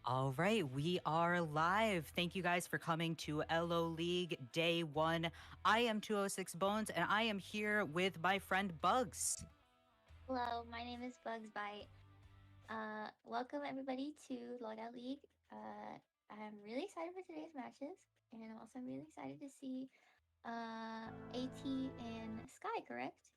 All right, we are live. Thank you guys for coming to LO League Day 1. I am 206 Bones, and I am here with my friend Bugs. Hello, my name is Bugs Bite. Welcome everybody to Logout League. I'm really excited for today's matches, and I'm also really excited to see AT and Sky. Correct?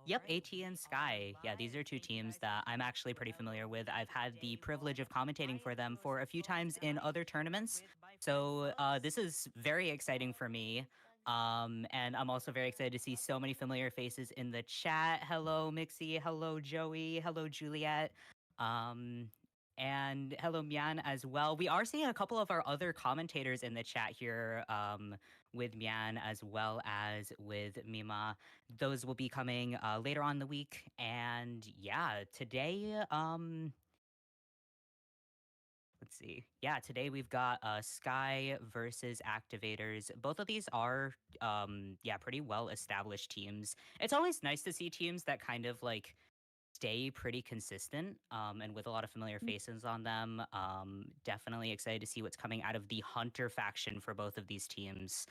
Yep, AT and Sky. Yeah, these are two teams that I'm actually pretty familiar with. I've had the privilege of commentating for them for a few times in other tournaments. So this is very exciting for me. And I'm also very excited to see so many familiar faces in the chat. Hello, Mixie. Hello, Joey. Hello, Juliet. Um, and hello, Mian, as well. We are seeing a couple of our other commentators in the chat here with Mian as well as with Mima. Those will be coming later on in the week. And yeah, today, let's see. Yeah, today we've got Sky versus Activators. Both of these are, yeah, pretty well established teams. It's always nice to see teams that kind of like stay pretty consistent and with a lot of familiar faces on them. Definitely excited to see what's coming out of the Hunter faction for both of these teams.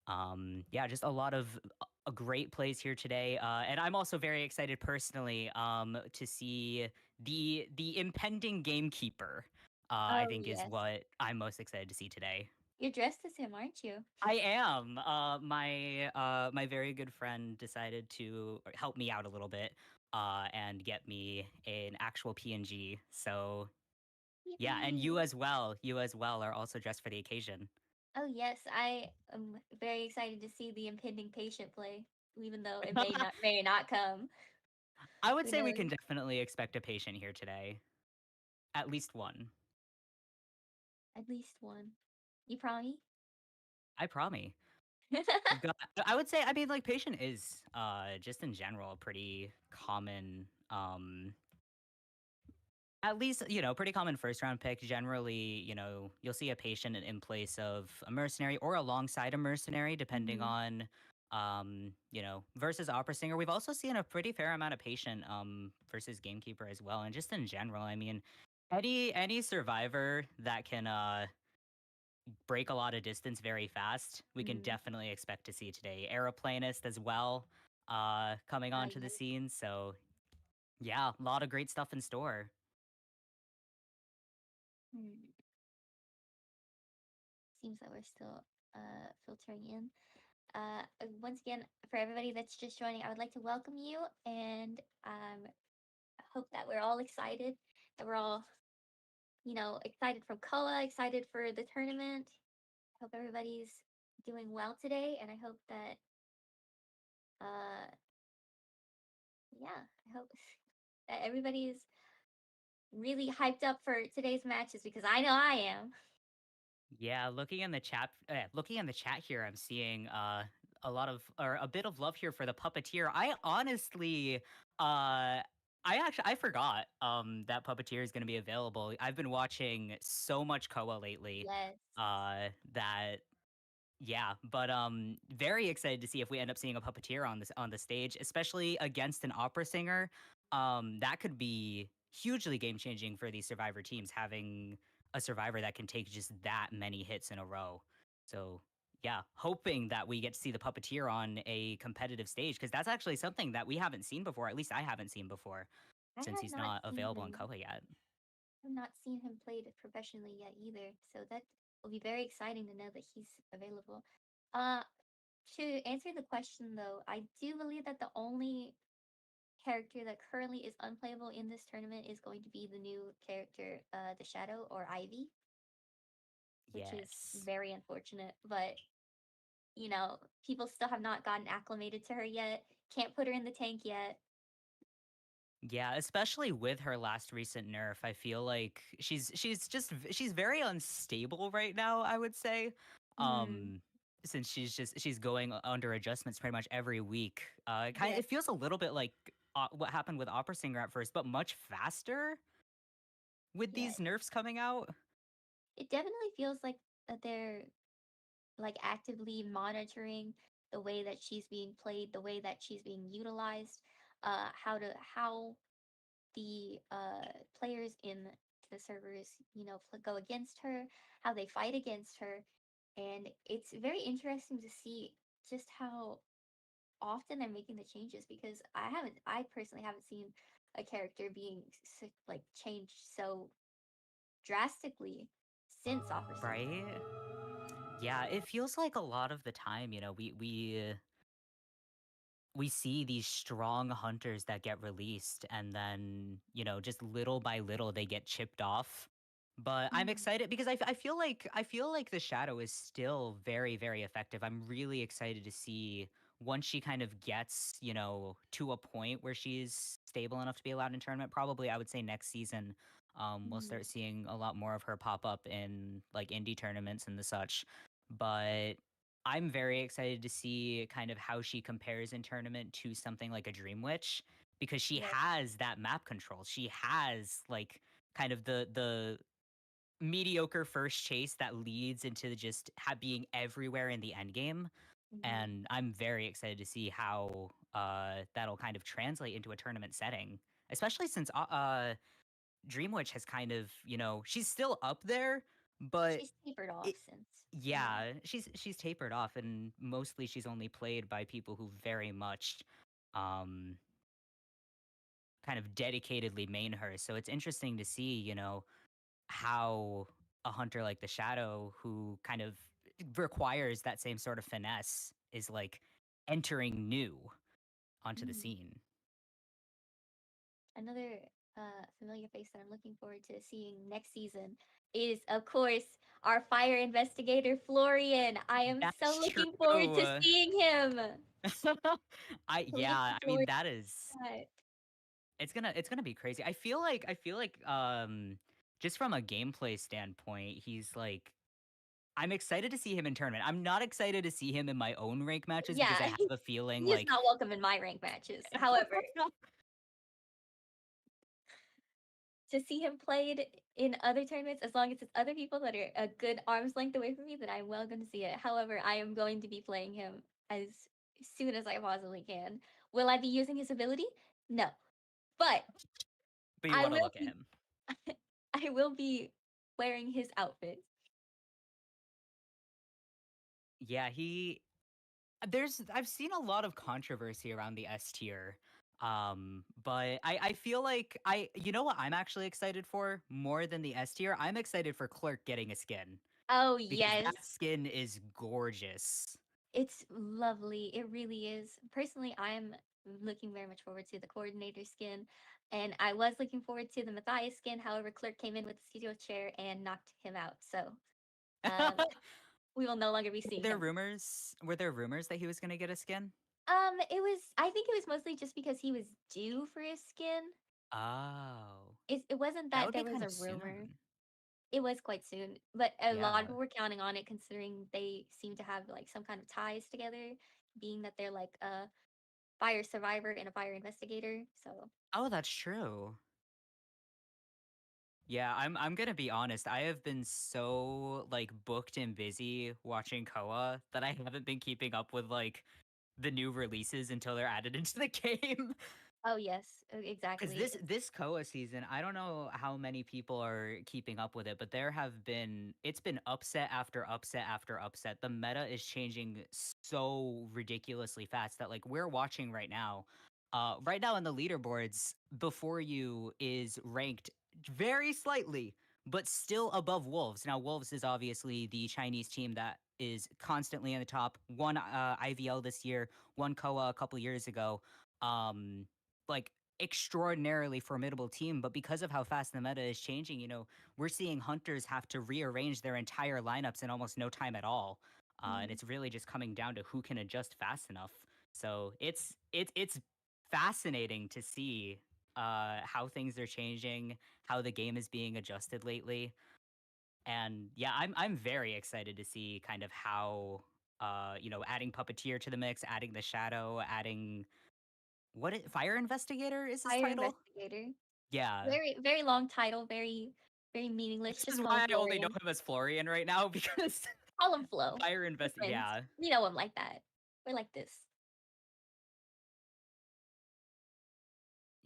Yeah, just a lot of great plays here today, and I'm also very excited personally to see the impending gamekeeper. I Oh think is yes, what I'm most excited to see today. you're dressed as him, aren't you? I am. My very good friend decided to help me out a little bit, and get me an actual PNG. So yeah, and Yippee! you as well are also dressed for the occasion. Oh yes, I am very excited to see the impending patient play, even though it may not come. I would Who say we can knows? definitely expect a patient here today. At least one. At least one. You promise? I promise. We've got I would say I mean like patient is just in general a pretty common at least, pretty common first round pick. Generally, you'll see a patient in place of a mercenary or alongside a mercenary, depending Mhm. on versus opera singer. We've also seen a pretty fair amount of patient versus gamekeeper as well. And just in general, I mean, any survivor that can break a lot of distance very fast, we can Mhm. definitely expect to see today. Aeroplanist as well, coming onto the Yes. scene. So yeah, a lot of great stuff in store. Hmm. Seems that we're still filtering in. Once again, for everybody that's just joining, I would like to welcome you, and I hope that we're all excited, that we're all, excited from Koa, excited for the tournament. I hope everybody's doing well today, and I hope that, uh, yeah, I hope that everybody's really hyped up for today's matches because I know I am. Yeah, looking in the chat here, I'm seeing a lot of or a bit of love here for the puppeteer. I honestly I forgot that puppeteer is going to be available. I've been watching so much Koa lately Yes. that yeah, but very excited to see if we end up seeing a puppeteer on the stage, especially against an opera singer. That could be hugely game changing for these survivor teams having a survivor that can take just that many hits in a row. So yeah, hoping that we get to see the puppeteer on a competitive stage because that's actually something that we haven't seen before. At least I haven't seen before I since have he's not not seen available in him. Koha yet. I've not seen him played professionally yet either, so that will be very exciting to know that he's available. Uh, to answer the question though, I do believe that the only character that currently is unplayable in this tournament is going to be the new character, the Shadow or Ivy, which is Yes. very unfortunate. But people still have not gotten acclimated to her yet. Can't put her in the tank yet. Yeah, especially with her last recent nerf, I feel like she's very unstable right now, I would say. Mm, Um since she's going under adjustments pretty much every week. It yes, feels a little bit like what happened with Opera Singer at first, but much faster with yes. these nerfs coming out. It definitely feels like that they're like actively monitoring the way that she's being played, the way that she's being utilized, how the players in the servers, go against her, how they fight against her. And it's very interesting to see just how often they're making the changes because I personally haven't seen a character being like changed so drastically since Offer Second. Right? Yeah, it feels like a lot of the time, we see these strong hunters that get released and then, just little by little they get chipped off. But I'm Mm, excited because I feel like the shadow is still very, very effective. I'm really excited to see once she kind of gets, to a point where she's stable enough to be allowed in tournament. Probably I would say next season, we'll mm, start seeing a lot more of her pop up in like indie tournaments and the such. But I'm very excited to see kind of how she compares in tournament to something like a Dream Witch because she yes. has that map control. She has like kind of the mediocre first chase that leads into just being everywhere in the end game. Hmm. And I'm very excited to see how that'll kind of translate into a tournament setting, especially since Dream Witch has kind of, she's still up there, but She's tapered off it, since. Yeah. yeah, she's tapered off, and mostly she's only played by people who very much, um, kind of dedicatedly main her. So it's interesting to see, how a hunter like the Shadow, who kind of requires that same sort of finesse, is like entering new onto the Mm. scene. Another familiar face that I'm looking forward to seeing next season is, of course, our fire investigator, Florian. I am so That's looking forward to true. seeing him. Yeah, Looking I mean forward that to is that. it's gonna be crazy. I feel like just from a gameplay standpoint, he's like I'm excited to see him in tournament. I'm not excited to see him in my own rank matches because Yeah, I have a feeling he is like not welcome in my rank matches. However, to see him played in other tournaments, as long as it's other people that are a good arm's length away from me, then I'm well going to see it. However, I am going to be playing him as soon as I possibly can. Will I be using his ability? No. But but you I want to will look at be him. I will be wearing his outfit. Yeah, I've seen a lot of controversy around the S tier. But I feel like you know what I'm actually excited for more than the S tier? I'm excited for Clerk getting a skin Oh because yes, that skin is gorgeous. it's lovely. It really is. Personally, I'm looking very much forward to the coordinator skin, and I was looking forward to the Matthias skin. However, Clerk came in with the studio chair and knocked him out. So um, we will no longer be seeing him. Were there rumors that he was going to get a skin? It was. I think it was mostly just because he was due for his skin. Oh, It wasn't that that would there be was kind a of rumor. soon. It was quite soon, but a lot of Yeah. people were counting on it considering they seem to have like some kind of ties together, being that they're like a fire survivor and a fire investigator. So, Oh, that's true. Yeah, I'm gonna be honest. I have been so like booked and busy watching Koa that I haven't been keeping up with like the new releases until they're added into the game. oh yes, Because exactly. this Koa season, I don't know how many people are keeping up with it, but it's been upset after upset after upset. The meta is changing so ridiculously fast that like we're watching right now. Right now in the leaderboards, before you is ranked very slightly, but still above Wolves. Now Wolves is obviously the Chinese team that is constantly in the top. One IVL this year, one Koa a couple years ago. Like extraordinarily formidable team, but because of how fast the meta is changing, we're seeing hunters have to rearrange their entire lineups in almost no time at all. And Mm. it's really just coming down to who can adjust fast enough. So it's fascinating to see how things are changing, how the game is being adjusted lately. And yeah, I'm very excited to see kind of how adding Puppeteer to the mix, adding the Shadow, adding Fire Investigator is his Fire title? investigator. Yeah. Very very long title. Very meaningless. This Just is call him why I only know Florian. him as Florian right now because Call him Flo. Fire We're Invest. friends. Yeah. We know him like that. We're like this.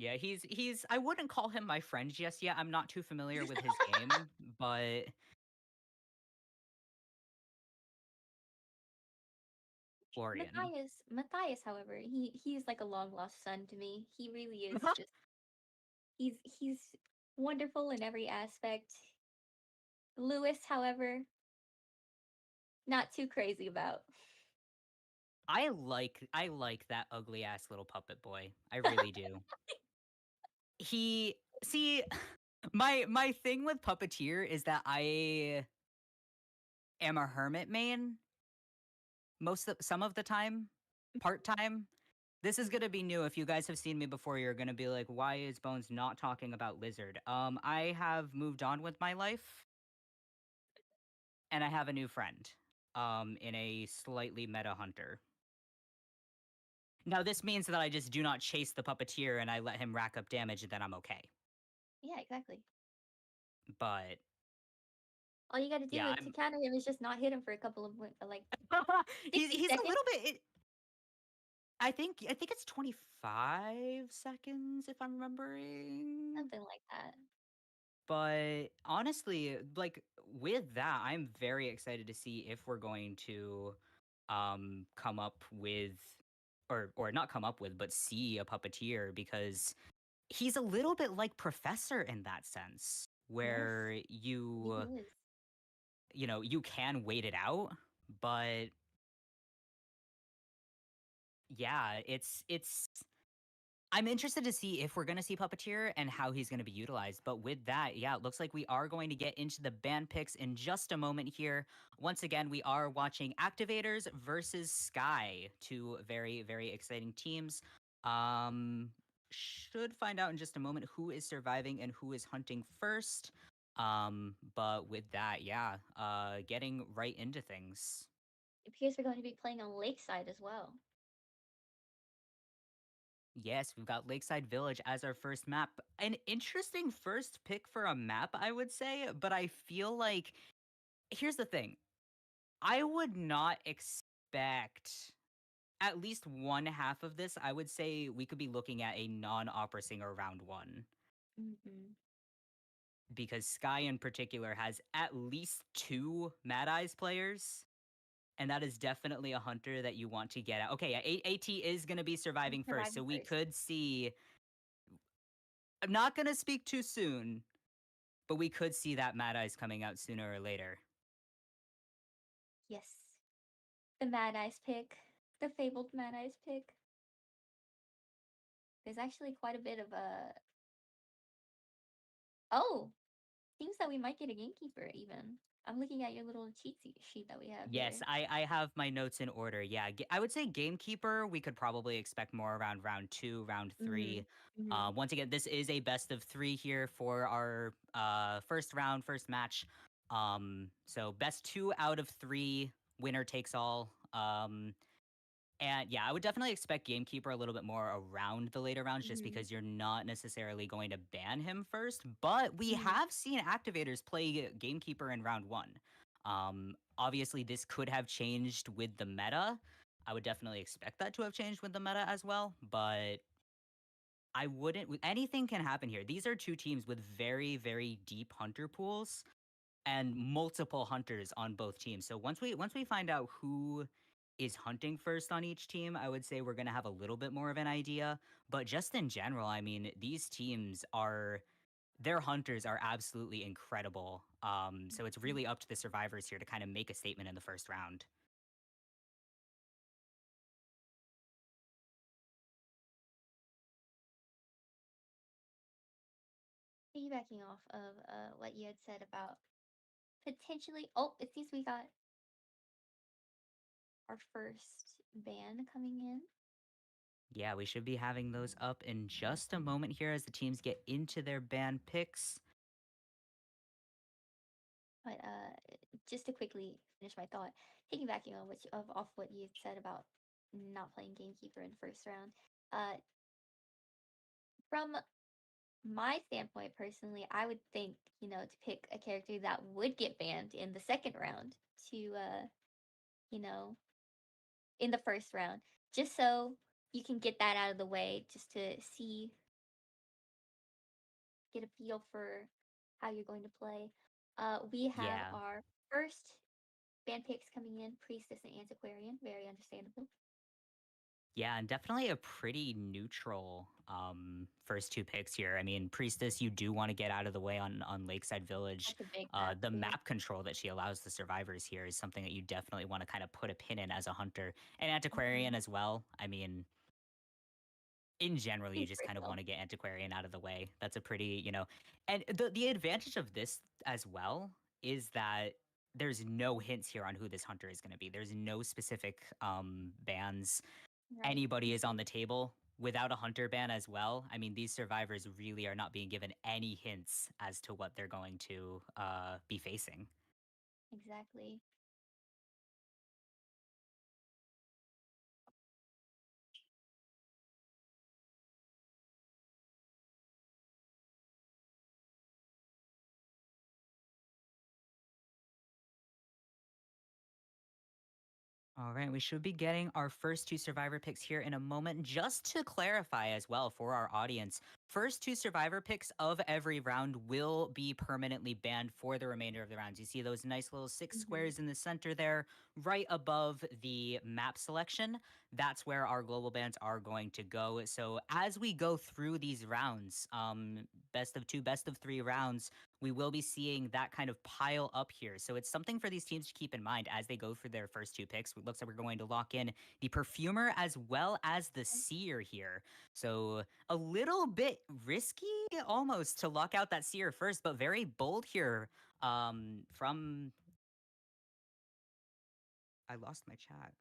Yeah, he's I wouldn't call him my friend just yet. I'm not too familiar with his game, but Florian. Matthias, however, he's like a long lost son to me. He really is just he's wonderful in every aspect. Lewis, however, not too crazy about. I like that ugly ass little puppet boy. I really do. He see my thing with puppeteer is that I am a hermit main some of the time, part time. This is gonna be new. If you guys have seen me before, you're gonna be like, "Why is Bones not talking about Lizard?" I have moved on with my life, and I have a new friend. In a slightly meta hunter. Now, this means that I just do not chase the puppeteer and I let him rack up damage, and then I'm okay. Yeah, exactly. But All you got to yeah, do to I'm. counter him is just not hit him for a couple of like he's 60 he's a seconds, little bit. I think it's 25 seconds if I'm remembering. something like that. But honestly, like with that, I'm very excited to see if we're going to come up with or not come up with, but see a puppeteer because he's a little bit like Professor in that sense, Yes, where he you is. you know, you can wait it out, but yeah, it's I'm interested to see if we're going to see Puppeteer and how he's going to be utilized. But with that, yeah, it looks like we are going to get into the band picks in just a moment here. Once again, we are watching Activators versus Sky, two very, very exciting teams. Should find out in just a moment who is surviving and who is hunting first. But with that, yeah, getting right into things. It appears we're going to be playing on Lakeside as well. Yes, we've got Lakeside Village as our first map. An interesting first pick for a map, I would say, but I feel like here's the thing. I would not expect at least one half of this. I would say we could be looking at a non-opera singer round one Hmm. because Sky in particular has at least two Mad Eyes players. And that is definitely a hunter that you want to get at. Okay, yeah, AT is going to be surviving first. So Surviving we first. could see. I'm not going to speak too soon, but we could see that Mad Eyes coming out sooner or later. Yes, the Mad Eyes pick, the fabled Mad Eyes pick. There's actually quite a bit of a. Oh, seems that we might get a gamekeeper even. I'm looking at your little sheet that we have Yes, here. I have my notes in order. Yeah, I would say Gamekeeper, we could probably expect more around round two, round Mm-hmm. three. Mm-hmm. Once again, this is a best of three here for our first round, first match. So best two out of three, winner takes all. And yeah, I would definitely expect Gamekeeper a little bit more around the later rounds just Mm-hmm. because you're not necessarily going to ban him first. But we Mm-hmm. have seen activators play Gamekeeper in round one. Obviously, this could have changed with the meta. I would definitely expect that to have changed with the meta as well. But I wouldn't, anything can happen here. These are two teams with very, very deep hunter pools and multiple hunters on both teams. So once we find out who is hunting first on each team, I would say we're going to have a little bit more of an idea, but just in general, I mean, these teams are their hunters are absolutely incredible. So it's really up to the survivors here to kind of make a statement in the first round. Piggybacking off of what you had said about potentially. Oh, it seems we got our first ban coming in. Yeah, we should be having those up in just a moment here as the teams get into their band picks. But just to quickly finish my thought, piggybacking on off what you said about not playing gamekeeper in first round. From my standpoint personally, I would think to pick a character that would get banned in the second round to you know in the first round, just so you can get that out of the way, just to see get a feel for how you're going to play. We have Yeah. our first band picks coming in: Priestess and Antiquarian. Very understandable. Yeah, and definitely a pretty neutral first two picks here. I mean, Priestess, you do want to get out of the way on Lakeside Village. That's a big map The too. map control that she allows the survivors here is something that you definitely want to kind of put a pin in as a hunter. And Antiquarian Mhm. as well. I mean, in general, you Seems just kind of versatile. want to get Antiquarian out of the way. That's a pretty, and the advantage of this as well is that there's no hints here on who this hunter is going to be. There's no specific bans. Right. Anybody is on the table without a hunter ban as well. I mean, these survivors really are not being given any hints as to what they're going to be facing. Exactly. All right, we should be getting our first two survivor picks here in a moment. Just to clarify as well for our audience, first two survivor picks of every round will be permanently banned for the remainder of the rounds. You see those nice little six Hmm. squares in the center there, right above the map selection. That's where our global bans are going to go. So as we go through these rounds, best of two, best of three rounds, we will be seeing that kind of pile up here. So it's something for these teams to keep in mind as they go for their first two picks. It looks like we're going to lock in the Perfumer as well as the Seer here. So a little bit risky almost to lock out that Seer first, but very bold here from I lost my chat.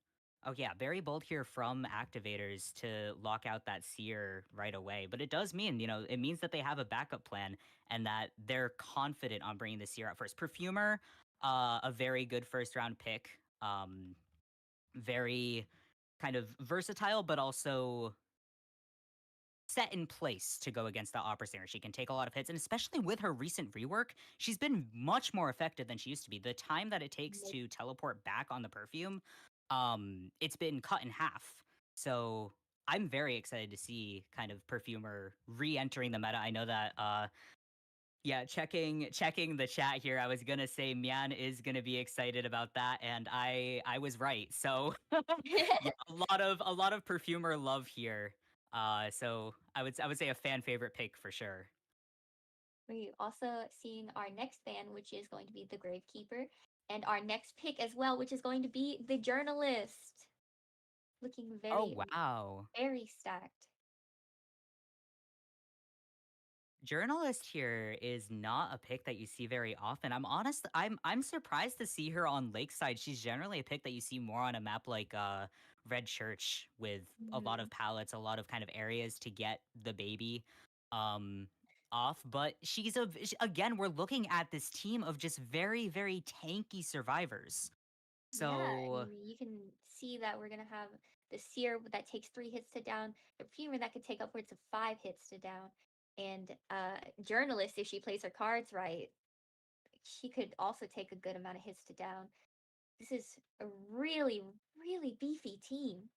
Oh yeah, very bold here from activators to lock out that seer right away. But it does mean, it means that they have a backup plan and that they're confident on bringing the seer out first. Perfumer, a very good first round pick. Very kind of versatile, but also set in place to go against the opera singer. She can take a lot of hits, and especially with her recent rework, she's been much more effective than she used to be. The time that it takes to teleport back on the perfume, it's been cut in half. So I'm very excited to see kind of perfumer re-entering the meta. I know that yeah, checking the chat here. I was gonna say Mian is gonna be excited about that, and I was right. So yeah, a lot of perfumer love here. So I would say a fan favorite pick for sure. We're also seeing our next fan, which is going to be the Gravekeeper, and our next pick as well, which is going to be the Journalist. Looking Oh very, wow. very stacked. Journalist here is not a pick that you see very often. I'm honest, I'm surprised to see her on Lakeside. She's generally a pick that you see more on a map like Red Church with a lot of Mhm. pallets, a lot of kind of areas to get the baby um off. But again, we're looking at this team of just very, very tanky survivors. Yeah, I So mean, you can see that we're gonna have the Seer that takes 3 hits to down, the Femur that could take upwards of 5 hits to down, and Journalist, if she plays her cards right, she could also take a good amount of hits to down. This is a really, really beefy team.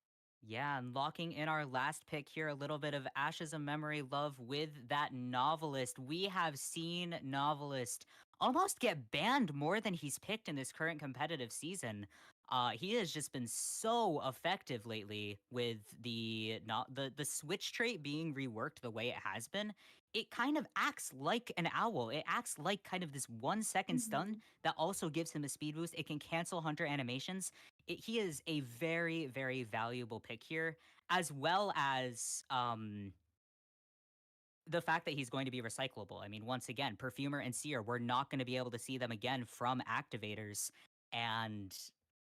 yeah, and locking in our last pick here, a little bit of Ashes of Memory love with that novelist. We have seen novelist almost get banned more than he's picked in this current competitive season. He has just been so effective lately with the not the switch trait being reworked the way it has been. It kind of acts like an owl. It acts like kind of this 1 second stun Mhm. that also gives him a speed boost. It can cancel hunter animations. He is a very, very valuable pick here, as well as the fact that he's going to be recyclable. I mean, once again, Perfumer and Seer, we're not going to be able to see them again from activators. And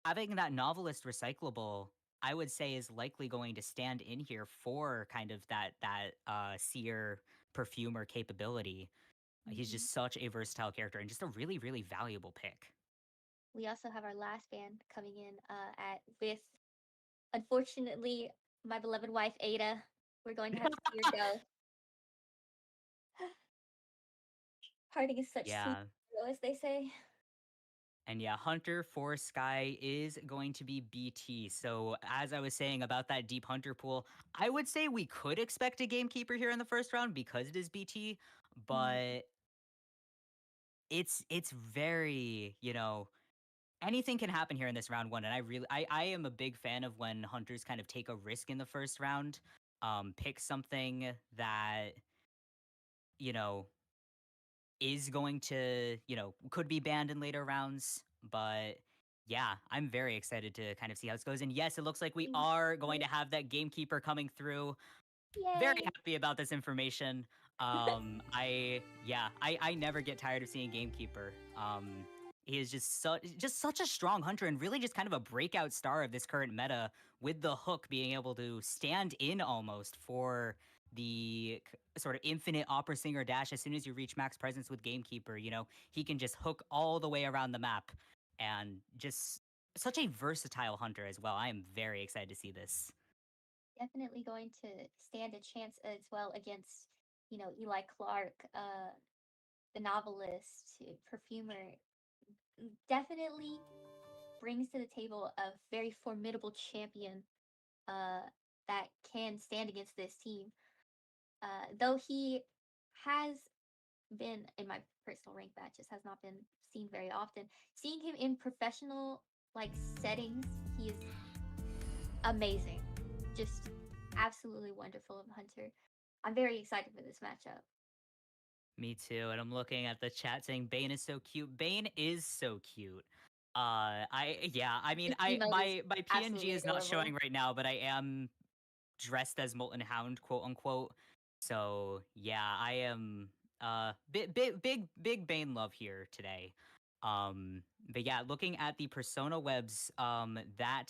having that novelist recyclable, I would say, is likely going to stand in here for kind of that Seer Perfumer capability. He's Mhm. just such a versatile character and just a really, really valuable pick. We also have our last band coming in at with, unfortunately, my beloved wife Ada. We're going to have to see her go. Parting is such sweet, Yeah. as they say. And yeah, Hunter for Sky is going to be BT. So, as I was saying about that deep Hunter pool, I would say we could expect a Gamekeeper here in the first round because it is BT, Mm, but it's very, anything can happen here in this round one. And I am a big fan of when hunters kind of take a risk in the first round, pick something that, you know, is going to, could be banned in later rounds. But yeah, I'm very excited to kind of see how this goes. And yes, it looks like we mm, are going mm. to have that gamekeeper coming through. Very Yay! happy about this information. I never get tired of seeing Gamekeeper. He is just such a strong hunter and really just kind of a breakout star of this current meta with the hook being able to stand in almost for the sort of infinite opera singer dash as soon as you reach max presence with Gamekeeper. He can just hook all the way around the map and just such a versatile hunter as well. I am very excited to see this. Definitely going to stand a chance as well against, Eli Clark, the novelist, perfumer. Definitely brings to the table a very formidable champion uh, that can stand against this team. Though he has been in my personal rank matches, has not been seen very often. Seeing him in professional settings, he is amazing. Just absolutely wonderful of Hunter. I'm very excited for this matchup. Me too. And I'm looking at the chat saying Bane is so cute. Bane is so cute. I mean, His emote is my PNG absolutely is not adorable. showing right now, but I am dressed as Molten Hound, quote unquote. So yeah, I am big Bane love here today. But yeah, looking at the persona webs that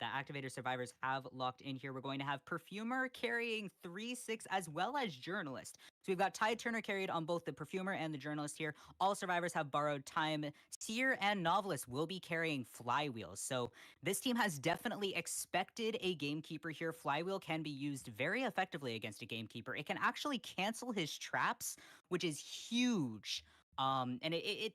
activator survivors have locked in here, we're going to have Perfumer carrying 3-6 as well as Journalist. So we've got Tide Turner carried on both the Perfumer and the Journalist here. All survivors have borrowed time. Seer and Novelist will be carrying Flywheels. So this team has definitely expected a Gamekeeper here. Flywheel can be used very effectively against a Gamekeeper. It can actually cancel his traps, which is huge. And if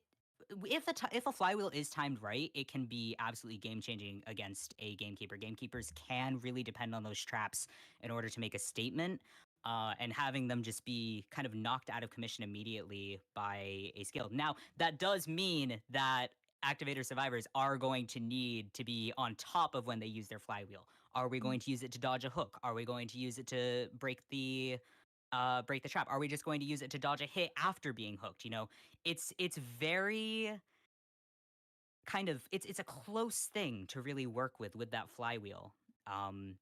a flywheel is timed right, it can be absolutely game changing against a Gamekeeper. Gamekeepers can really depend on those traps in order to make a statement. And having them just be kind of knocked out of commission immediately by a skill. Now, that does mean that activator survivors are going to need to be on top of when they use their flywheel. Are we Mm, going to use it to dodge a hook? Are we going to use it to break the trap? Are we just going to use it to dodge a hit after being hooked? It's very kind of it's a close thing to really work with that flywheel. Um,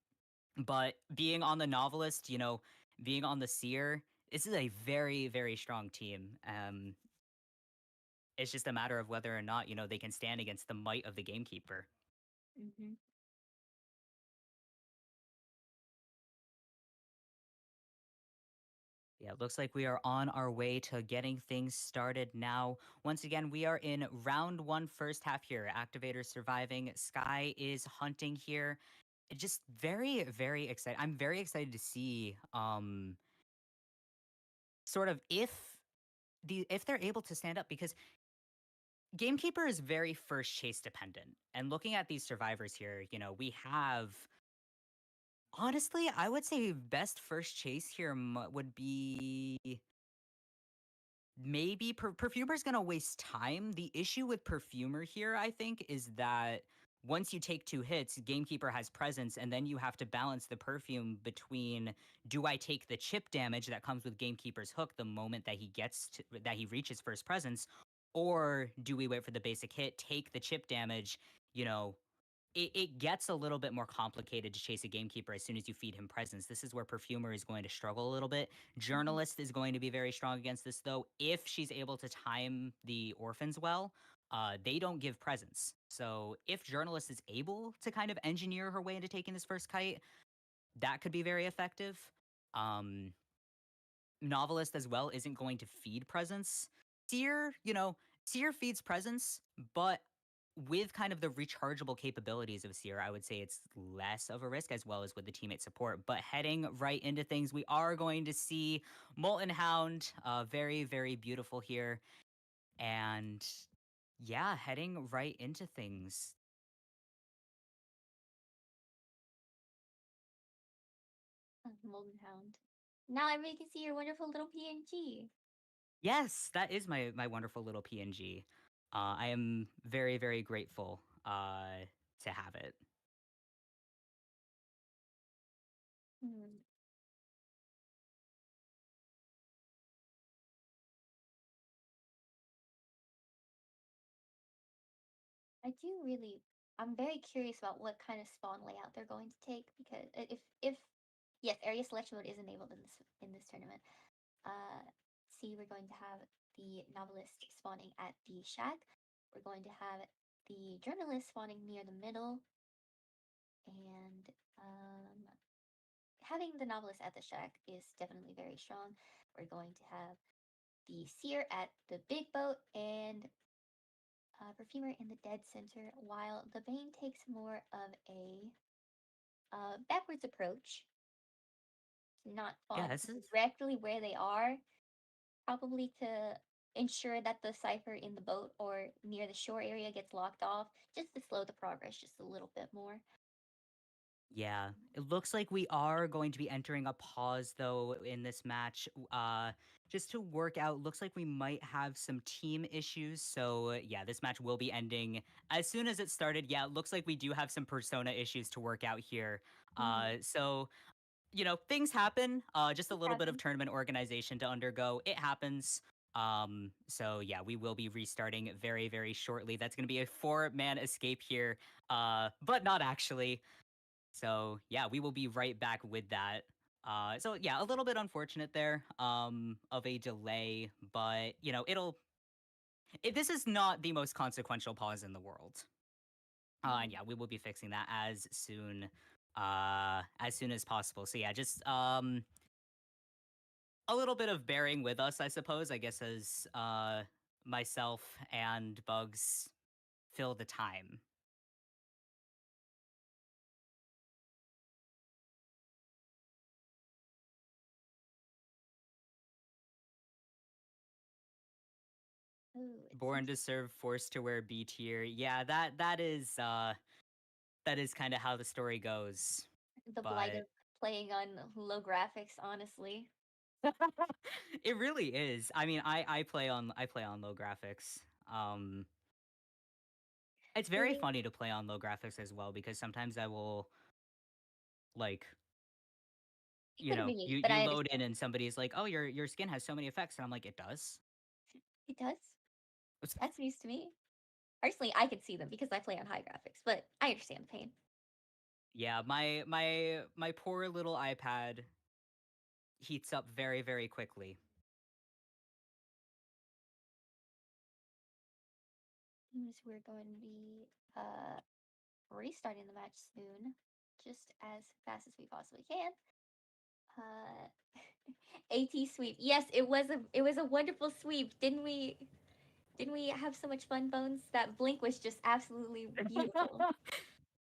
but being on the novelist, being on the seer, this is a very very strong team. It's just a matter of whether or not they can stand against the might of the Gamekeeper. mhm. Yeah, it looks like we are on our way to getting things started now. Once again, we are in round one, first half here. Activator surviving. Sky is hunting here. Just very, very excited. I'm very excited to see sort of if they're able to stand up because Gamekeeper is very first chase dependent. And looking at these survivors here, we have honestly, I would say best first chase here would be maybe Perfumer's gonna waste time. The issue with Perfumer here, I think, is that once you take 2 hits, Gamekeeper has presence, and then you have to balance the perfume between do I take the chip damage that comes with Gamekeeper's hook the moment that he reaches first presence, or do we wait for the basic hit, take the chip damage, you know, it gets a little bit more complicated to chase a Gamekeeper as soon as you feed him presence. This is where Perfumer is going to struggle a little bit. Mhm. Journalist is going to be very strong against this, though, if she's able to time the orphans well. They don't give presence. So if Journalist is able to kind of engineer her way into taking this first kite, that could be very effective. Um, Novelist as well isn't going to feed presence. Seer, Seer feeds presence, but with kind of the rechargeable capabilities of Seer, I would say it's less of a risk as well as with the teammate support. But heading right into things, we are going to see Molten Hound, very, very beautiful here. And Yeah, heading right into things. Molten Hound. Now everybody can see your wonderful little PNG. Yes, that is my wonderful little PNG. I am very very grateful to have it. Hmm. I do really. I'm very curious about what kind of spawn layout they're going to take because if yes, area selection mode is enabled in this tournament. Uh, see, we're going to have the novelist spawning at the shack. We're going to have the journalist spawning near the middle, and having the novelist at the shack is definitely very strong. We're going to have the seer at the big boat and perfumer in the dead center, while the bane takes more of a backwards approach, not Yeah, spawn this is directly where they are, probably to ensure that the cipher in the boat or near the shore area gets locked off, just to slow the progress just a little bit more. yeah. It looks like we are going to be entering a pause though in this match. Just to work out, looks like we might have some team issues. So yeah, this match will be ending as soon as it started. Yeah, it looks like we do have some persona issues to work out here. Mm-hmm. So things happen. Just a It little bit of happens. tournament organization to undergo. It happens. So yeah, we will be restarting very, very shortly. That's going to be a four-man escape here, but not actually. So yeah, we will be right back with that. So yeah, a little bit unfortunate there, of a delay, but this is not the most consequential pause in the world. And Mm-hmm. yeah, we will be fixing that as soon as possible. So yeah, just a little bit of bearing with us, I suppose. I guess as myself and Bugs fill the time. Ooh, it Born seems to serve, forced to wear B tier. Yeah, that is kind of how the story goes. the blight But of playing on low graphics, honestly. it really is. I mean, I play on low graphics. Um, it's very Really? funny to play on low graphics as well because sometimes I will like It couldn't be me, you but you I load in understand. and somebody's like, "Oh, your skin has so many effects," and I'm like, "It does." It does. That's news to me. Personally, I could see them because I play on high graphics, but I understand the pain. Yeah, my poor little iPad heats up very very quickly. Means we're going to be restarting the match soon, just as fast as we possibly can. Uh, AT sweep. Yes, it was a wonderful sweep. Didn't we have so much fun, Bones? That blink was just absolutely beautiful.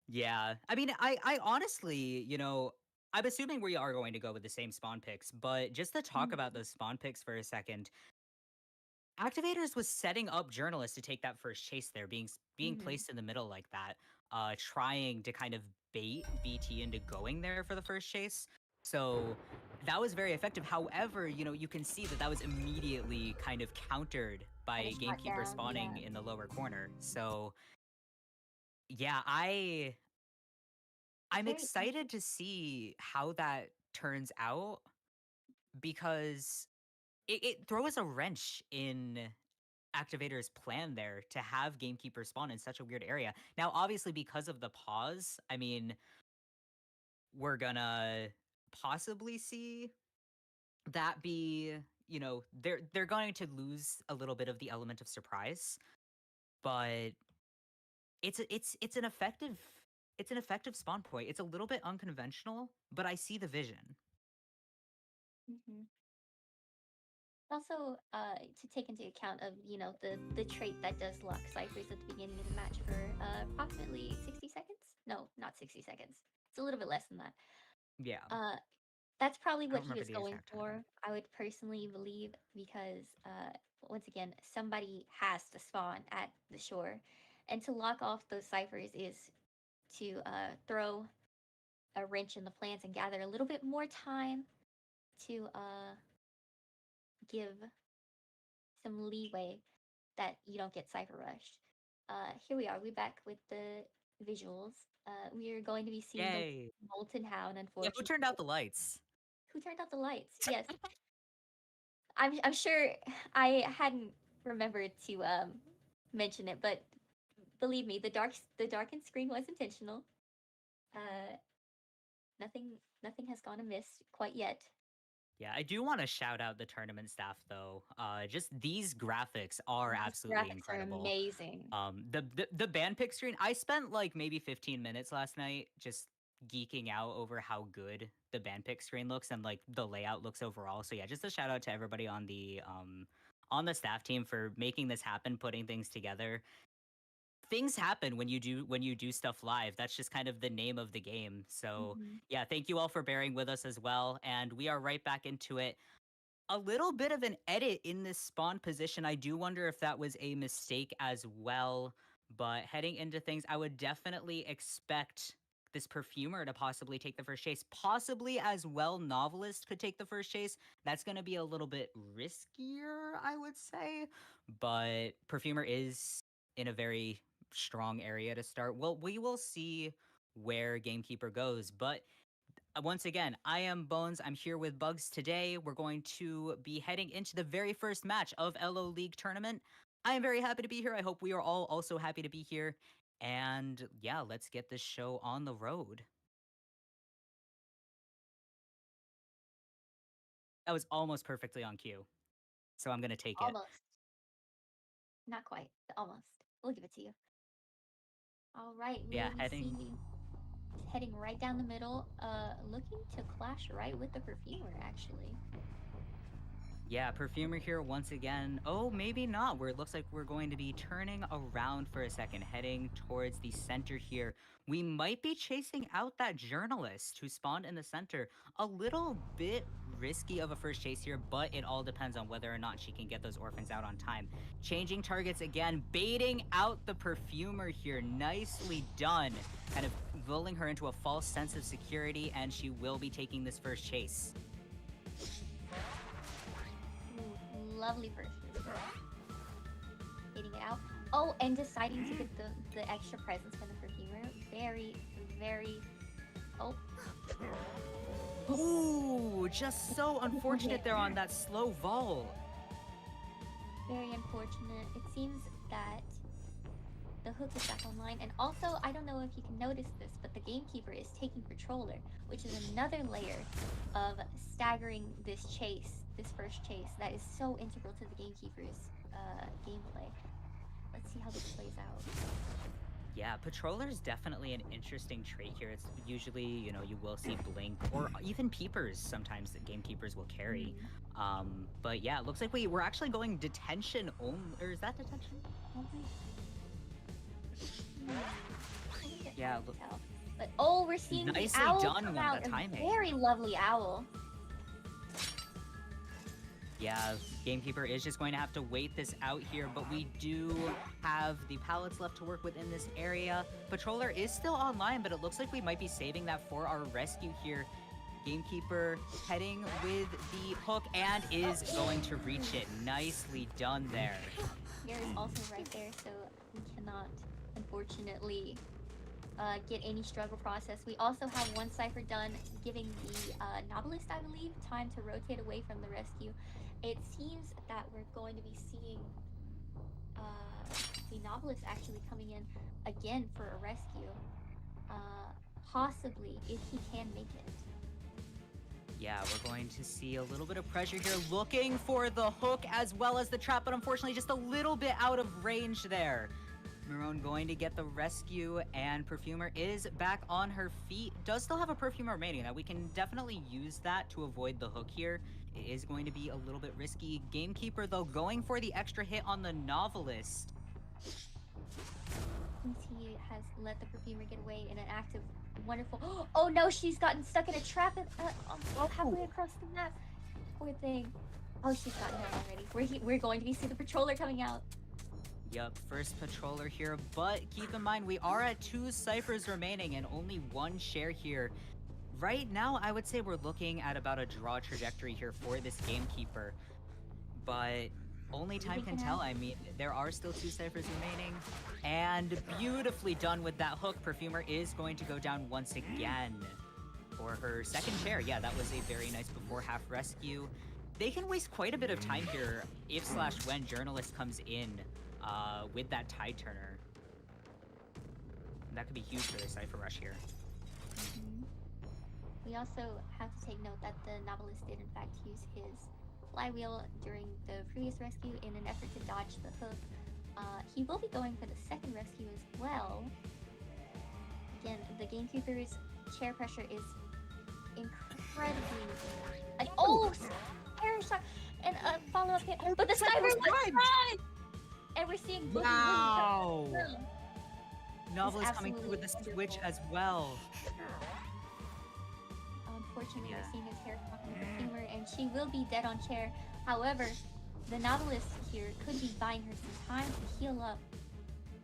Yeah, I mean, I honestly, I'm assuming we are going to go with the same spawn picks, but just to talk about Mhm. those spawn picks for a second, Activators was setting up journalists to take that first chase there, being Mhm. placed in the middle like that, trying to kind of bait BT into going there for the first chase. So that was very effective. However, you can see that was immediately kind of countered Kind of by shot Gamekeeper down. Yeah. spawning in the lower corner. So yeah, I'm Very excited to see how that turns out because it throws a wrench in Activator's plan there to have Gamekeeper spawn in such a weird area. Now, obviously, because of the pause, I mean, we're gonna possibly see that be, they're going to lose a little bit of the element of surprise, but it's an effective spawn point. It's a little bit unconventional, but I see the vision. Mhm. Also, to take into account of the trait that does lock ciphers at the beginning of the match for approximately 60 seconds. No, not 60 seconds. It's a little bit less than that. Yeah, Uh, that's probably I what don't he remember was the going exact time. for. I would personally believe because once again, somebody has to spawn at the shore. And to lock off those ciphers is to throw a wrench in the plans and gather a little bit more time to give some leeway that you don't get cipher rushed. Here we are. We're back with the visuals. We are going to be seeing the Yay. molten hound, Yeah, who unfortunately. turned out the lights? Who turned out the lights? Yes, I'm sure I hadn't remembered to mention it, but believe me, the darkened screen was intentional. Uh, nothing has gone amiss quite yet. Yeah, I do want to shout out the tournament staff though. Just these graphics are These absolutely graphics are incredible. amazing. The band pick screen, I spent like maybe 15 minutes last night just geeking out over how good the band pick screen looks and like the layout looks overall. So yeah, just a shout out to everybody on the staff team for making this happen, putting things together. Things happen when you do stuff live. That's just kind of the name of the game. So Hmm. yeah, thank you all for bearing with us as well. And we are right back into it. A little bit of an edit in this spawn position. I do wonder if that was a mistake as well. But heading into things, I would definitely expect this perfumer to possibly take the first chase. Possibly as well, novelist could take the first chase. That's going to be a little bit riskier, I would say. But perfumer is in a very strong area to start. Well, we will see where Gamekeeper goes. But once again, I am Bones. I'm here with Bugs today. We're going to be heading into the very first match of LO League tournament. I am very happy to be here. I hope we are all also happy to be here. And yeah, let's get this show on the road. That was almost perfectly on cue. So I'm going to take it. Almost, not quite, but almost. We'll give it to you. All right, Yeah, will we heading. see heading right down the middle, looking to clash right with the perfumer actually. Yeah, perfumer here once again. Oh, maybe not. Where it looks like we're going to be turning around for a second, heading towards the center here. We might be chasing out that journalist who spawned in the center. A little bit risky of a first chase here, but it all depends on whether or not she can get those orphans out on time. Changing targets again, baiting out the perfumer here. Nicely done. Kind of lulling her into a false sense of security, and she will be taking this first chase. Ooh, lovely first move. Getting it out. Oh, and deciding to get the extra presence from the perfumer. Very, very. Oh. Ooh, just so unfortunate there on that slow vault. Very unfortunate. It seems that the hook is back online, and also I don't know if you can notice this, but the gamekeeper is taking controller, which is another layer of staggering this chase, this first chase that is so integral to the gamekeeper's gameplay. Let's see how this plays out. Yeah, Patroller is definitely an interesting trait here. It's usually, you will see Blink or even Peepers sometimes that gamekeepers will carry. But yeah, it looks like we're actually going detention only. Or is that detention? Yeah, look. But oh, we're seeing the Nicely owl done come on out. the A timing. very lovely owl. Yeah, Gamekeeper is just going to have to wait this out here, but we do have the pallets left to work with in this area. Patroller is still online, but it looks like we might be saving that for our rescue here. Gamekeeper heading with the hook and is going to reach it. Nicely done there. Here is also right there, so we cannot, unfortunately, get any struggle process. We also have one cipher done, giving the novelist, I believe, time to rotate away from the rescue. It seems that we're going to be seeing the novelist actually coming in again for a rescue, possibly if he can make it. Yeah, we're going to see a little bit of pressure here, looking for the hook as well as the trap, but unfortunately just a little bit out of range there. Marone going to get the rescue, and Perfumer is back on her feet. Does still have a Perfumer remaining. Now we can definitely use that to avoid the hook here. It is going to be a little bit risky. Gamekeeper, though, going for the extra hit on the Novelist. Since he has let the Perfumer get away in an act of wonderful... Oh no, she's gotten stuck in a trap halfway across the map. Poor thing. Oh, she's gotten there already. We're going to be see the patroller coming out. Yup, first patroller here, but keep in mind we are at 2 ciphers remaining and only 1 share here. Right now, I would say we're looking at about a draw trajectory here for this gamekeeper, but only time Anything can can tell. happen. I mean, there are still 2 ciphers remaining, and beautifully done with that hook. Perfumer is going to go down once again for her second share. Yeah, that was a very nice before half rescue. They can waste quite a bit of time here if slash when Journalist comes in with that tide turner. And that could be huge for their cipher rush here. Mhm. We also have to take note that the novelist did in fact use his flywheel during the previous rescue in an effort to dodge the hook. He will be going for the second rescue as well. Again, the gamekeeper's chair pressure is incredibly like terror shock and a follow-up hit, but the cyber was prime! And we're seeing Boogie Woogie Wow! come. This is Novel is coming through absolutely with the switch wonderful. as well. Unfortunately, Yeah. we're seeing his hair from the perfumer, and she will be dead on chair. However, the novelist here could be buying her some time to heal up.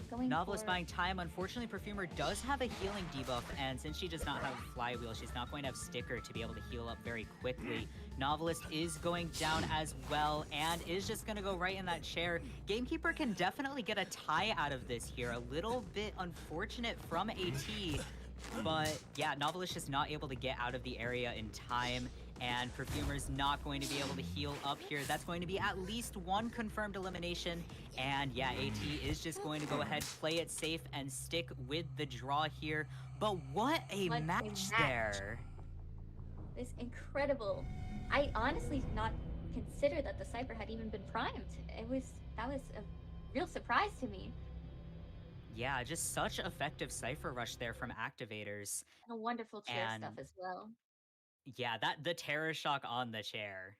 Going Novelist for buying time. Unfortunately, Perfumer does have a healing debuff, and since she does not have Flywheel, she's not going to have Sticker to be able to heal up very quickly. Novelist is going down as well, and is just going to go right in that chair. Gamekeeper can definitely get a tie out of this here. A little bit unfortunate from AT, but yeah, Novelist just not able to get out of the area in time, and Perfumer's not going to be able to heal up here. That's going to be at least 1 confirmed elimination, and yeah, AT is just going to go ahead, play it safe, and stick with the draw here. But what a what a match match! there! It's incredible. I honestly did not consider that the Cypher had even been primed. That was a real surprise to me. Yeah, just such effective Cypher Rush there from Activators. And a wonderful chair stuff And as well. yeah, the Terror Shock on the chair.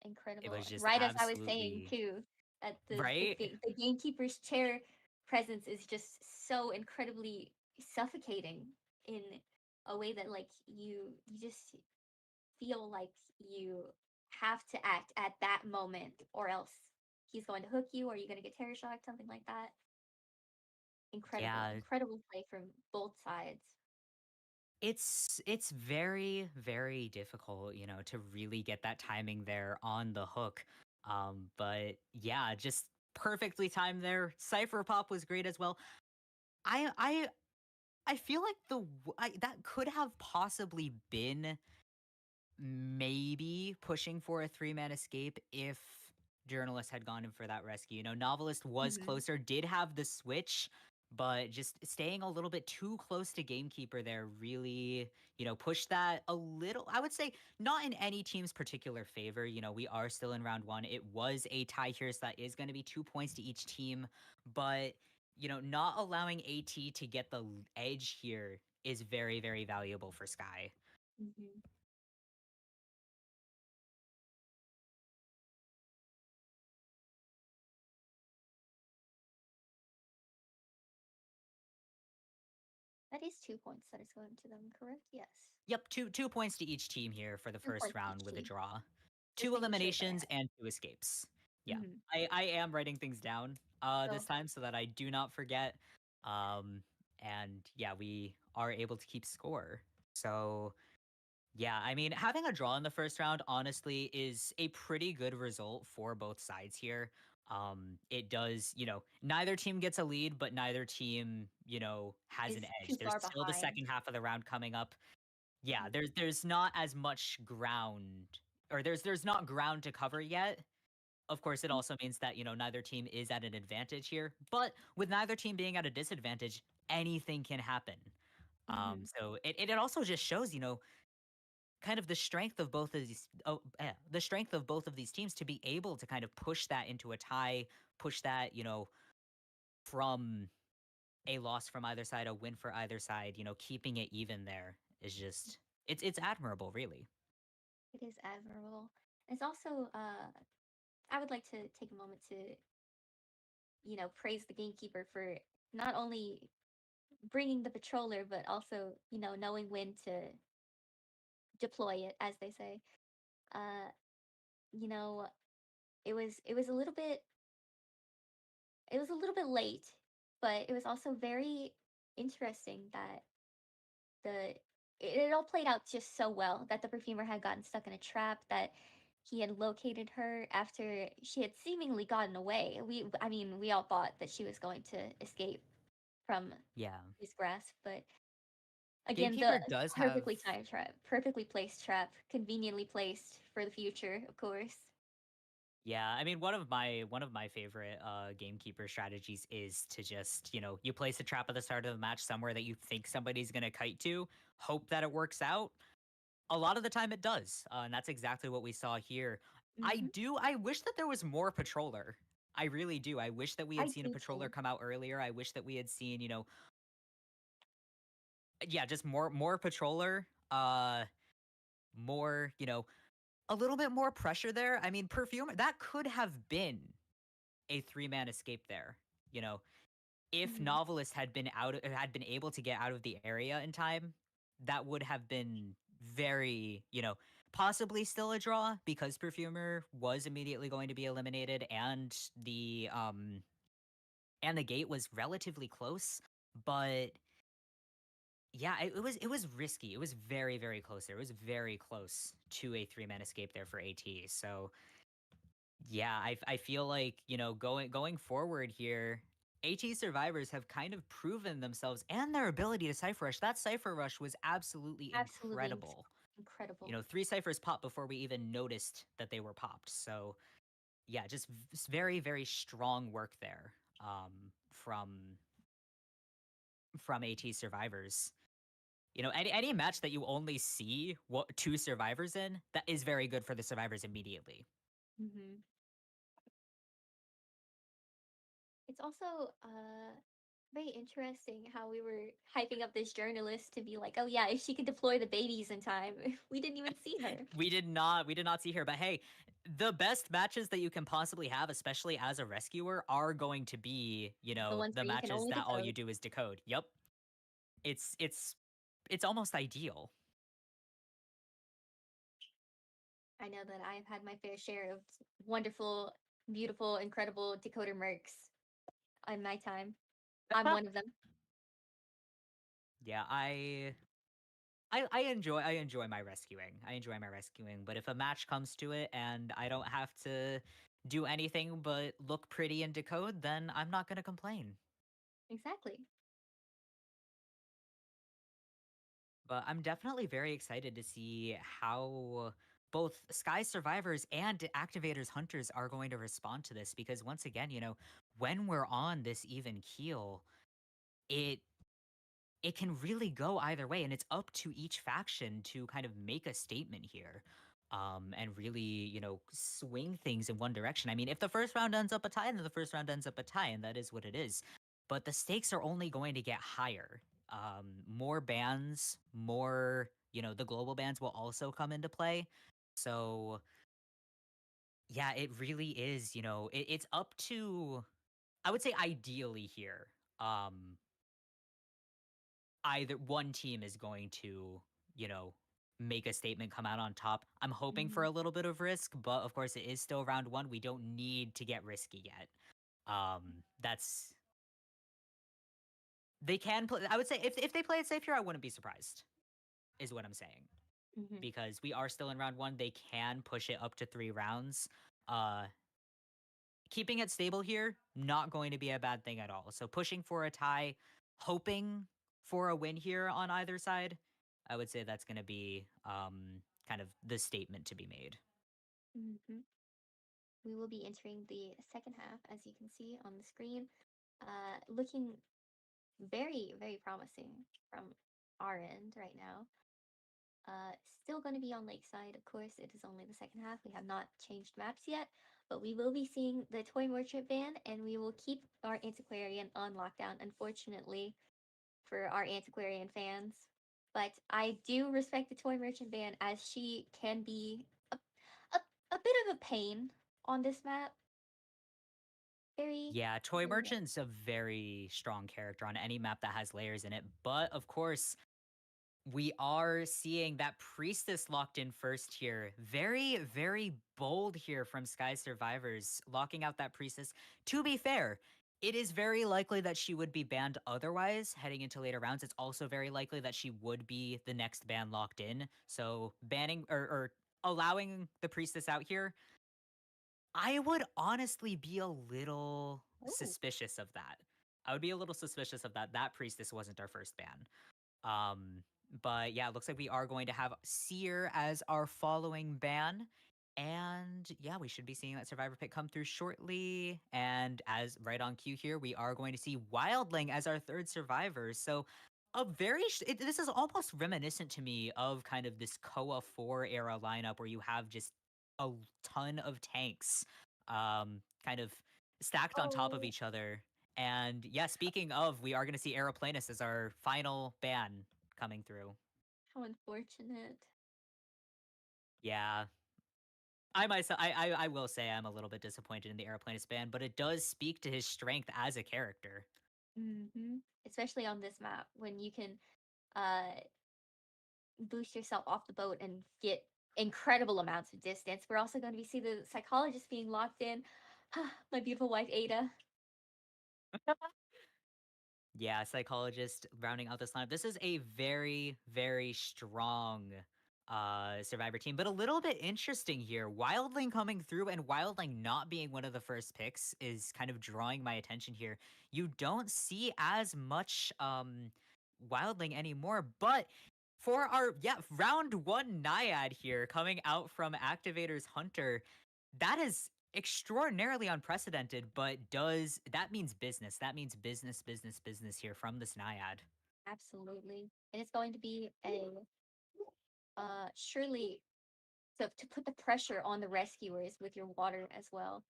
It Incredible. was just Right as I was saying absolutely... too, that Right? the gamekeeper's chair presence is just so incredibly suffocating in a way that like you just feel like you have to act at that moment or else he's going to hook you or you're going to get terror shocked, something like that. Incredible, Yeah, incredible play from both sides. it's very, very difficult, to really get that timing there on the hook. But yeah, just perfectly timed there. Cypher Pop was great as well. I I I feel like that could have possibly been maybe pushing for a 3-man escape if Journalist had gone in for that rescue. Novelist was Hmm. closer, did have the switch, but just staying a little bit too close to Gamekeeper there really, pushed that a little. I would say not in any team's particular favor. We are still in round 1. It was a tie here, so that is going to be 2 points to each team, but not allowing AT to get the edge here is very, very valuable for Sky. Hmm. That is 2 points that is going to them, correct? Yes. Yep, two points to each team here for the 2 points first each round with a team. draw. Just 2 making sure that I eliminations have. and 2 escapes. Yeah. Hmm. I am writing things down So this time so that I do not forget. And yeah, we are able to keep score. So yeah, I mean, having a draw in the first round honestly is a pretty good result for both sides here. It does, neither team gets a lead, but neither team, has an is edge. too There's far still the behind. second half of the round coming up. Yeah, Mhm. there's not as much ground, or there's not ground to cover yet. Of course, it also means that, neither team is at an advantage here, but with neither team being at a disadvantage, anything can happen. Mhm. So it also just shows, kind of the strength of the strength of both of these teams to be able to kind of push that into a tie, push that, from a loss from either side, a win for either side, keeping it even there is just it's admirable, really. It is admirable. It's also I would like to take a moment to, praise the gamekeeper for not only bringing the patroller but also, knowing when to deploy it as they say. you know, it was a little bit it was a little bit late, but it was also very interesting that the it all played out just so well that the perfumer had gotten stuck in a trap, that he had located her after she had seemingly gotten away. I mean, we all thought that she was going to escape from Yeah. his grasp, but again, the Gamekeeper does have perfectly timed trap, perfectly placed trap, conveniently placed for the future, of course. Yeah, I mean one of my favorite gamekeeper strategies is to just, you place a trap at the start of the match somewhere that you think somebody's going to kite to, hope that it works out. A lot of the time it does. And that's exactly what we saw here. Hmm. I wish that there was more patroller. I really do. I wish that we had I seen a do patroller too. come out earlier. I wish that we had seen, yeah, just more patroller, more, a little bit more pressure there. I mean, perfume that could have been a three-man escape there. You know, if Hmm. Novelist had been able to get out of the area in time, that would have been very, possibly still a draw because Perfumer was immediately going to be eliminated and the gate was relatively close, but yeah, it was risky. It was very very close there. It was very close to a three-man escape there for AT. So, yeah, I feel like, going forward here, AT survivors have kind of proven themselves and their ability to cipher rush. That cipher rush was absolutely Absolutely incredible. incredible. Three ciphers popped before we even noticed that they were popped. So, yeah, just very very strong work there, from AT survivors. Any match that you only see two survivors in, that is very good for the survivors immediately. Hmm. It's also very interesting how we were hyping up this journalist to be like, oh yeah, if she could deploy the babies in time, we didn't even see her. We did not see her, but hey, the best matches that you can possibly have, especially as a rescuer, are going to be, The ones the where you can matches only that all you decode. do is decode. Yep. It's almost ideal. I know that I have had my fair share of wonderful, beautiful, incredible decoder mercs in my time. I'm one of them. Yeah, I enjoy my rescuing. I enjoy my rescuing, but if a match comes to it and I don't have to do anything but look pretty and decode, then I'm not going to complain. Exactly. But I'm definitely very excited to see how both Sky Survivors and Activators Hunters are going to respond to this because once again, when we're on this even keel, it it can really go either way, and it's up to each faction to kind of make a statement here, and really, swing things in one direction. I mean, if the first round ends up a tie, then the first round ends up a tie, and that is what it is. But the stakes are only going to get higher. More bans, more, the global bans will also come into play. So, yeah, it really is, it's up to, I would say, ideally here. Um, Either one team is going to, you know, make a statement, come out on top. I'm hoping for Hmm. a little bit of risk, but of course it is still round one. We don't need to get risky yet. That's they can play. I would say if they play it safe here, I wouldn't be surprised. Is what I'm saying Hmm. because we are still in round one. They can push it up to 3 rounds. Uh, Keeping it stable here, not going to be a bad thing at all. So pushing for a tie, hoping for a win here on either side, I would say that's going to be, kind of the statement to be made. Hmm. We will be entering the second half, as you can see on the screen. Looking very, very promising from our end right now. Still going to be on Lakeside. Of course, it is only the second half. We have not changed maps yet, but we will be seeing the Toy Merchant ban, and we will keep our Antiquarian on lockdown, unfortunately, for our Antiquarian fans. But I do respect the Toy Merchant ban, as she can be a, a bit of a pain on this map. Very, Yeah, Toy very Merchant's a very strong character on any map that has layers in it. But of course, We are seeing that priestess locked in first here. Very, very bold here from Sky Survivors, locking out that priestess. To be fair, it is very likely that she would be banned otherwise heading into later rounds. It's also very likely that she would be the next ban locked in. So banning or allowing the priestess out here, I would honestly be a little Oh, suspicious of that. I would be a little suspicious of that. That priestess wasn't our first ban. Um, but yeah, it looks like we are going to have Seer as our following ban. And yeah, we should be seeing that survivor pick come through shortly. And as right on cue here, we are going to see Wildling as our third survivor. So a very this is almost reminiscent to me of kind of this Koa 4 era lineup where you have just a ton of tanks kind of stacked on top of oh, each other. And yeah, speaking of, we are going to see Aeroplanus as our final ban coming through. how unfortunate. Yeah. I myself, I will say I'm a little bit disappointed in the Aeroplanus ban, but it does speak to his strength as a character. Especially on this map when you can uh boost yourself off the boat and get incredible amounts of distance. We're also going to be see the psychologist being locked in. My beautiful wife Ada. Yeah, psychologist rounding out this lineup. This is a very, very strong survivor team, but a little bit interesting here. Wildling coming through and Wildling not being one of the first picks is kind of drawing my attention here. You don't see as much Wildling anymore, but for our round one Naiad here coming out from Activator's Hunter, that is extraordinarily unprecedented, but does that means business. That means business, business, business here from this Naiad. Absolutely. And it's going to be a surely to put the pressure on the rescuers with your water as well.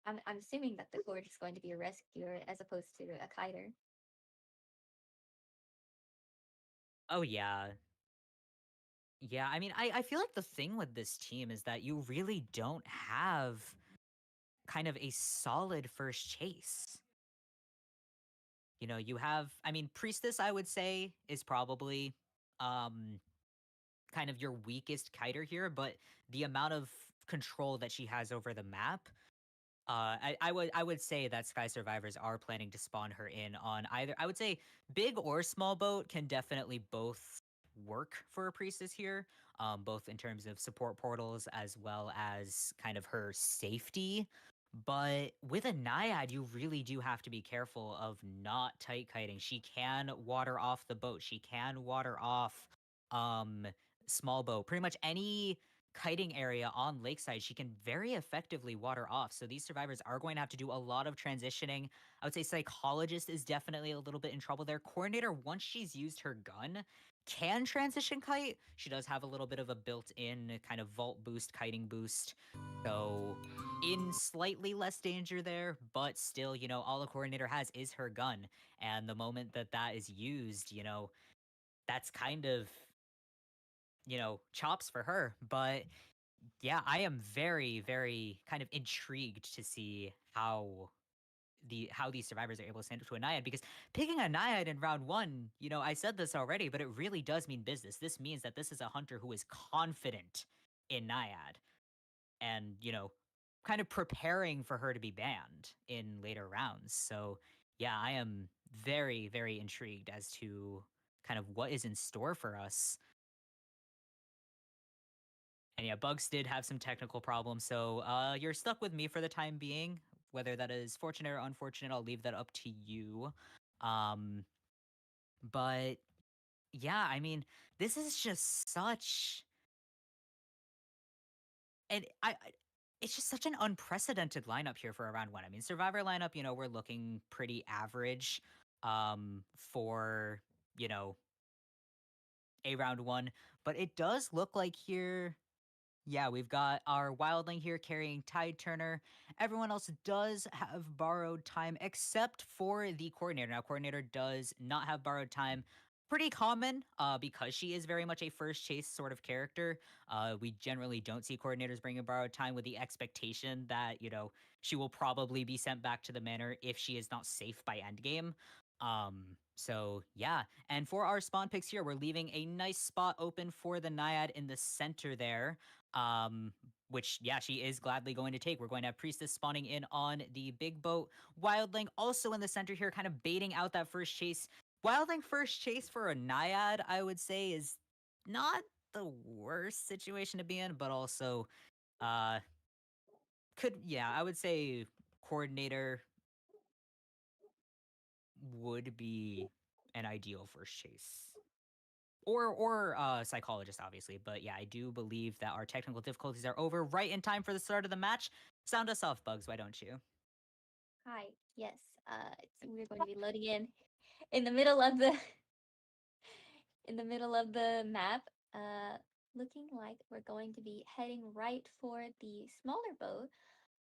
I'm assuming that the gorge is going to be a rescuer as opposed to a kiter. Oh yeah. Yeah, I mean, I feel like the thing with this team is that you really don't have kind of a solid first chase. You know, you have I mean, Priestess, I would say, is probably um kind of your weakest kiter here, but the amount of control that she has over the map, I would say that Sky Survivors are planning to spawn her in on either. I would say big or small boat can definitely both work for a priestess here, both in terms of support portals as well as kind of her safety. But with a Naiad, you really do have to be careful of not tight kiting. She can water off the boat. She can water off um small boat. Pretty much any kiting area on Lakeside, she can very effectively water off. So these survivors are going to have to do a lot of transitioning. I would say Psychologist is definitely a little bit in trouble there. Coordinator, once she's used her gun, can transition kite. She does have a little bit of a built-in kind of vault boost, kiting boost. So in slightly less danger there, but still, all a coordinator has is her gun. And the moment that that is used, that's kind of, chops for her. But yeah, I am very, very kind of intrigued to see how these survivors are able to stand up to a Naiad because picking a Naiad in round one, I said this already, but it really does mean business. This means that this is a hunter who is confident in Naiad and, kind of preparing for her to be banned in later rounds. So yeah, I am very, very intrigued as to kind of what is in store for us. And yeah, Bugs did have some technical problems, so you're stuck with me for the time being. Whether that is fortunate or unfortunate, I'll leave that up to you. Um, but yeah, I mean, this is just such and it's just such an unprecedented lineup here for a round one. I mean, Survivor lineup, we're looking pretty average for, you know, a round one, but it does look like here. Yeah, we've got our Wildling here carrying Tide Turner. Everyone else does have borrowed time except for the coordinator. Now, coordinator does not have borrowed time. Pretty common because she is very much a first chase sort of character. We generally don't see coordinators bringing borrowed time with the expectation that, she will probably be sent back to the manor if she is not safe by endgame. So yeah. And for our spawn picks here, we're leaving a nice spot open for the Naiad in the center there. Um, which yeah, she is gladly going to take. We're going to have Priestess spawning in on the big boat. Wildling also in the center here, kind of baiting out that first chase. Wildling first chase for a Naiad, I would say, is not the worst situation to be in, but also uh yeah, I would say coordinator would be an ideal first chase. Or psychologist, obviously. But yeah, I do believe that our technical difficulties are over right in time for the start of the match. Sound us off, Bugs, why don't you? Hi. Yes. We're going to be loading in the middle of the in the middle of the map. Looking like we're going to be heading right for the smaller boat.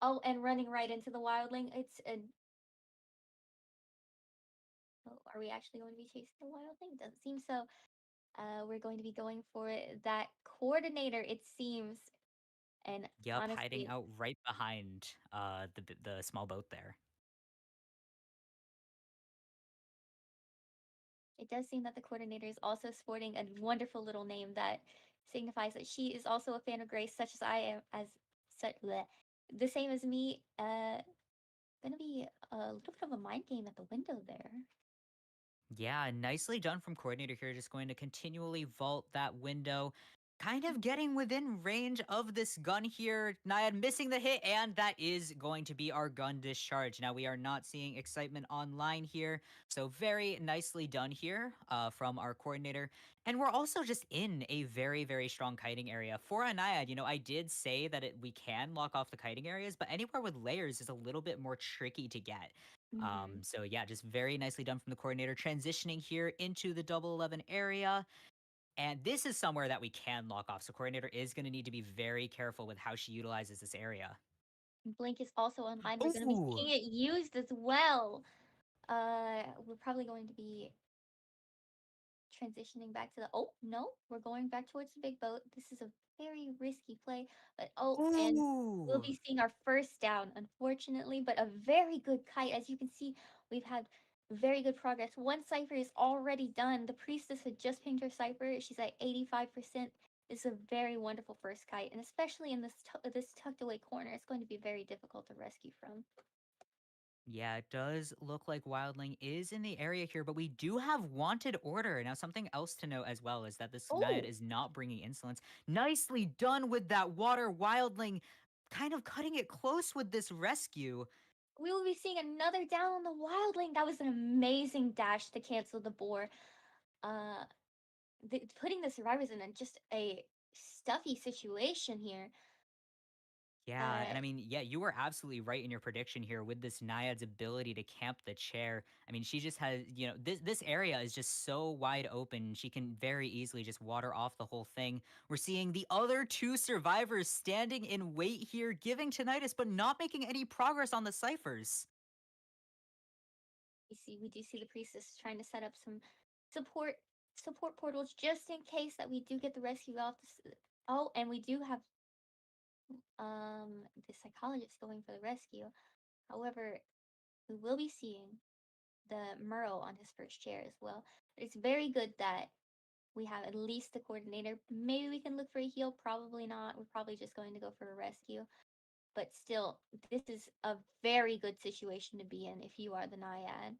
Oh, and running right into the wildling. It's a. Oh, are we actually going to be chasing the wildling? Doesn't seem so. We're going to be going for that coordinator. It seems, and Yup, hiding honestly, out right behind the small boat there. it does seem that the coordinator is also sporting a wonderful little name that signifies that she is also a fan of Grace, such as I am, as such the same as me. Gonna be a little bit of a mind game at the window there. Yeah, nicely done from coordinator here. Just going to continually vault that window. Kind of getting within range of this gun here. Naiad missing the hit, and that is going to be our gun discharge. Now, we are not seeing excitement online here, so very nicely done here from our coordinator. And we're also just in a very, very strong kiting area. For a Naiad, I did say that we can lock off the kiting areas, but anywhere with layers is a little bit more tricky to get. Mm-hmm. So yeah, just very nicely done from the coordinator, transitioning here into the double 11 area. And this is somewhere that we can lock off. So coordinator is going to need to be very careful with how she utilizes this area. Blink is also online. We're gonna be Ooh, seeing it used as well. We're probably going to be transitioning back to the oh no, we're going back towards the big boat. This is a very risky play, but oh, and we'll ooh. be seeing our first down, unfortunately, but a very good kite. As you can see, we've had very good progress. One cipher is already done. The priestess had just pinged her cipher. She's at 85%. It's a very wonderful first kite, and especially in this tucked away corner, it's going to be very difficult to rescue from. Yeah, it does look like Wildling is in the area here, but we do have wanted order. Now, something else to note as well is that this Naiad Oh, is not bringing insolence. Nicely done with that water Wildling, kind of cutting it close with this rescue. we will be seeing another down on the wildling. That was an amazing dash to cancel the boar. Uh, putting the survivors in just a stuffy situation here. Yeah, Uh, and I mean, yeah, you were absolutely right in your prediction here with this Naiad's ability to camp the chair. I mean, she just has, this area is just so wide open. She can very easily just water off the whole thing. We're seeing the other two survivors standing in wait here, giving tinnitus, but not making any progress on the ciphers. we do see the priestess trying to set up some support support portals just in case that we do get the rescue off. Oh, and we do have the psychologist going for the rescue. However, we will be seeing the Merle on his first chair as well. It's very good that we have at least the coordinator. Maybe we can look for a heal. Probably not. We're probably just going to go for a rescue. But still, this is a very good situation to be in if you are the Naiad.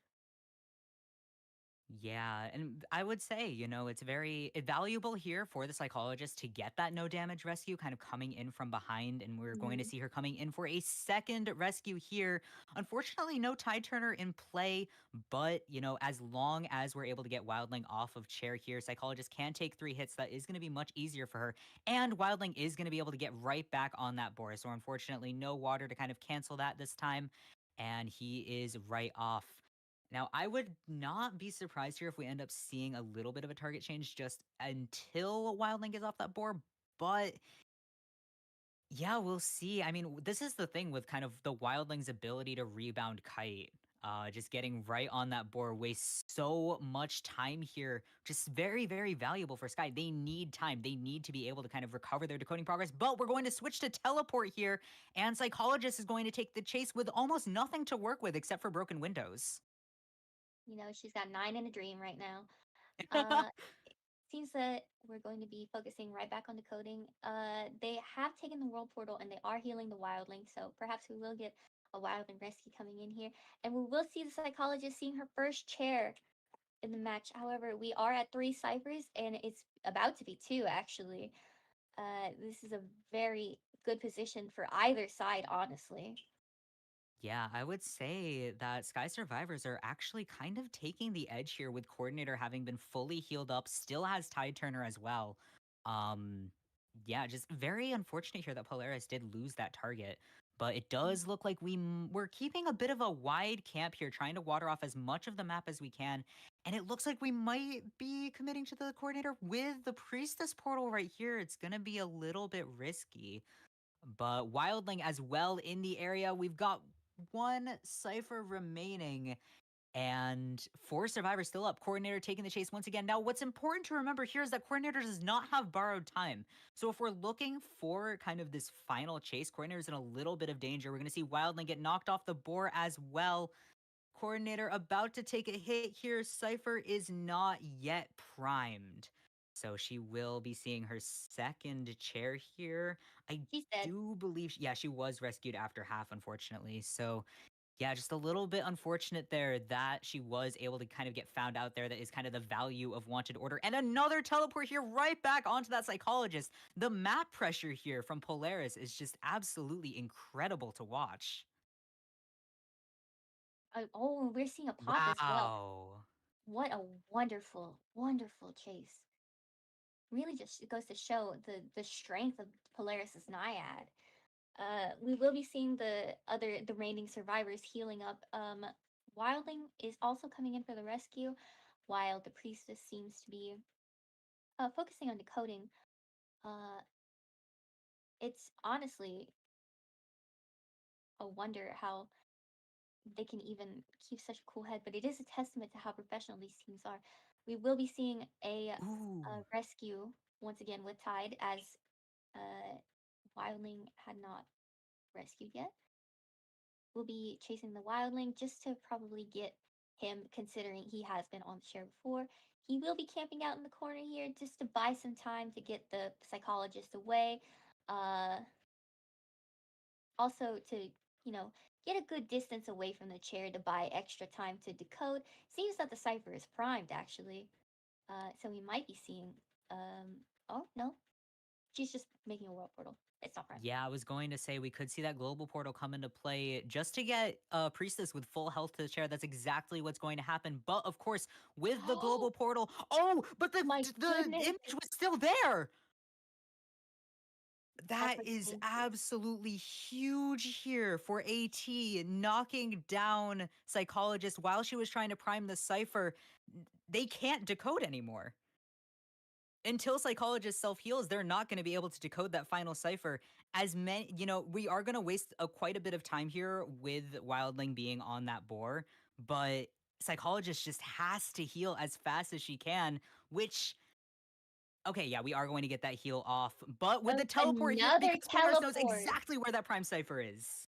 Yeah, and I would say, it's very valuable here for the psychologist to get that no damage rescue kind of coming in from behind. And we're going to Mhm. see her coming in for a second rescue here. Unfortunately, no tide turner in play, but, as long as we're able to get Wildling off of chair here, psychologist can take 3 hits. That is going to be much easier for her. And Wildling is going to be able to get right back on that board. So unfortunately, no water to kind of cancel that this time. And he is right off. Now, I would not be surprised here if we end up seeing a little bit of a target change just until Wildling is off that board. But yeah, we'll see. I mean, this is the thing with kind of the Wildling's ability to rebound kite. Just getting right on that board wastes so much time here. Just very, very valuable for Sky. They need time. They need to be able to kind of recover their decoding progress. But we're going to switch to teleport here, and Psychologist is going to take the chase with almost nothing to work with except for broken windows. She's got 9 in a dream right now. Uh, Seems that we're going to be focusing right back on decoding. They have taken the world portal and they are healing the wildling, so perhaps we will get a wildling rescue coming in here, and we will see the psychologist seeing her first chair in the match. However, we are at 3 ciphers, and it's about to be 2 actually. This is a very good position for either side, honestly. Yeah, I would say that Sky Survivors are actually kind of taking the edge here with Coordinator having been fully healed up, still has Tide Turner as well. Um, yeah, just very unfortunate here that Polaris did lose that target. But it does look like we're keeping a bit of a wide camp here, trying to water off as much of the map as we can. And it looks like we might be committing to the Coordinator with the Priestess portal right here. It's going to be a little bit risky. But Wildling as well in the area. We've got 1 cipher remaining and 4 survivors still up. Coordinator taking the chase once again. Now, what's important to remember here is that Coordinator does not have borrowed time. So if we're looking for kind of this final chase, Coordinator's in a little bit of danger. We're going to see Wildling get knocked off the boar as well. Coordinator about to take a hit here. Cypher is not yet primed. So she will be seeing her second chair here. I She's dead. do believe, yeah, she was rescued after half, unfortunately. So, yeah, just a little bit unfortunate there that she was able to kind of get found out there. That is kind of the value of Wanted Order. And another teleport here, right back onto that psychologist. The map pressure here from Polaris is just absolutely incredible to watch. Oh, we're seeing a pop as well. Wow. What a wonderful, wonderful chase. Really just it goes to show the strength of Polaris's Naiad. We will be seeing the remaining survivors healing up. Wildling is also coming in for the rescue, while the priestess seems to be focusing on decoding. Uh, it's honestly a wonder how they can even keep such a cool head, but it is a testament to how professional these teams are. We will be seeing a Ooh. rescue once again with Tide, as uh, Wildling had not rescued yet. We'll be chasing the wildling just to probably get him, considering he has been on the share before. He will be camping out in the corner here just to buy some time to get the psychologist away. Uh, Also to, get a good distance away from the chair to buy extra time to decode. Seems that the cipher is primed actually. So we might be seeing. Oh no, she's just making a world portal. It's not primed. Yeah, I was going to say we could see that global portal come into play just to get Priestess with full health to the chair. That's exactly what's going to happen. But of course, with the global Oh portal, oh, but the my the goodness, image was still there. that's That what's is dangerous. absolutely huge here for AT, knocking down Psychologist while she was trying to prime the cipher. They can't decode anymore. Until Psychologist self heals, they're not going to be able to decode that final cipher. As many, we are going to waste quite a bit of time here with Wildling being on that boar, but Psychologist just has to heal as fast as she can, which, okay, yeah, we are going to get that heal off, but with the teleport here, Another because Polaris knows teleport. exactly where that prime cipher is.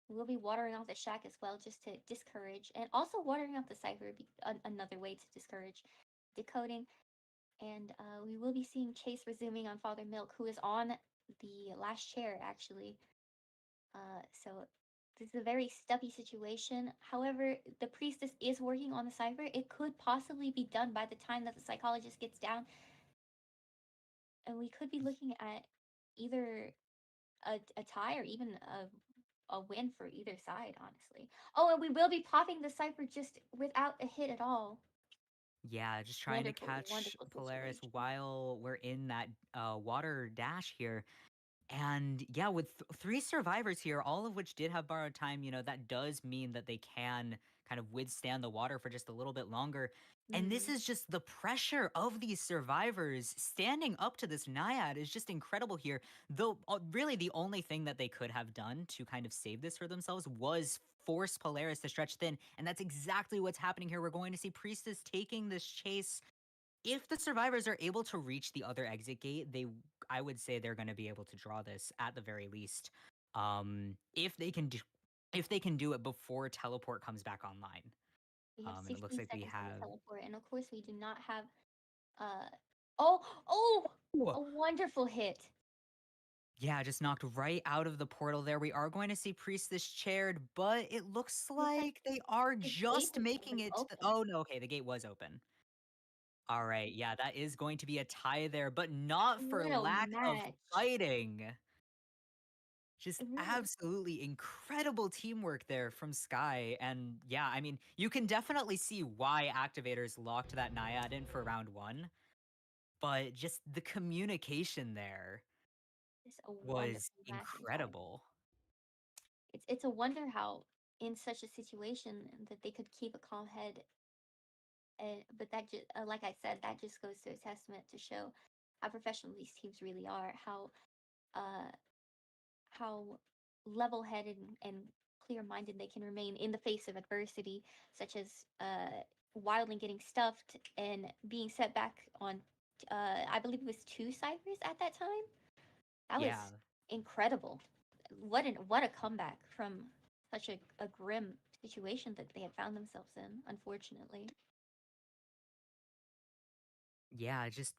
We'll be watering off the shack as well, just to discourage, and also watering off the cipher, another way to discourage decoding. And we will be seeing Chase resuming on Father Milk, who is on the last chair actually. So this is a very stuffy situation. However, the priestess is working on the cipher. It could possibly be done by the time that the psychologist gets down, and we could be looking at either a tie or even a win for either side, honestly. Oh, and we will be popping the cipher just without a hit at all. Yeah, just trying to Wonderful, catch wonderful Polaris situation. while we're in that water dash here. And yeah, with 3 survivors here, all of which did have borrowed time, that does mean that they can kind of withstand the water for just a little bit longer. And this Mm. is just the pressure of these survivors standing up to this Naiad is just incredible here. Though, really, the only thing that they could have done to kind of save this for themselves was force Polaris to stretch thin. And that's exactly what's happening here. We're going to see Priestess taking this chase. If the survivors are able to reach the other exit gate, I would say they're going to be able to draw this at the very least. If they can do it before teleport comes back online. We have And it looks 16 like we seconds on the have. teleport, and of course we do not have uh oh, a wonderful hit. Yeah, just knocked right out of the portal there. We are going to see Priestess chaired, but it looks Looks like like they are the gate just is making already it to the. open. Oh, no. Okay, the gate was open. All right. Yeah, that is going to be a tie there, but not for What a lack of match. fighting. Just Really. absolutely incredible teamwork there from Sky. And yeah, I mean, you can definitely see why activators locked that Naiad in for round one, but just the communication there It's a was wonderful match entirely. incredible. It's a wonder how in such a situation that they could keep a calm head. But that just like I said, that just goes to a testament to show how professional these teams really are. Uh how level-headed and clear-minded they can remain in the face of adversity, such as Wildling getting stuffed and being set back on. I believe it was two ciphers at that time. That was Yeah. incredible. What a comeback from such a grim situation that they had found themselves in. Unfortunately. Yeah, just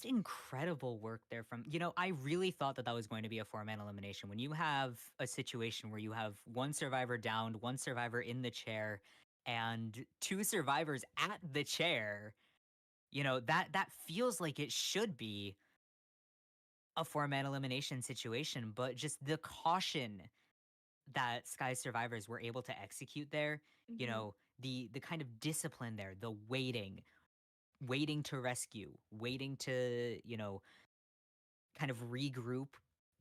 incredible work there from I really thought that that was going to be a four-man elimination. When you have a situation where you have one survivor downed, one survivor in the chair, and two survivors at the chair, that feels like it should be a four-man elimination situation, but just the caution that Sky survivors were able to execute there, Hmm. the kind of discipline there, the waiting to rescue, waiting to, kind of regroup,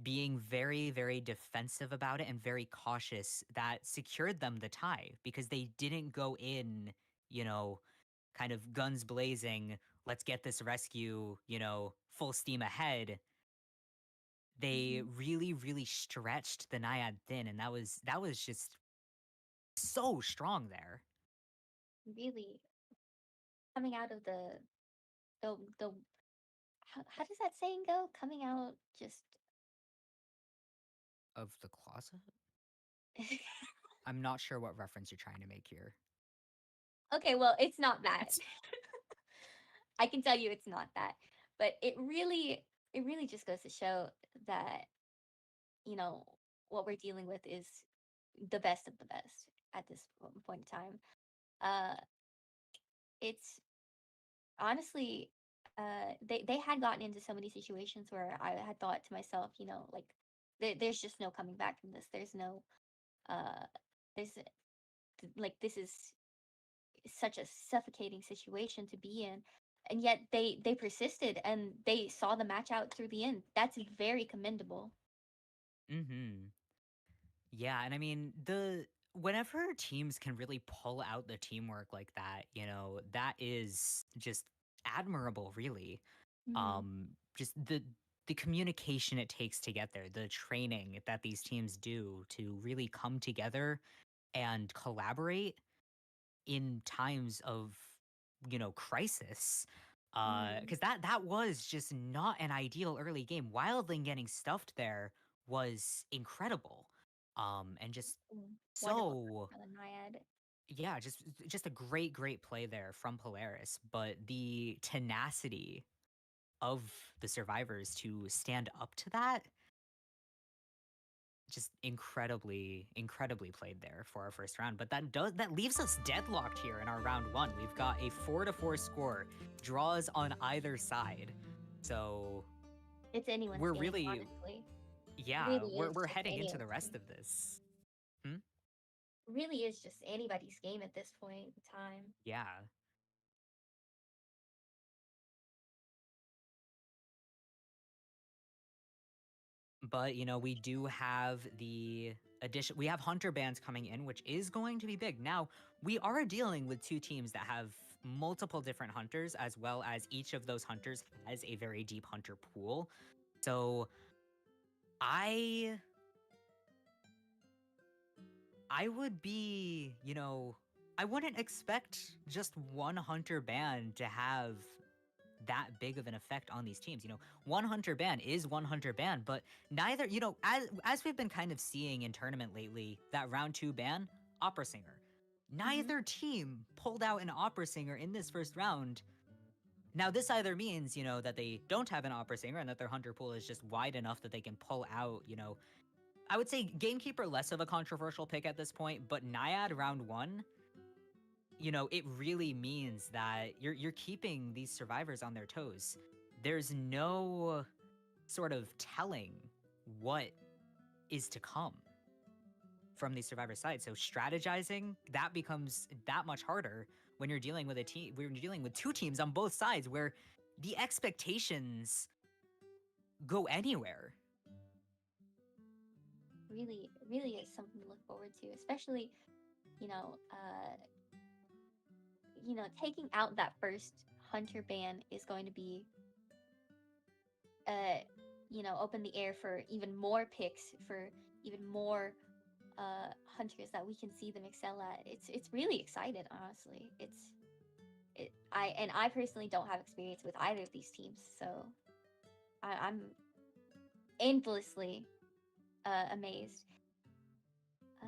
being very, very defensive about it and very cautious, that secured them the tie because they didn't go in, you know, kind of guns blazing, let's get this rescue, full steam ahead. They Hmm. really, really stretched the Naiad thin, and that was just so strong there. Really coming out of the how does that saying go? Coming out just Of the closet? I'm not sure what reference you're trying to make here. okay. Well, it's not that. I can tell you it's not that. But it really just goes to show that, you know, what we're dealing with is the best of the best at this point in time. Uh it's honestly they had gotten into so many situations where I had thought to myself, like there's just no coming back from this. There's no uh there's like this is such a suffocating situation to be in, and yet they persisted and they saw the match out through the end. That's very commendable. Mhm. Yeah, and I mean, the whenever teams can really pull out the teamwork like that, that is just admirable, really. Hmm. Just the communication it takes to get there, the training that these teams do to really come together and collaborate in times of, crisis. Hmm. Because that was just not an ideal early game. Wildling getting stuffed there was incredible. And just Wonderful so for the Naiad. yeah, just a great, great play there from Polaris. But the tenacity of the survivors to stand up to that, just incredibly, incredibly played there for our first round. But that leaves us deadlocked here in our round one. We've got a 4-4 score, draws on either side. So It's anyone's we're game, really, honestly. yeah, Really is we're just heading into the anyone's rest game. of this. Hmm? Really is just anybody's game at this point in time. Yeah. But, we do have the addition. We have hunter bands coming in, which is going to be big. Now, we are dealing with two teams that have multiple different hunters, as well as each of those hunters has a very deep hunter pool. So I I would be, I wouldn't expect just one hunter band to have that big of an effect on these teams. One hunter ban is one hunter ban, but neither, as we've been kind of seeing in tournament lately, that round two ban, opera singer. Mm-hmm. neither team pulled out an opera singer in this first round. Now, this either means, that they don't have an opera singer and that their hunter pool is just wide enough that they can pull out, I would say Gamekeeper less of a controversial pick at this point, but Naiad round one, it really means that you're keeping these survivors on their toes. There's no sort of telling what is to come from these survivor sides. So strategizing, that becomes that much harder when you're dealing with when you're dealing with two teams on both sides where the expectations go anywhere. Really, really is something to look forward to, especially, you know, uh, taking out that first hunter ban is going to be, uh, open the air for even more picks, for even more hunters that we can see them excel at. It's really excited, honestly. I personally don't have experience with either of these teams, so I'm endlessly amazed.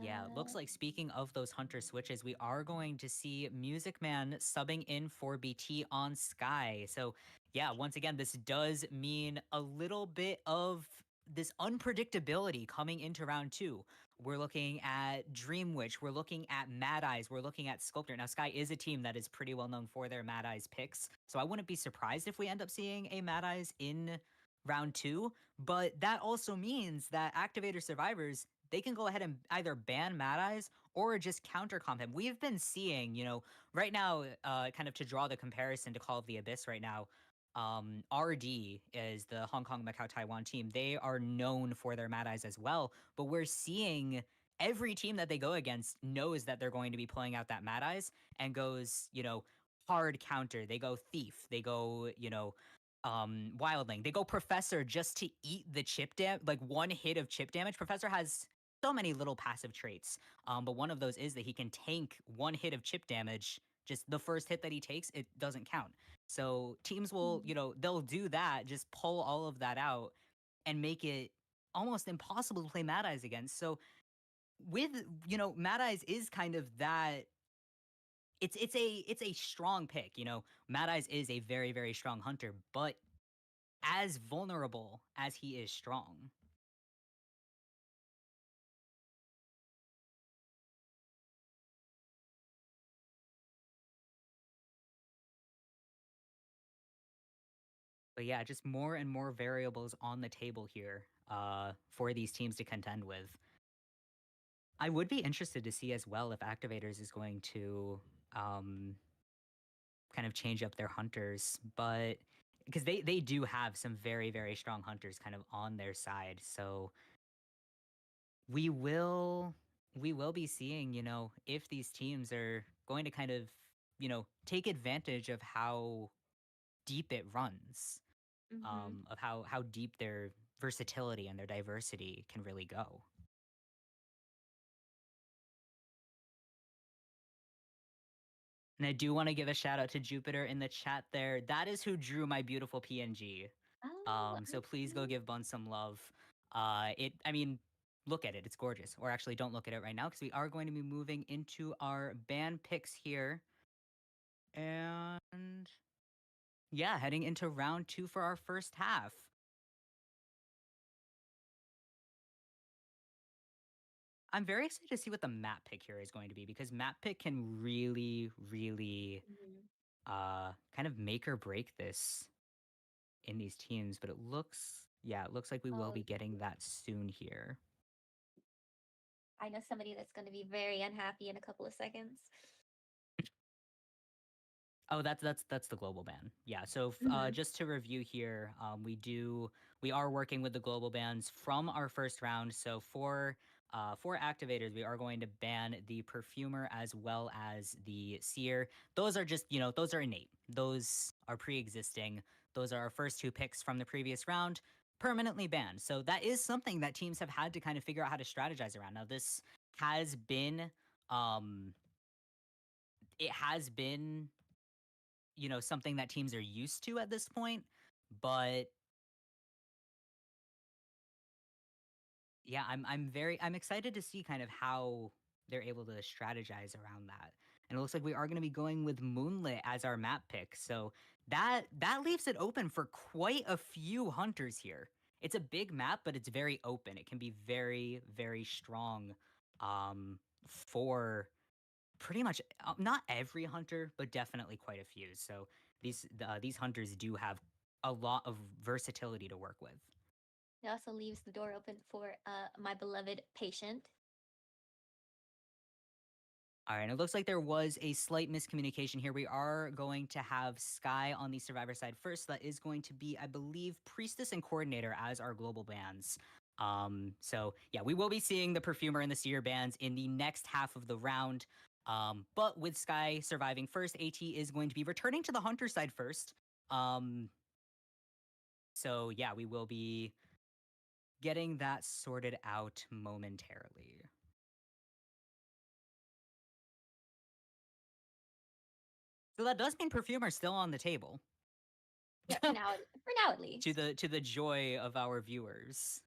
Yeah, looks Uh, like speaking of those hunter switches, we are going to see Music Man subbing in for BT on Sky. So, yeah, once again, this does mean a little bit of this unpredictability coming into round two. We're looking at Dream Witch, we're looking at Mad Eyes, we're looking at Sculptor. Now, Sky is a team that is pretty well known for their Mad Eyes picks, so I wouldn't be surprised if we end up seeing a Mad Eyes in round two. But that also means that Activator survivors, they can go ahead and either ban Mad Eyes or just counter comp him. We've been seeing, right now, kind of to draw the comparison to Call of the Abyss right now, RD is the Hong Kong, Macau, Taiwan team. They are known for their Mad Eyes as well, but we're seeing every team that they go against knows that they're going to be pulling out that Mad Eyes and goes, hard counter. They go Thief. They go, Wildling. They go Professor just to eat the chip like one hit of chip damage. Professor has so many little passive traits, but one of those is that he can tank one hit of chip damage. Just the first hit that he takes, it doesn't count. So teams will, mm, they'll do that, just pull all of that out and make it almost impossible to play Mad Eyes against. So with, Mad Eyes is kind of that, it's a strong pick. Mad Eyes is a very, very strong hunter, but as vulnerable as he is strong. But yeah, just more and more variables on the table here for these teams to contend with. I would be interested to see as well if Activators is going to um, kind of change up their hunters, but because they do have some very, very strong hunters kind of on their side. So we will we will be seeing, if these teams are going to kind of, take advantage of how deep it runs, mm-hmm. of how deep their versatility and their diversity can really go. And I do want to give a shout out to Jupiter in the chat there. That is who drew my beautiful PNG. Oh, I So please go see. give Bun some love. I mean, look at it. It's gorgeous. Or actually, don't look at it right now because we are going to be moving into our band picks here. And yeah, heading into round two for our first half. I'm very excited to see what the map pick here is going to be because map pick can really, really Mhm. kind of make or break this in these teams. But it looks like we will Oh, be getting that soon here. I know somebody that's going to be very unhappy in a couple of seconds. Oh, that's the global ban. Yeah. So Mm-hmm. just to review here, we are working with the global bans from our first round. So for activators, we are going to ban the perfumer as well as the seer. Those are just, those are innate. Those are pre-existing. Those are our first two picks from the previous round, permanently banned. So that is something that teams have had to kind of figure out how to strategize around. Now this has been um it has been, something that teams are used to at this point. But yeah, I'm excited to see kind of how they're able to strategize around that. And it looks like we are going to be going with Moonlit as our map pick. So that leaves it open for quite a few hunters here. It's a big map, but it's very open. It can be very, very strong for pretty much not every hunter, but definitely quite a few. So these hunters do have a lot of versatility to work with. It also leaves the door open for my beloved patient. All right, and it looks like there was a slight miscommunication here. We are going to have Sky on the Survivor side first. That is going to be, I believe, Priestess and Coordinator as our global bans. So yeah, we will be seeing the Perfumer and the Seer bans in the next half of the round. But with Sky surviving first, AT is going to be returning to the Hunter side first. So yeah, we will be getting that sorted out momentarily. So that does mean Perfumer still on the table. Yeah, for now, at least. To the joy of our viewers.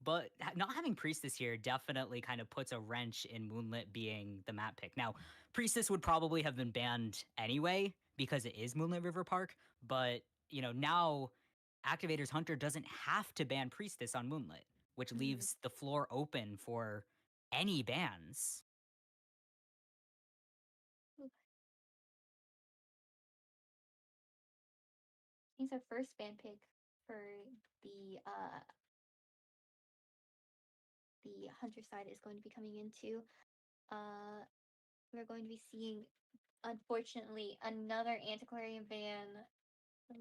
But not having Priestess here definitely kind of puts a wrench in Moonlit being the map pick. Now, Priestess would probably have been banned anyway because it is Moonlit River Park, but now Activator's Hunter doesn't have to ban Priestess on Moonlit, which leaves the floor open for any bans. He's our first ban pick for the hunter side is going to be coming into. We're going to be seeing, unfortunately, another antiquarian ban.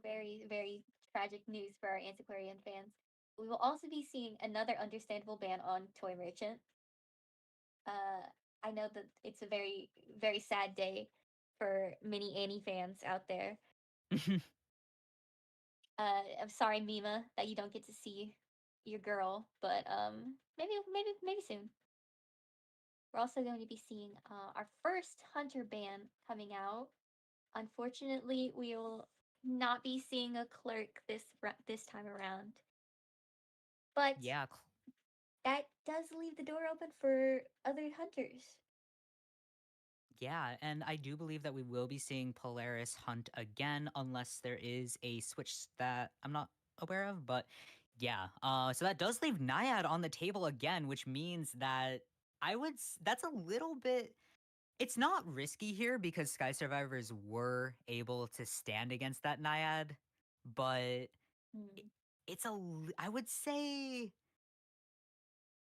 Very, very tragic news for our antiquarian fans. We will also be seeing another understandable ban on Toy Merchant. I know that it's a very, very sad day for many Annie fans out there. I'm sorry, Mima, that you don't get to see your girl, but maybe soon. We're also going to be seeing our first hunter ban coming out. Unfortunately, we will not be seeing a clerk this time around. But Yeah, that does leave the door open for other hunters. yeah, and I do believe that we will be seeing Polaris hunt again, unless there is a switch that I'm not aware of. But yeah, so that does leave Naiad on the table again, which means that that's a little bit. It's not risky here because Sky Survivors were able to stand against that Naiad, but Hmm. I would say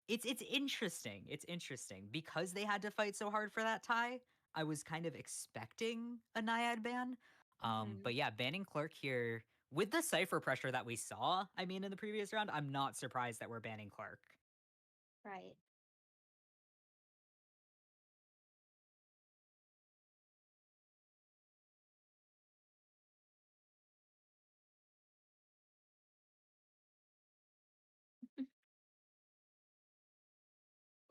it's interesting. It's interesting because they had to fight so hard for that tie. I was kind of expecting a Naiad ban. But yeah, banning Clerk here with the cipher pressure that we saw, I mean, in the previous round, I'm not surprised that we're banning Clerk. Right.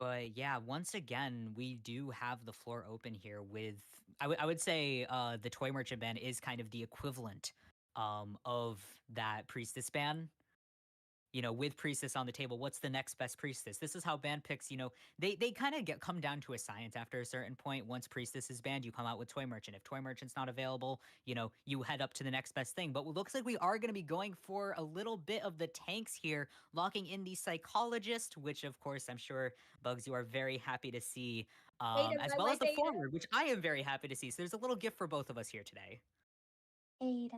But yeah, once again, we do have the floor open here with I would say the toy merchant ban is kind of the equivalent of that priestess ban. With priestess on the table, what's the next best priestess? This is how band picks, they kind of come down to a science after a certain point. Once priestess is banned, you come out with toy merchant. If toy merchant's not available, you head up to the next best thing. But it looks like we are going to be going for a little bit of the tanks here, locking in the psychologist, which of course I'm sure Bugs you are very happy to see, Ada, as my well as wife the Ada. forward, which I am very happy to see. So there's a little gift for both of us here today. Ada.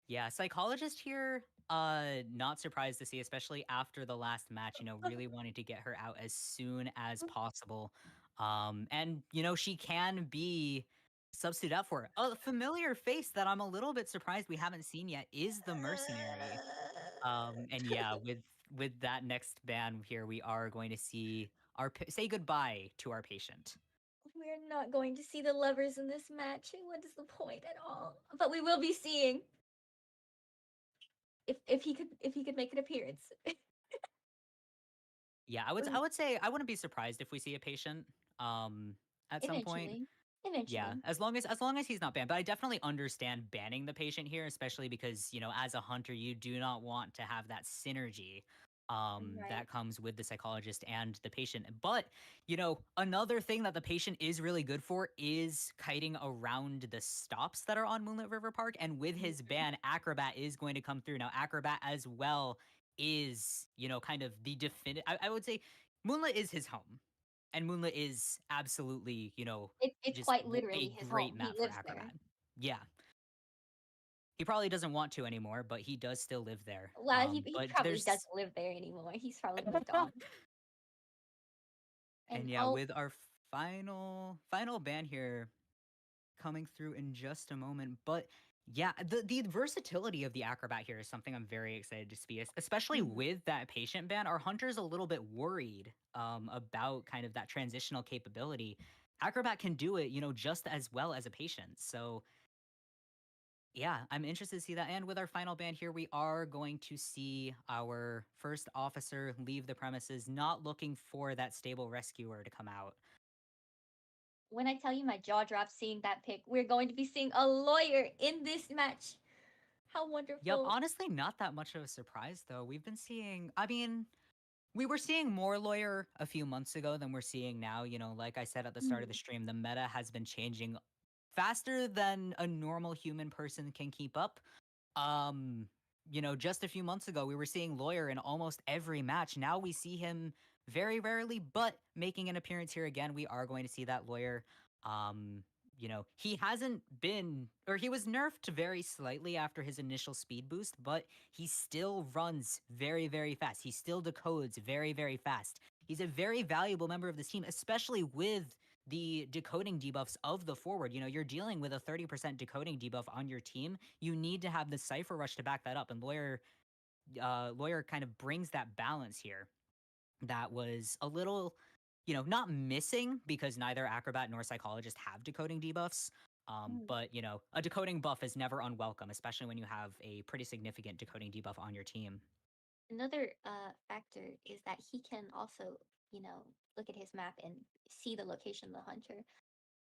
Yeah, psychologist here, not surprised to see, especially after the last match, really wanting to get her out as soon as possible. And she can be substitute out for a familiar face that I'm a little bit surprised we haven't seen yet is the mercenary. And yeah, with that next ban here, we are going to see say goodbye to our patient. We're not going to see the lovers in this match. What is the point at all? But we will be seeing if he could make an appearance. Yeah, I would say I wouldn't be surprised if we see a patient at some point. Eventually. Yeah, Eventually. as long as he's not banned. But I definitely understand banning the patient here, especially because, as a hunter, you do not want to have that synergy Right. that comes with the psychologist and the patient. But, another thing that the patient is really good for is kiting around the stops that are on Moonlit River Park. And with his Mhm. ban, Acrobat is going to come through. Now, Acrobat as well is, kind of the definitive. I would say Moonlit is his home. And Moonlit is absolutely, It's just quite a literally his great home. He map for lives there. Acrobat. Yeah. He probably doesn't want to anymore, but he does still live there. Well, he But probably there's doesn't live there anymore. He's probably moved on. and And yeah, oh, with our final band here coming through in just a moment. But yeah, the versatility of the Acrobat here is something I'm very excited to see, especially mhm. with that patient band. Our hunter's a little bit worried about kind of that transitional capability. Acrobat can do it, just as well as a patient. So yeah, I'm interested to see that. And with our final band here, we are going to see our first officer leave the premises, not looking for that stable rescuer to come out. When I tell you my jaw drops seeing that pick, we're going to be seeing a lawyer in this match. How Yep, wonderful. honestly, not that much of a surprise, though. We've been seeing, I mean, we were seeing more lawyer a few months ago than we're seeing now. Like I said at the start of the Mhm. stream, the meta has been changing faster than a normal human person can keep up. Um, just a few months ago, we were seeing Lawyer in almost every match. Now we see him very rarely, but making an appearance here again. We are going to see that Lawyer. Um, he hasn't been, or he was nerfed very slightly after his initial speed boost, but he still runs very, very fast. He still decodes very, very fast. He's a very valuable member of this team, especially with the decoding debuffs of the forward. You're dealing with a 30% decoding debuff on your team. You need to have the Cypher Rush to back that up. And Lawyer kind of brings that balance here that was a little, not missing because neither Acrobat nor Psychologist have decoding debuffs. Mhm. But, a decoding buff is never unwelcome, especially when you have a pretty significant decoding debuff on your team. Another factor is that he can also, look at his map and see the location of the hunter.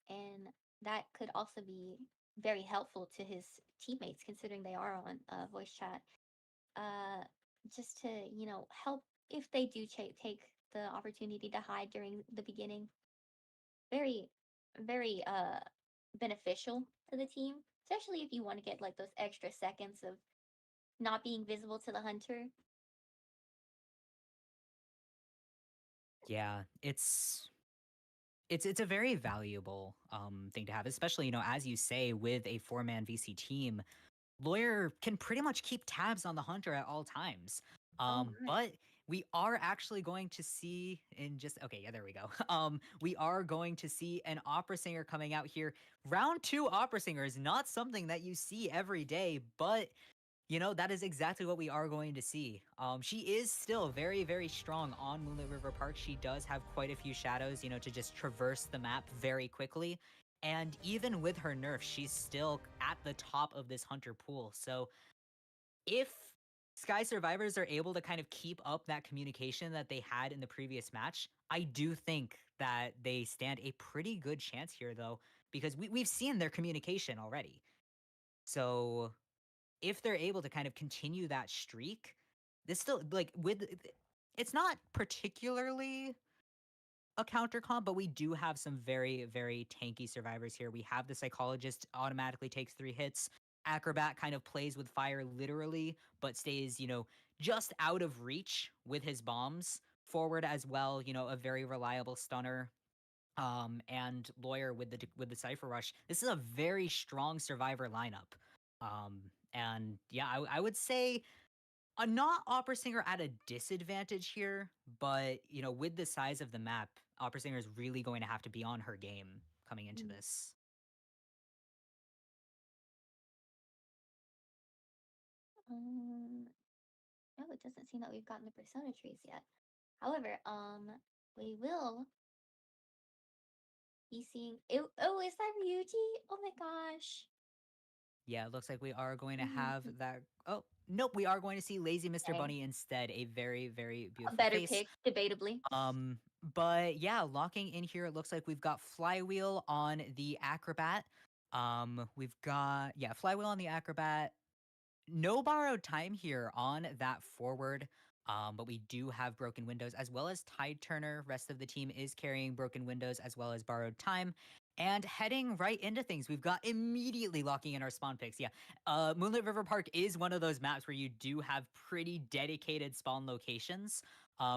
And that could also be very helpful to his teammates considering they are on voice chat. Uh, just to, help if they do take the opportunity to hide during the beginning. Very, very beneficial to the team, especially if you want to get like those extra seconds of not being visible to the hunter. Yeah, it's a very valuable thing to have, especially as you say with a four-man VC team. Lawyer can pretty much keep tabs on the hunter at all times. Oh my. But we are actually going to see in just okay, yeah, there we go. We are going to see an opera singer coming out here. Round two opera singer is not something that you see every day, but that is exactly what we are going to see. She is still very, very strong on Moonlit River Park. She does have quite a few shadows, to just traverse the map very quickly. And even with her nerf, she's still at the top of this hunter pool. So if Sky Survivors are able to kind of keep up that communication that they had in the previous match, I do think that they stand a pretty good chance here, though, because we've seen their communication already. So if they're able to kind of continue that streak, this still like with it's not particularly a counter comp, but we do have some very, very tanky survivors here. We have the psychologist automatically takes 3 hits. Acrobat kind of plays with fire literally, but stays, just out of reach with his bombs. Forward as well, a very reliable stunner. And Lawyer with the Cypher Rush. This is a very strong survivor lineup. And yeah, I would say not Opera Singer at a disadvantage here, but with the size of the map, Opera Singer is really going to have to be on her game coming into Mm. this. Um, no, it doesn't seem that we've gotten the persona trees yet. However, we will be seeing. Oh, is that Ryuji? Oh my gosh. Yeah, it looks like we are going to have Mhm. that. Oh, nope, we are going to see Lazy Mr. Okay, Bunny instead. A very, very a beautiful better face. pick, debatably. But yeah, locking in here, it looks like we've got Flywheel on the Acrobat. We've got, yeah, Flywheel on the Acrobat. No borrowed time here on that forward. But we do have broken windows as well as Tide Turner. Rest of the team is carrying broken windows as well as borrowed time. And heading right into things, we've got immediately locking in our spawn picks. Yeah, Moonlit River Park is one of those maps where you do have pretty dedicated spawn locations.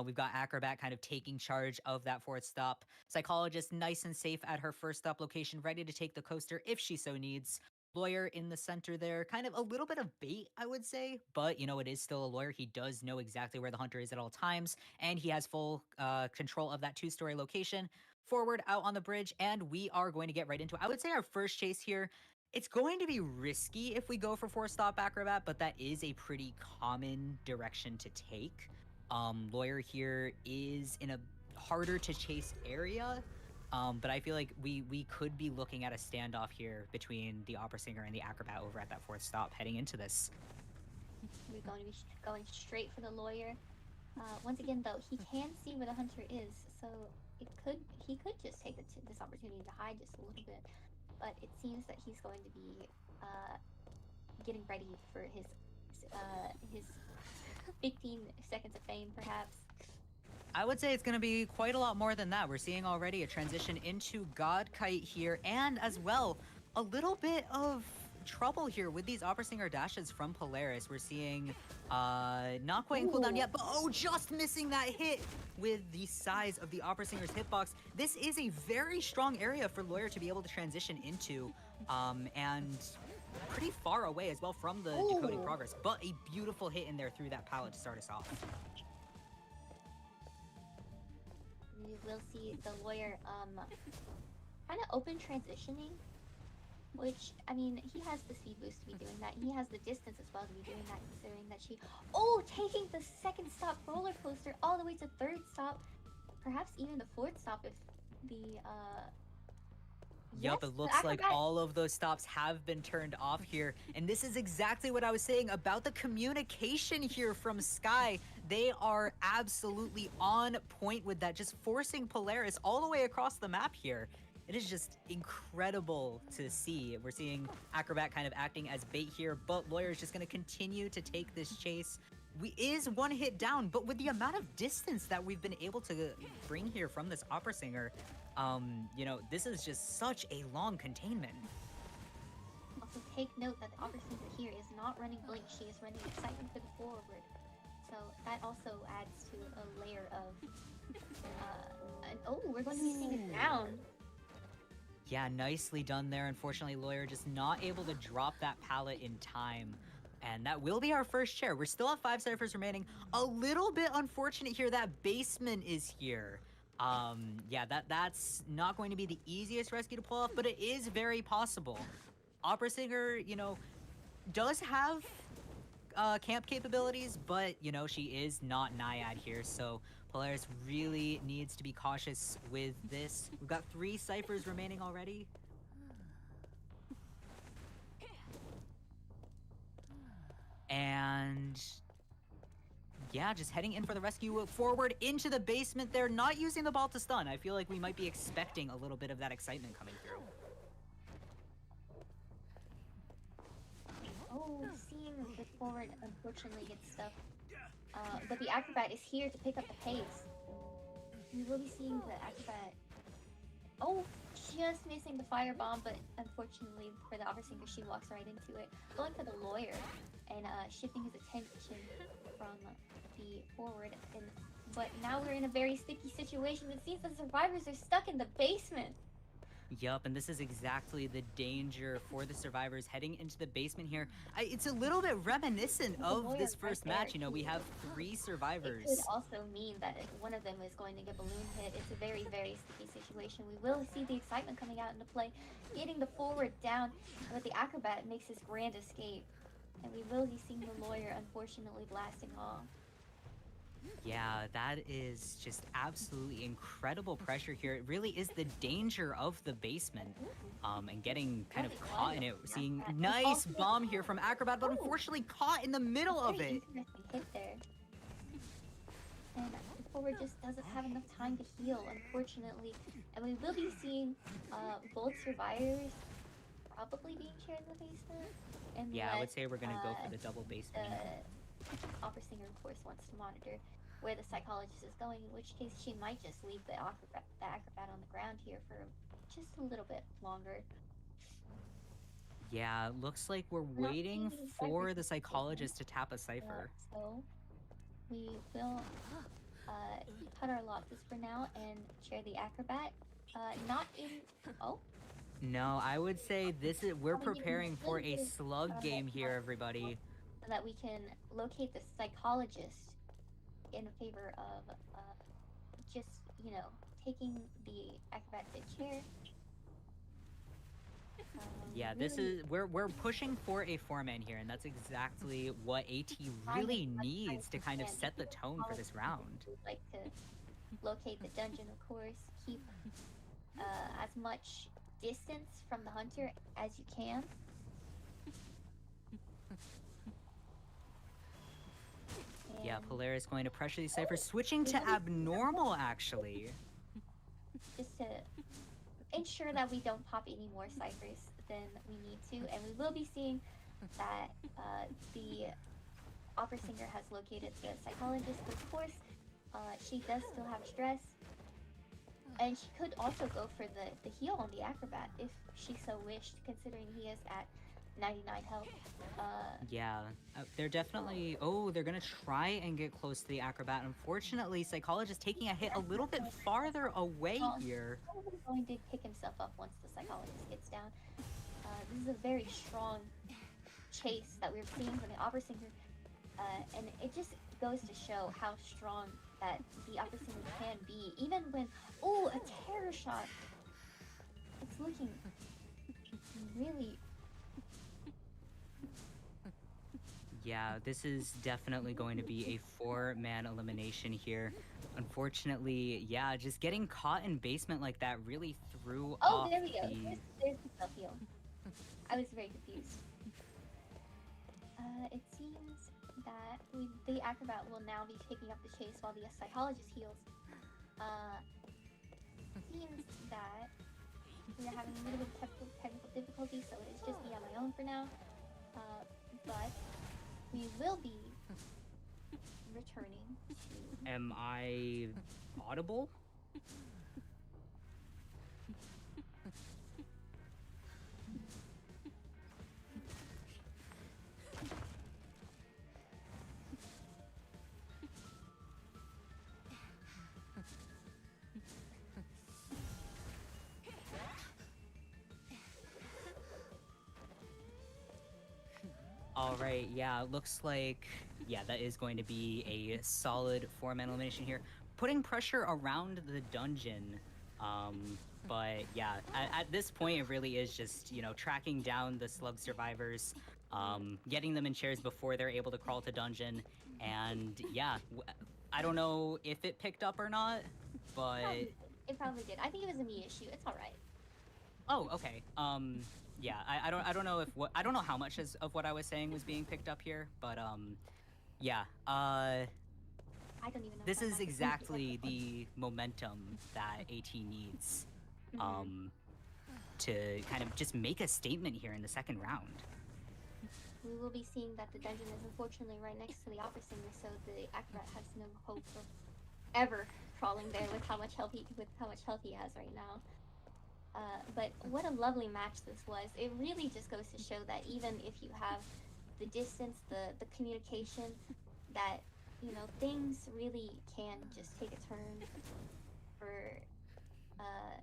We've got Acrobat kind of taking charge of that fourth stop. Psychologist nice and safe at her first stop location, ready to take the coaster if she so needs. Lawyer in the center there, kind of a little bit of bait, I would say, but it is still a lawyer. He does know exactly where the hunter is at all times, and he has full control of that two-story location. Forward out on the bridge, and we are going to get right into it. I would say our first chase here, it's going to be risky if we go for four-stop Acrobat, but that is a pretty common direction to take. Lawyer here is in a harder to chase area, but I feel like we could be looking at a standoff here between the opera singer and the acrobat over at that fourth stop heading into this. We're going to be going straight for the lawyer. Once again, though, he can see where the hunter is, so he could just take this opportunity to hide just a little bit. But it seems that he's going to be getting ready for his 15 seconds of fame, perhaps. I would say it's going to be quite a lot more than that. We're seeing already a transition into God Kite here, and as well, a little bit of trouble here with these Opera Singer dashes from Polaris. We're seeing not quite in cooldown yet, but just missing that hit with the size of the Opera Singer's hitbox. This is a very strong area for Lawyer to be able to transition into, and pretty far away as well from the decoding progress, but a beautiful hit in there through that pallet to start us off. We will see the lawyer kind of open transitioning, which, I mean, he has the speed boost to be doing that. He has the distance as well to be doing that, considering that she taking the second stop roller coaster all the way to third stop, perhaps even the fourth stop if the Yup, it looks like all of those stops have been turned off here. And this is exactly what I was saying about the communication here from Sky. They are absolutely on point with that, just forcing Polaris all the way across the map here. It is just incredible to see. We're seeing Acrobat kind of acting as bait here, but Lawyer is just going to continue to take this chase. Is one hit down, but with the amount of distance that we've been able to bring here from this opera singer, this is just such a long containment. Also, take note that the opera singer here is not running Blink, she is running Excitement for the forward. So that also adds to a layer of, we're going to be seeing it down. Yeah, nicely done there. Unfortunately, Lawyer just not able to drop that pallet in time. And that will be our first chair. We're still at 5 ciphers remaining. A little bit unfortunate here that basement is here. Yeah, that's not going to be the easiest rescue to pull off, but it is very possible. Opera Singer, does have camp capabilities, but, she is not Naiad here, so Polaris really needs to be cautious with this. We've got 3 ciphers remaining already. And yeah, just heading in for the rescue forward into the basement there, not using the ball to stun. I feel like we might be expecting a little bit of that excitement coming through. Seeing the forward unfortunately gets stuck. But the acrobat is here to pick up the pace. We will be seeing the acrobat. Just missing the firebomb, but unfortunately for the opera singer, she walks right into it. Going for the lawyer and shifting his attention from the forward. But now we're in a very sticky situation. It seems the survivors are stuck in the basement. Yup, and this is exactly the danger for the survivors heading into the basement here. It's a little bit reminiscent of this first match. We have 3 survivors. It could also mean that one of them is going to get balloon hit. It's a very, very sticky situation. We will see the excitement coming out into play, getting the forward down, but the acrobat makes his grand escape. And we will be seeing the lawyer unfortunately blasting off. Yeah, that is just absolutely incredible pressure here. It really is the danger of the basement, and getting kind of caught in it. Seeing nice bomb here from Acrobat, but unfortunately caught in the middle of it. Hit there. And the forward just doesn't have enough time to heal, unfortunately. And we will be seeing both survivors probably being shared in the basement. Yeah, I would say we're gonna go for the double basement. opera singer, of course, wants to monitor where the psychologist is going, in which case she might just leave the acrobat on the ground here for just a little bit longer. Yeah, looks like we're We're not seeing waiting any ciphers for the in this statement, psychologist to tap a cipher. so we will cut our losses for now and share the acrobat. Not in. Oh, No, I would say this is we're probably giving preparing a for little a bit of slug game here, time everybody. so that we can locate the psychologist in favor of just taking the acrobat to chair. Yeah, this Really is we're pushing for a four-man here, and that's exactly what AT trying as really much time needs as to we kind of can set because the the tone for this psychologist round. would like to locate the dungeon, of course. Keep as much distance from the hunter as you can. Yeah, And Polaris going to pressure these ciphers, oh, switching we to will be seeing our abnormal actually. just to ensure that we don't pop any more ciphers than we need to, and we will be seeing that the opera singer has located the psychologist, but of course, she does still have stress, and she could also go for the heal on the acrobat if she so wished, considering he is at 99 health. Yeah, they're definitely. Oh, they're gonna try and get close to the acrobat. Unfortunately, psychologist taking a hit a little bit farther away Well, here. probably going to pick himself up once the psychologist gets down. This is a very strong chase that we're seeing from the opera singer, and it just goes to show how strong that the opera singer can be, even when a terror shot. It's looking really. Yeah, this is definitely going to be a four-man elimination here. Unfortunately, yeah, just getting caught in basement like that really threw Oh, off there we go. the. There's the self heal. I was very confused. It seems that the acrobat will now be picking up the chase while the psychologist heals. Uh, seems that we are having a little bit of technical difficulty, so it is just me on my own for now. But we will be returning to. Am I audible? All right, yeah, looks like, yeah, that is going to be a solid four-man elimination here. Putting pressure around the dungeon. But yeah, at this point, it really is just, tracking down the slug survivors, getting them in chairs before they're able to crawl to dungeon. And yeah, I don't know if it picked up or not, but It probably did. I think it was a me issue. It's all right. oh, okay. Yeah, I don't know if I don't know how much of what I was saying was being picked up here, but yeah. I don't even know This if is my exactly the momentum that AT needs, Mhm. um, to kind of just make a statement here in the second round. We will be seeing that the dungeon is unfortunately right next to the opera singer, so the acrobat has no hope of ever crawling there with how much health he has right now. But what a lovely match this was. It really just goes to show that even if you have the distance, the communication, that things really can just take a turn for. Uh,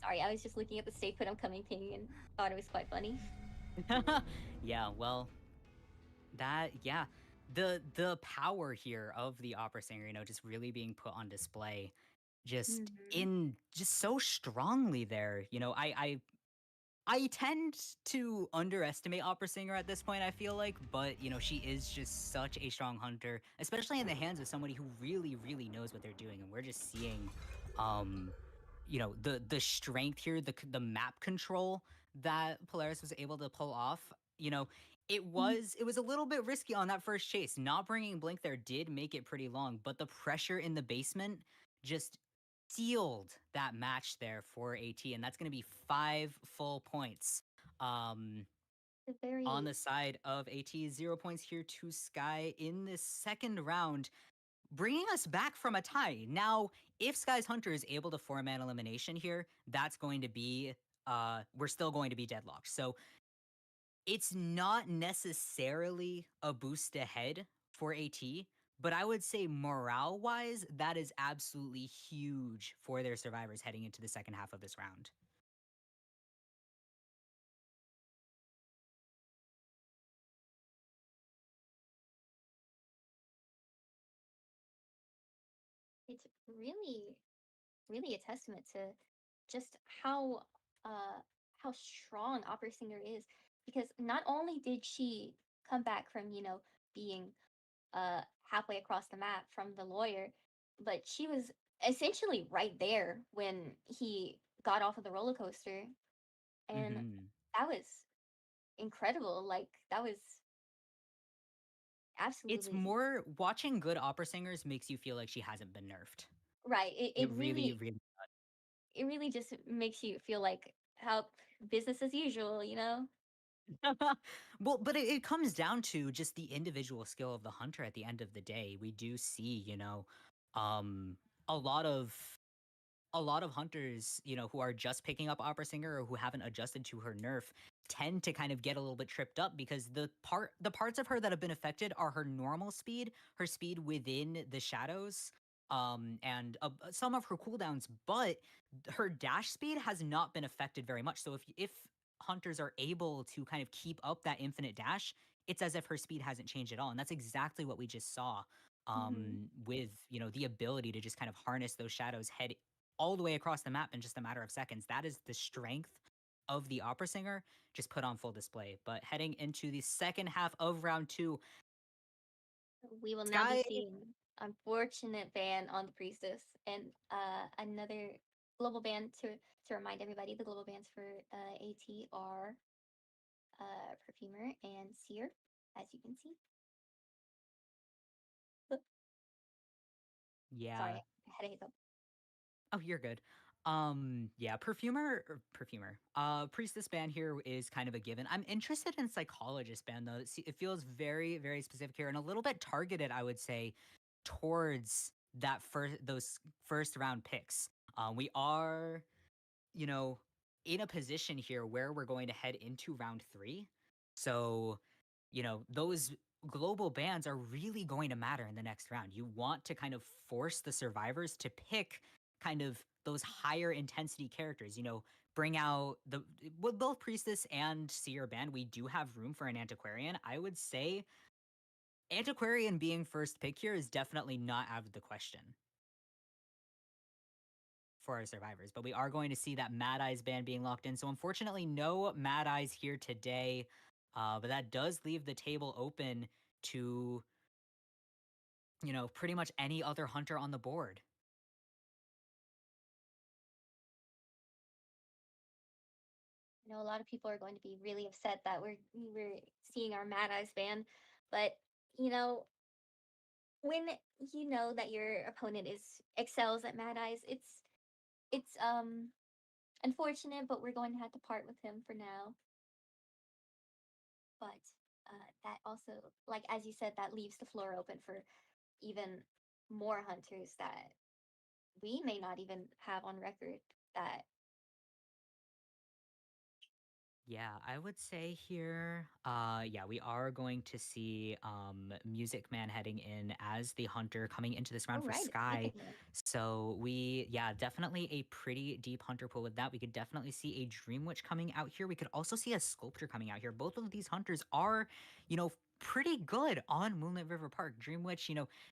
Sorry, I was just looking at the stay put I'm coming ping and thought it was quite funny. Yeah, well, yeah, the power here of the opera singer, just really being put on display, Mm-hmm. just so strongly there. I tend to underestimate opera singer at this point, I feel like, but she is just such a strong hunter, especially in the hands of somebody who really, really knows what they're doing. And we're just seeing, um, the strength here, the map control that Polaris was able to pull off. You know, it was a little bit risky on that first chase. Not bringing Blink there did make it pretty long, but the pressure in the basement just sealed that match there for AT, and that's going to be 5 full points. Um, A On very the side of AT, 0 points here to Sky in this second round, bringing us back from a tie. Now, if Sky's Hunter is able to four-man elimination here, that's going to be, we're still going to be deadlocked. So it's not necessarily a boost ahead for AT, but I would say morale-wise, that is absolutely huge for their survivors heading into the second half of this round. it's really a testament to just uh how strong Opera Singer is, because not only did she come back from, being halfway across the map from the lawyer, but she was essentially right there when he got off of the roller coaster, and Mm-hmm. that was incredible. Like, that was It's absolutely more watching good opera singers makes you feel like she hasn't been nerfed. right. It really, really. It really just makes you feel like how business as usual, you know? Well, but it comes down to just the individual skill of the hunter at the end of the day. We do see, um, a lot of hunters, who are just picking up Opera Singer or who haven't adjusted to her nerf tend to kind of get a little bit tripped up because the parts of her that have been affected are her normal speed, her speed within the shadows, and some of her cooldowns, but her dash speed has not been affected very much. So if hunters are able to kind of keep up that infinite dash, it's as if her speed hasn't changed at all, and that's exactly what we just saw Mhm. with the ability to just kind of harness those shadows head all the way across the map in just a matter of seconds. That is the strength of the opera singer just put on full display. But heading into the second half of round two, We will now be Sky. seeing unfortunate ban on the priestess, and another global ban to remind everybody. The global bans for AT are perfumer and seer, as you can see. Sorry, Yeah. I had a hiccup. Oh, you're good. Yeah, perfumer. Priestess band here is kind of a given. I'm interested in psychologist band though. It feels very, very specific here and a little bit targeted, I would say, towards those first round picks. We are, you know, in a position here where we're going to head into round three. So, those global bans are really going to matter in the next round. You want to kind of force the survivors to pick kind of those higher intensity characters, bring out with both priestess and seer band, we do have room for an antiquarian. I would say antiquarian being first pick here is definitely not out of the question for our survivors, but we are going to see that Mad Eyes ban being locked in. So unfortunately, no Mad Eyes here today, but that does leave the table open to, pretty much any other hunter on the board. I know a lot of people are going to be really upset that we're seeing our Mad Eyes ban, but you know when you know that your opponent is excels at Mad Eyes, it's unfortunate, but we're going to have to part with him for now. But that also, like as you said, that leaves the floor open for even more hunters that we may not even have on record. That Yeah, I would say here, yeah, we are going to see Music Man heading in as the hunter coming into this oh round for right, it's Sky. Mythic Man. So yeah, definitely a pretty deep hunter pool with that. We could definitely see a Dream Witch coming out here. We could also see a Sculptor coming out here. Both of these hunters are, pretty good on Moonlit River Park. Dream Witch,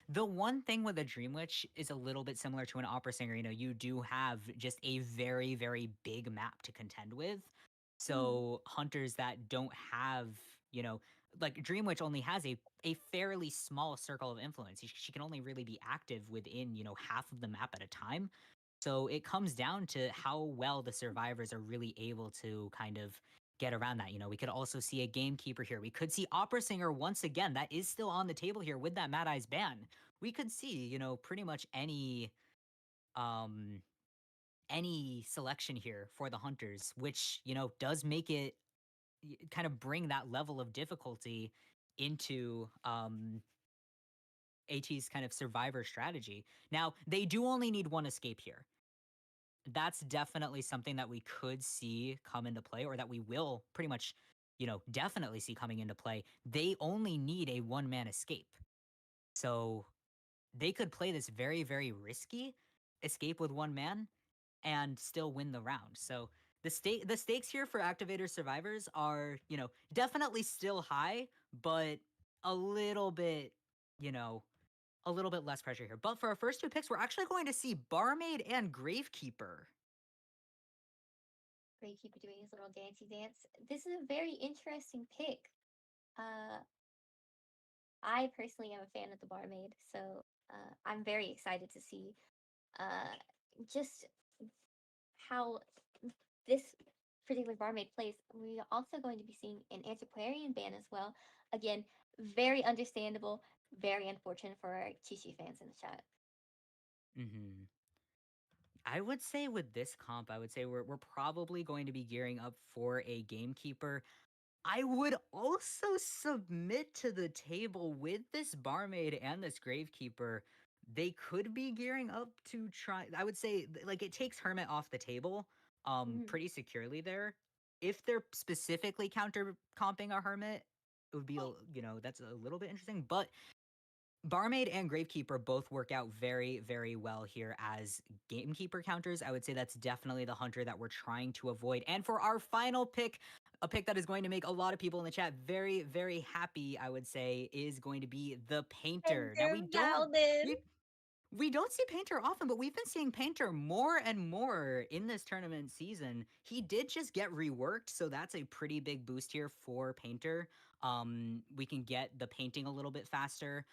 the one thing with a Dream Witch is a little bit similar to an opera singer. You do have just a very, very big map to contend with. Mm. So hunters that don't have, like Dream Witch only has a fairly small circle of influence. She can only really be active within, half of the map at a time. So it comes down to how well the survivors are really able to kind of get around that. We could also see a gamekeeper here. We could see Opera Singer once again. That is still on the table here with that Mad Eyes ban. We could see, pretty much um any selection here for the hunters, which, does make it kind of bring that level of difficulty into AT's kind of survivor strategy. Now, they do only need one escape here. That's definitely something that we could see come into play, or that we will pretty much, definitely see coming into play. They only need a one-man escape. So they could play this very, very risky escape with one man and still win the round. So the stakes here for activator survivors are, definitely still high, but a little bit, you know, a little bit less pressure here. But for our first two picks, we're actually going to see Barmaid and Gravekeeper. Gravekeeper doing his little dancey dance. This is a very interesting pick. I personally am a fan of the barmaid, so I'm very excited to see uh, just how this particular barmaid plays. We're also going to be seeing an antiquarian ban as well. Again, very understandable, very unfortunate for our Chichi fans in the chat. Hmm. I would say with this comp, I would say we're probably going to be gearing up for a gamekeeper. I would also submit to the table with this barmaid and this gravekeeper. They could be gearing up to try. I would say like it takes Hermit off the table Mhm. pretty securely there. If they're specifically counter comping a Hermit, it would be that's a little bit interesting. But Barmaid and Gravekeeper both work out very, very well here as gamekeeper counters. I would say that's definitely the hunter that we're trying to avoid. And for our final pick, a pick that is going to make a lot of people in the chat very, very happy, I would say, is going to be the Painter. Now Enter Valden. we don't see Painter often, but we've been seeing Painter more and more in this tournament season. He did just get reworked, so that's a pretty big boost here for Painter. We can get the painting a little bit faster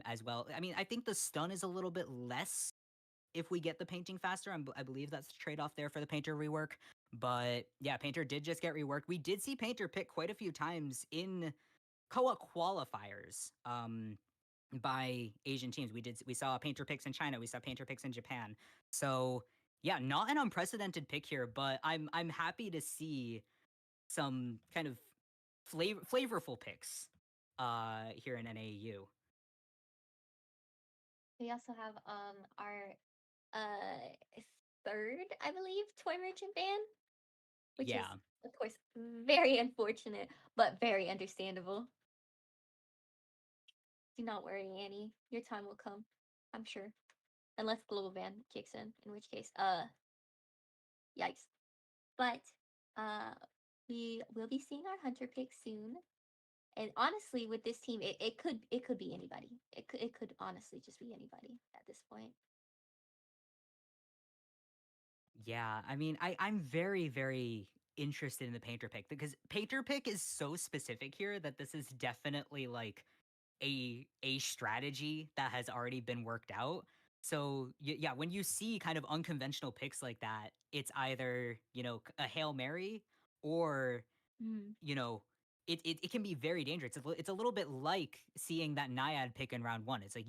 as well. I mean, I think the stun is a little bit less if we get the painting faster. I believe that's the trade-off there for the Painter rework. But yeah, Painter did just get reworked. We did see Painter pick quite a few times in Koa qualifiers. By Asian teams. We saw Painter picks in China, we saw Painter picks in Japan. So yeah, not an unprecedented pick here, but I'm happy to see some kind of flavorful picks here in NAU. We also have our uh third, I believe, toy merchant ban, which is Yeah. of course very unfortunate, but very understandable. Do not worry, Annie. Your time will come, I'm sure. Unless global ban kicks in which case, yikes. But uh we will be seeing our hunter pick soon. And honestly, with this team, it could be anybody. It could honestly just be anybody at this point. Yeah, I mean, I'm very, very interested in the Painter pick because Painter pick is so specific here that this is definitely like a strategy that has already been worked out. So yeah, when you see kind of unconventional picks like that, it's either a Hail Mary or Mm. you know, it can be very dangerous. It's a little bit like seeing that Naiad pick in round one. It's like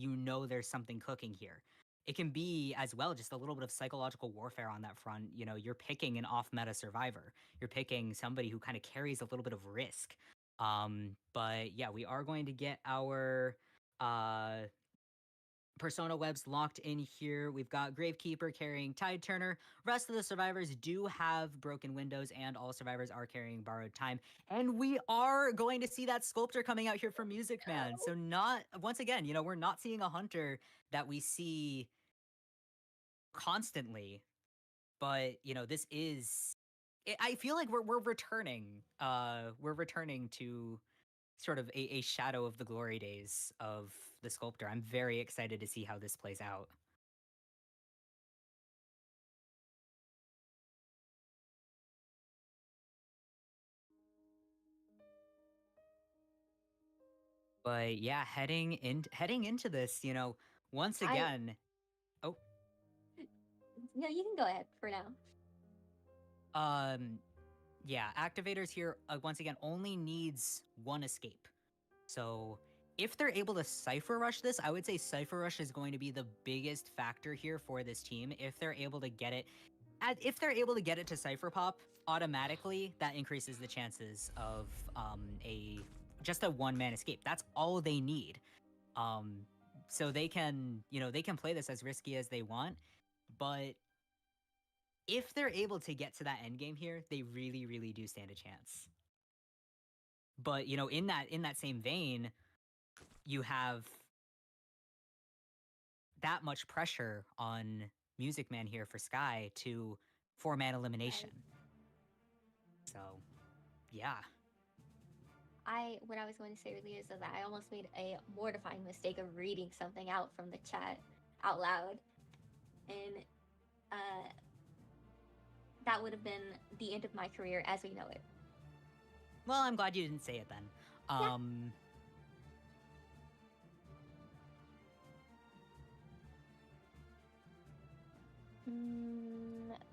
there's something cooking here. It can be as well just a little bit of psychological warfare on that front. You're picking an off-meta survivor. You're picking somebody who kind of carries a little bit of risk. But yeah, we are going to get our Persona webs locked in here. We've got Gravekeeper carrying Tide Turner. Rest of the survivors do have broken windows, and all survivors are carrying borrowed time. And we are going to see that sculptor coming out here for Music Man. So not once again, we're not seeing a hunter that we see constantly, but this is. I feel like we're returning. We're returning to sort of a shadow of the glory days of the sculptor. I'm very excited to see how this plays out. But yeah, heading into this, once I again, oh, No, you can go ahead for now. um, yeah, activators here once again only needs one escape. So if they're able to Cypher Rush this, I would say Cypher Rush is going to be the biggest factor here for this team. If they're able to get it, if they're able to get it to Cypher Pop, automatically that increases the chances of just a one-man escape. That's all they need. So they can, they can play this as risky as they want, but if they're able to get to that end game here, they really, really do stand a chance. But in that same vein, you have that much pressure on Music Man here for Sky to 4-man elimination. Right. So, yeah. What I was going to say earlier is that I almost made a mortifying mistake of reading something out from the chat out loud, and that would have been the end of my career as we know it. Well, I'm glad you didn't say it then. Yeah.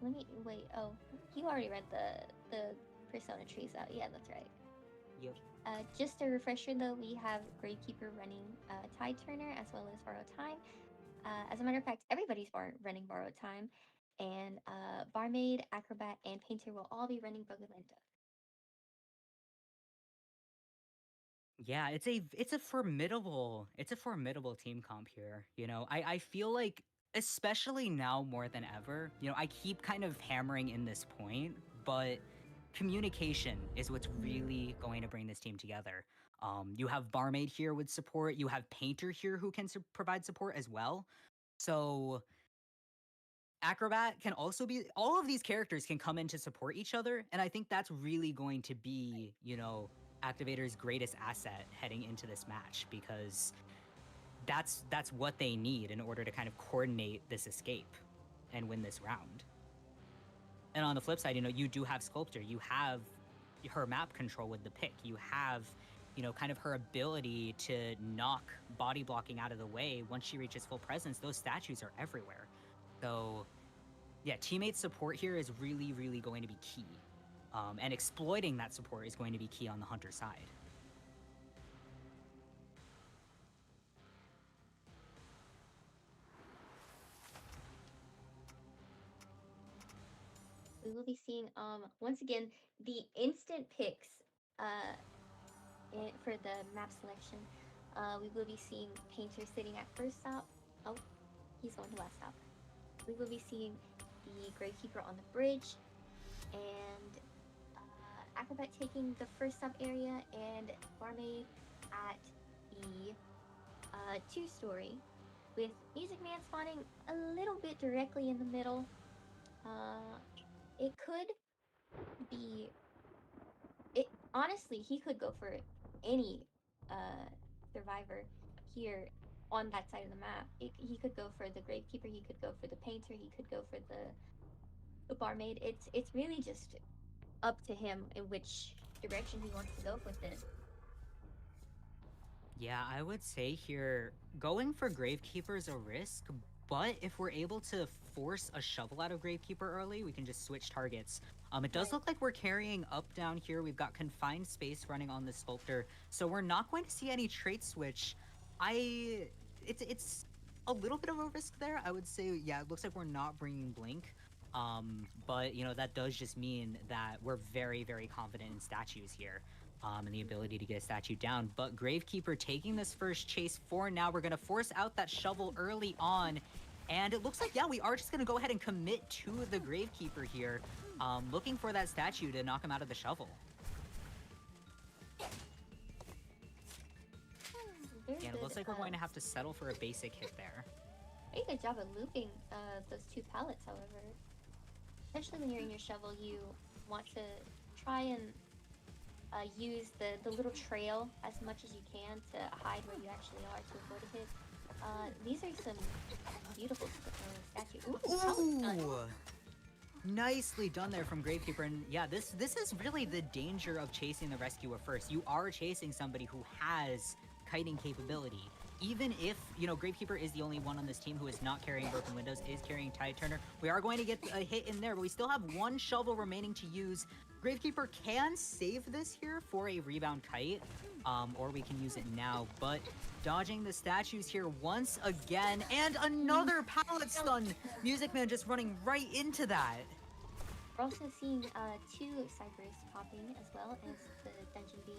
Let me wait. Oh, you already read the persona trees out. Yeah, that's right. Yep. Just a refresher though, we have Gravekeeper running Tide Turner as well as Borrowed Time. As a matter of fact, everybody's running Borrowed Time, and Barmaid, Acrobat, and Painter will all be running Bogalinda. Yeah, it's a formidable team comp here. I feel like, especially now more than ever, I keep kind of hammering in this point, but communication is what's really going to bring this team together. You have Barmaid here with support. You have Painter here who can provide support as well. So Acrobat can also be, all of these characters can come in to support each other, and I think that's really going to be, Activator's greatest asset heading into this match, because that's what they need in order to kind of coordinate this escape and win this round. And on the flip side, you do have Sculptor. You have her map control with the pick. You have, kind of her ability to knock body blocking out of the way. Once she reaches full presence, those statues are everywhere. So, yeah, teammate support here is really, really going to be key. And exploiting that support is going to be key on the Hunter side. We will be seeing once again the instant picks for the map selection. We will be seeing Painter sitting at first stop. Oh, he's going to last stop. We will be seeing the Gravekeeper on the bridge, and Acrobat taking the first stop area, and Barmaid at the 2-story, with Music Man spawning a little bit directly in the middle. It could be. Honestly, he could go for any survivor here on that side of the map. He could go for the Gravekeeper. He could go for the Painter. He could go for the Barmaid. It's really just up to him in which direction he wants to go with it. Yeah, I would say here, going for Gravekeeper is a risk, but if we're able to force a shovel out of Gravekeeper early, we can just switch targets. It does look like we're carrying up down here. We've got Confined Space running on the Sculptor, so we're not going to see any trait switch. It's a little bit of a risk there. I would say, yeah, it looks like we're not bringing Blink. But, that does just mean that we're very, very confident in statues here. And the ability to get a statue down. But Gravekeeper taking this first chase for now. We're going to force out that shovel early on. And it looks like, yeah, we are just going to go ahead and commit to the Gravekeeper here. Looking for that statue to knock him out of the shovel. Yeah, and it looks like we're going to have to settle for a basic hit there. Very good job at looping those 2 pallets, however. Especially when you're in your shovel, you want to try and use the little trail as much as you can to hide where you actually are to avoid a hit. These are some beautiful statues. Ooh! Nicely done there from Gravekeeper. And yeah, this is really the danger of chasing the Rescuer first. You are chasing somebody who has kiting capability. even if, Gravekeeper is the only one on this team who is not carrying Broken Windows, is carrying Tide Turner, we are going to get a hit in there, but we still have one shovel remaining to use. Gravekeeper can save this here for a rebound kite, or we can use it now, but dodging the statues here once again, and another pallet stun! Music Man just running right into that. We're also seeing 2 ciphers popping as well as the dungeon being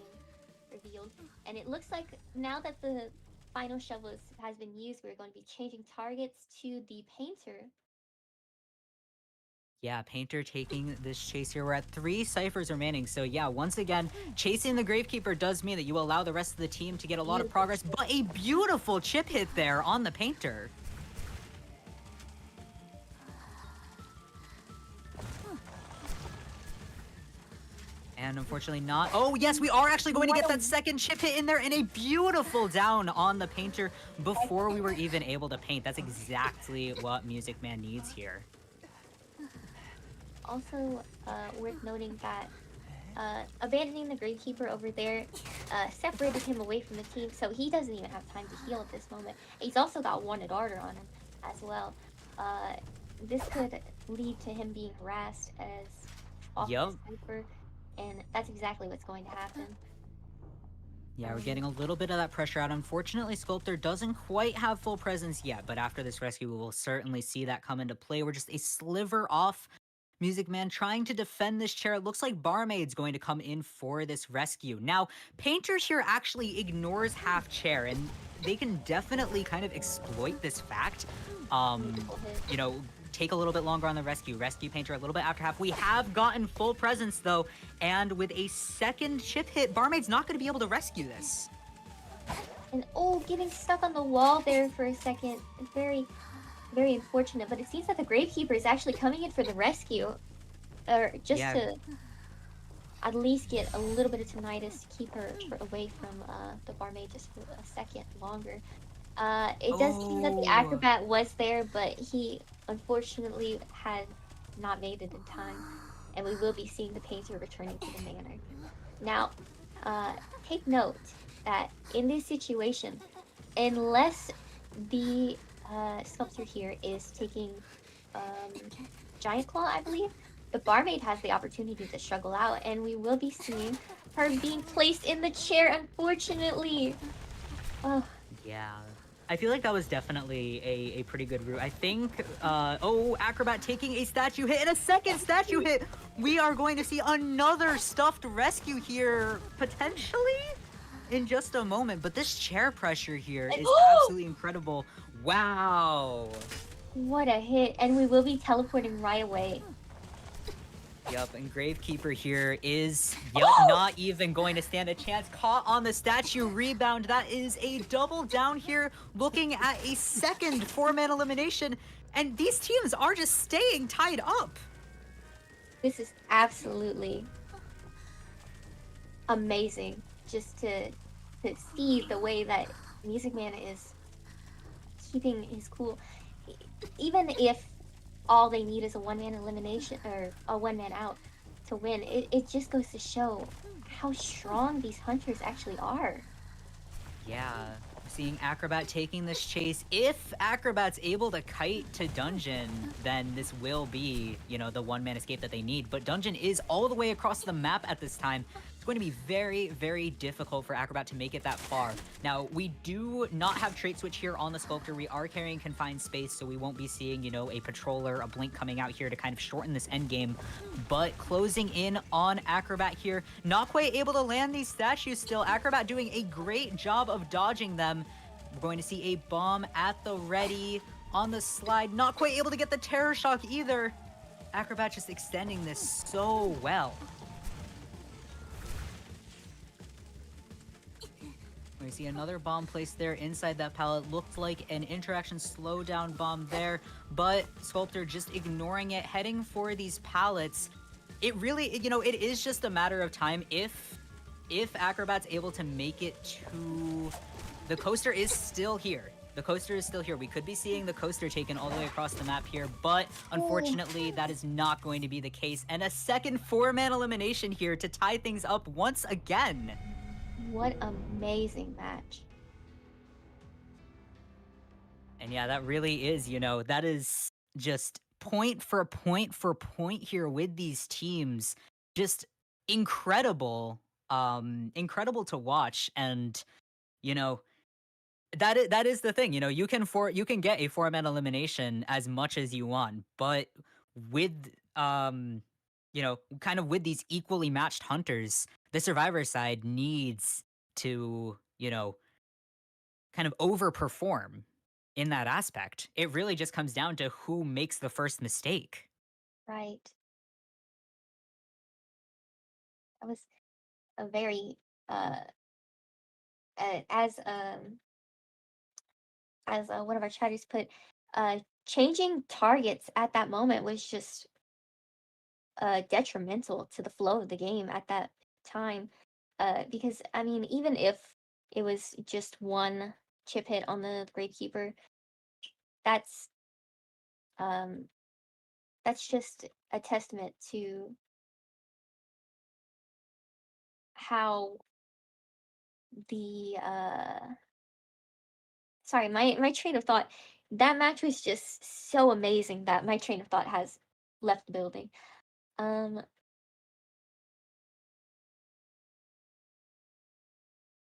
revealed. And it looks like now that the final shovel has been used, we're going to be changing targets to the painter. Yeah, Painter taking this chase here. We're at 3 ciphers remaining. So yeah, once again, chasing the Gravekeeper does mean that you allow the rest of the team to get a lot of progress, but a beautiful chip hit there on the Painter. And unfortunately not. Oh, yes, we are actually going to get that second chip hit in there, and a beautiful down on the Painter before we were even able to paint. That's exactly what Music Man needs here. Also, worth noting that abandoning the Gravekeeper over there separated him away from the team, so he doesn't even have time to heal at this moment. He's also got Wanted Ardor on him as well. This could lead to him being harassed as off the sniper, and that's exactly what's going to happen. Yeah, we're getting a little bit of that pressure out. Unfortunately, Sculptor doesn't quite have full presence yet, but after this rescue, we will certainly see that come into play. We're just a sliver off. Music Man trying to defend this chair. It looks like Barmaid's going to come in for this rescue. Now, Painter here actually ignores half chair, and they can definitely kind of exploit this fact. Take a little bit longer on the rescue. Rescue Painter a little bit after half. We have gotten full presence, though, and with a second chip hit, Barmaid's not going to be able to rescue this. And getting stuck on the wall there for a second. Very, very unfortunate, but it seems that the Gravekeeper is actually coming in for the rescue. Or just to at least get a little bit of tinnitus to keep her away from the Barmaid just for a second longer. It does seem that the Acrobat was there, but he unfortunately had not made it in time, and we will be seeing the Painter returning to the manor. Now, take note that in this situation, unless the Sculptor here is taking Giant Claw, I believe, the Barmaid has the opportunity to struggle out, and we will be seeing her being placed in the chair, unfortunately. Yeah. I feel like that was definitely a pretty good route. I think, Acrobat taking a statue hit and a second statue hit. We are going to see another stuffed rescue here, potentially, in just a moment. But this chair pressure here is absolutely incredible. Wow. What a hit. And we will be teleporting right away. Yup, and Gravekeeper here is, not even going to stand a chance. Caught on the statue rebound. That is a double down here, looking at a second 4-man elimination. And these teams are just staying tied up. This is absolutely amazing, just to see the way that Music Man is keeping his cool. Even if all they need is a 1-man elimination or a 1-man out to win, it just goes to show how strong these hunters actually are. Yeah, seeing Acrobat taking this chase. If Acrobat's able to kite to Dungeon, then this will be, the 1-man escape that they need. But Dungeon is all the way across the map at this time. It's going to be very, very difficult for Acrobat to make it that far. Now, we do not have trait switch here on the Sculptor. We are carrying confined space, so we won't be seeing, a patroller, a blink coming out here to kind of shorten this end game. But closing in on Acrobat here, not quite able to land these statues still. Acrobat doing a great job of dodging them. We're going to see a bomb at the ready on the slide. Not quite able to get the Terror Shock either. Acrobat just extending this so well. We see another bomb placed there inside that pallet. Looked like an interaction slowdown bomb there, but Sculptor just ignoring it, heading for these pallets. It really, it is just a matter of time if Acrobat's able to make it to... The coaster is still here. The coaster is still here. We could be seeing the coaster taken all the way across the map here, but unfortunately, that is not going to be the case. And a second 4-man elimination here to tie things up once again. What amazing match. And yeah, that really is, that is just point for point here with these teams. Just incredible, incredible to watch. And, you know, that is the thing. You can get a 4-man elimination as much as you want, but with kind of with these equally matched hunters, the survivor side needs to, kind of overperform in that aspect. It really just comes down to who makes the first mistake. Right. That was a very uh, uh as um as one of our chatters put, changing targets at that moment was just detrimental to the flow of the game at that time. Because I mean, even if it was just one chip hit on the gravekeeper, that's um that's just a testament to how the sorry, my train of thought, that match was just so amazing that my train of thought has left the building. Um,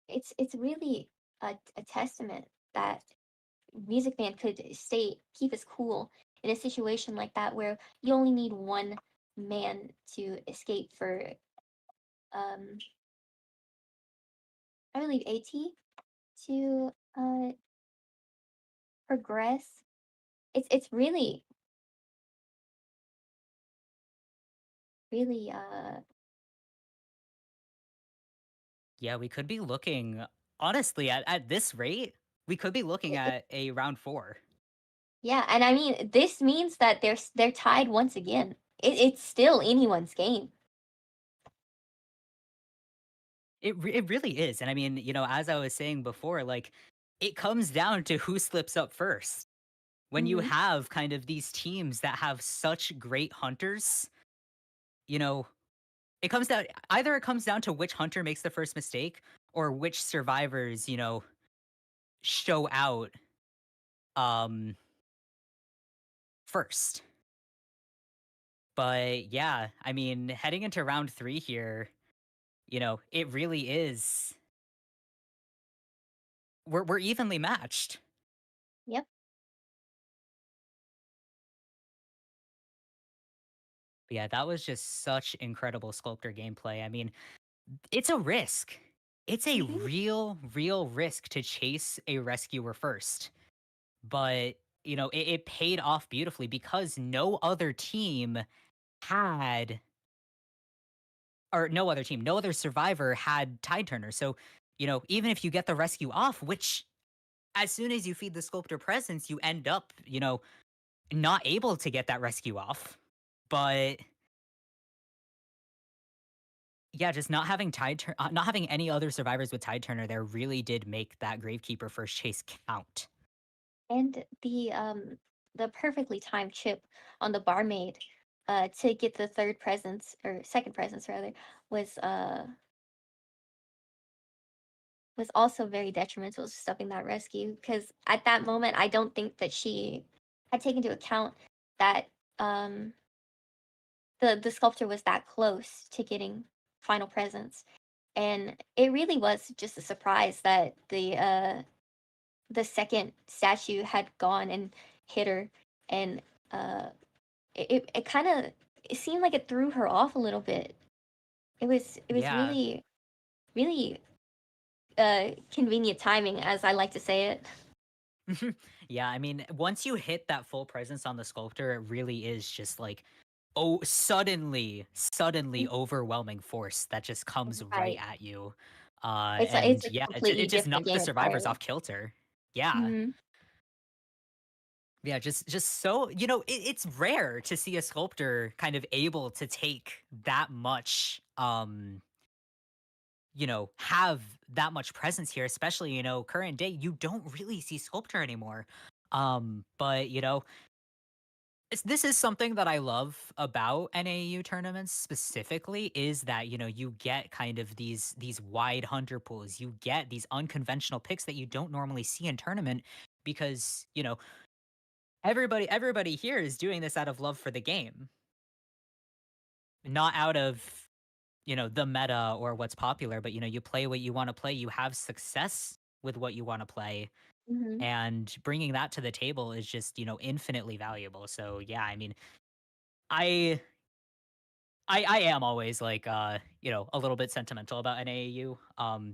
it's really a testament that Music Man could keep his cool in a situation like that where you only need one man to escape for um I believe AT to progress. It's really really Yeah, we could be looking honestly at this rate, we could be looking it, at a round 4. yeah, and I mean this means that they're tied once again. It's still anyone's game. It really is. And I mean, as I was saying before, like it comes down to who slips up first. When you Hmm. have kind of these teams that have such great hunters, you know, it comes down to which hunter makes the first mistake or which survivors, show out um first. But yeah, I mean, heading into round 3 here, it really is we're evenly matched. Yep. But yeah, that was just such incredible sculptor gameplay. I mean, it's a risk. It's a Hmm. real risk to chase a rescuer first. But, it paid off beautifully because had no other survivor had Tide Turner. So, even if you get the rescue off, which as soon as you feed the sculptor presence, you end up, not able to get that rescue off. But yeah, just not having any other survivors with Tide Turner there really did make that Gravekeeper first chase count. And the perfectly timed chip on the barmaid to get the third presence or second presence rather was uh was also very detrimental to stopping that rescue because at that moment I don't think that she had taken into account that um the sculptor was that close to getting final presence. And it really was just a surprise that the second statue had gone and hit her, and uh it kind of it seemed like it threw her off a little bit. It was Yeah. really really convenient timing, as I like to say it. Yeah, I mean, once you hit that full presence on the sculptor, it really is just like, oh, suddenly overwhelming force that just comes right Right. at you. It's And a yeah, it completely just different knocked the game survivors entirely. off kilter. Yeah. Hmm. Yeah, just so, it's rare to see a sculptor kind of able to take that much, have that much presence here, especially, current day, you don't really see sculptor anymore. But this is something that I love about NAU tournaments specifically is that, you get kind of these wide hunter pools. You get these unconventional picks that you don't normally see in tournament because, everybody here is doing this out of love for the game, not out of, the meta or what's popular, but, you play what you wanna play, you have success with what you wanna play, Mhm. and bringing that to the table is just, infinitely valuable. So, yeah, I mean, I I am always like, a little bit sentimental about NAAU,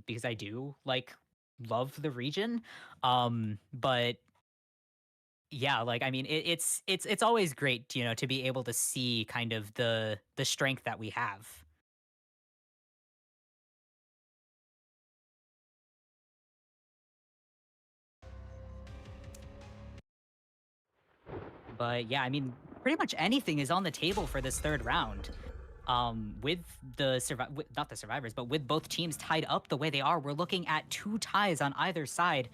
because I do, like, love the region, but yeah, like, I mean, it's always great, to be able to see kind of the strength that we have. But yeah, I mean, pretty much anything is on the table for this third round. With not the survivors, but with both teams tied up the way they are, we're looking at two ties on either side.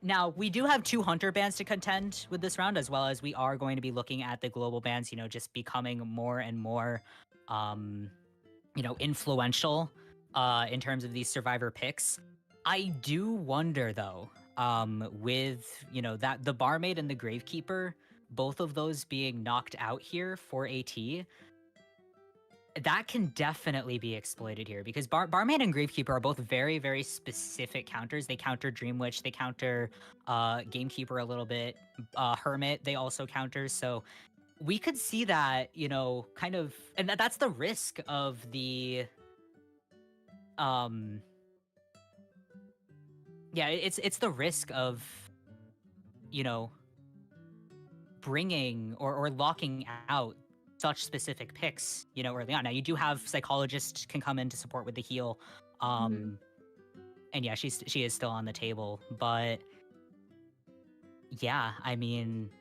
Now, we do have two hunter bans to contend with this round, as well as we are going to be looking at the global bans, just becoming more and more, um, influential in terms of these survivor picks. I do wonder though, with that the barmaid and the gravekeeper, both of those being knocked out here for AT, that can definitely be exploited here because barmaid and gravekeeper are both very, very specific counters. They counter Dream Witch, they counter gamekeeper a little bit, hermit they also counter. So we could see that, kind of, and that's the risk of the um yeah, it's the risk of, you know, bringing or locking out such specific picks, early on. Now you do have psychologist can come in to support with the heal. Mhm. Um and yeah, she is still on the table, but yeah, I mean,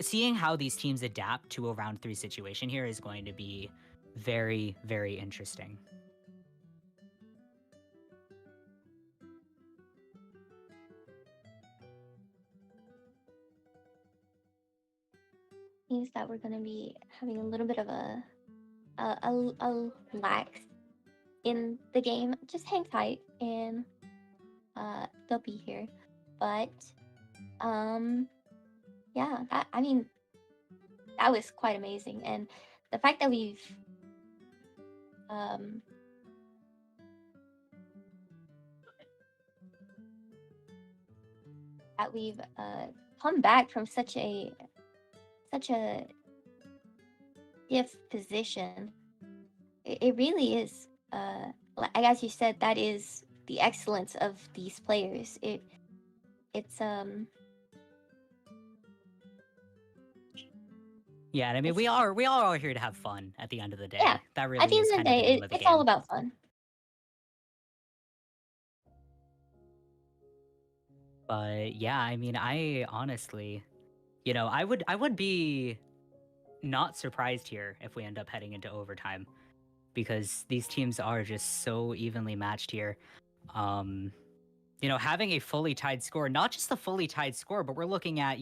seeing how these teams adapt to a round 3 situation here is going to be very, very interesting. Means that we're gonna be having a little bit of a lax in the game. Just hang tight and they'll be here. But um yeah, that I mean that was quite amazing. And the fact um that we've come back from such a stiff position, it really is like as you said, that is the excellence of these players. It's Yeah, and I mean, it's we all are here to have fun at the end of the yeah. day. That At the really is end of kind the of the day, name of the it's all game. about fun. But yeah, I mean, I honestly, I would be not surprised here if we end up heading into overtime because these teams are just so evenly matched here. Um, having a fully tied score, not just the fully tied score, but we're looking at,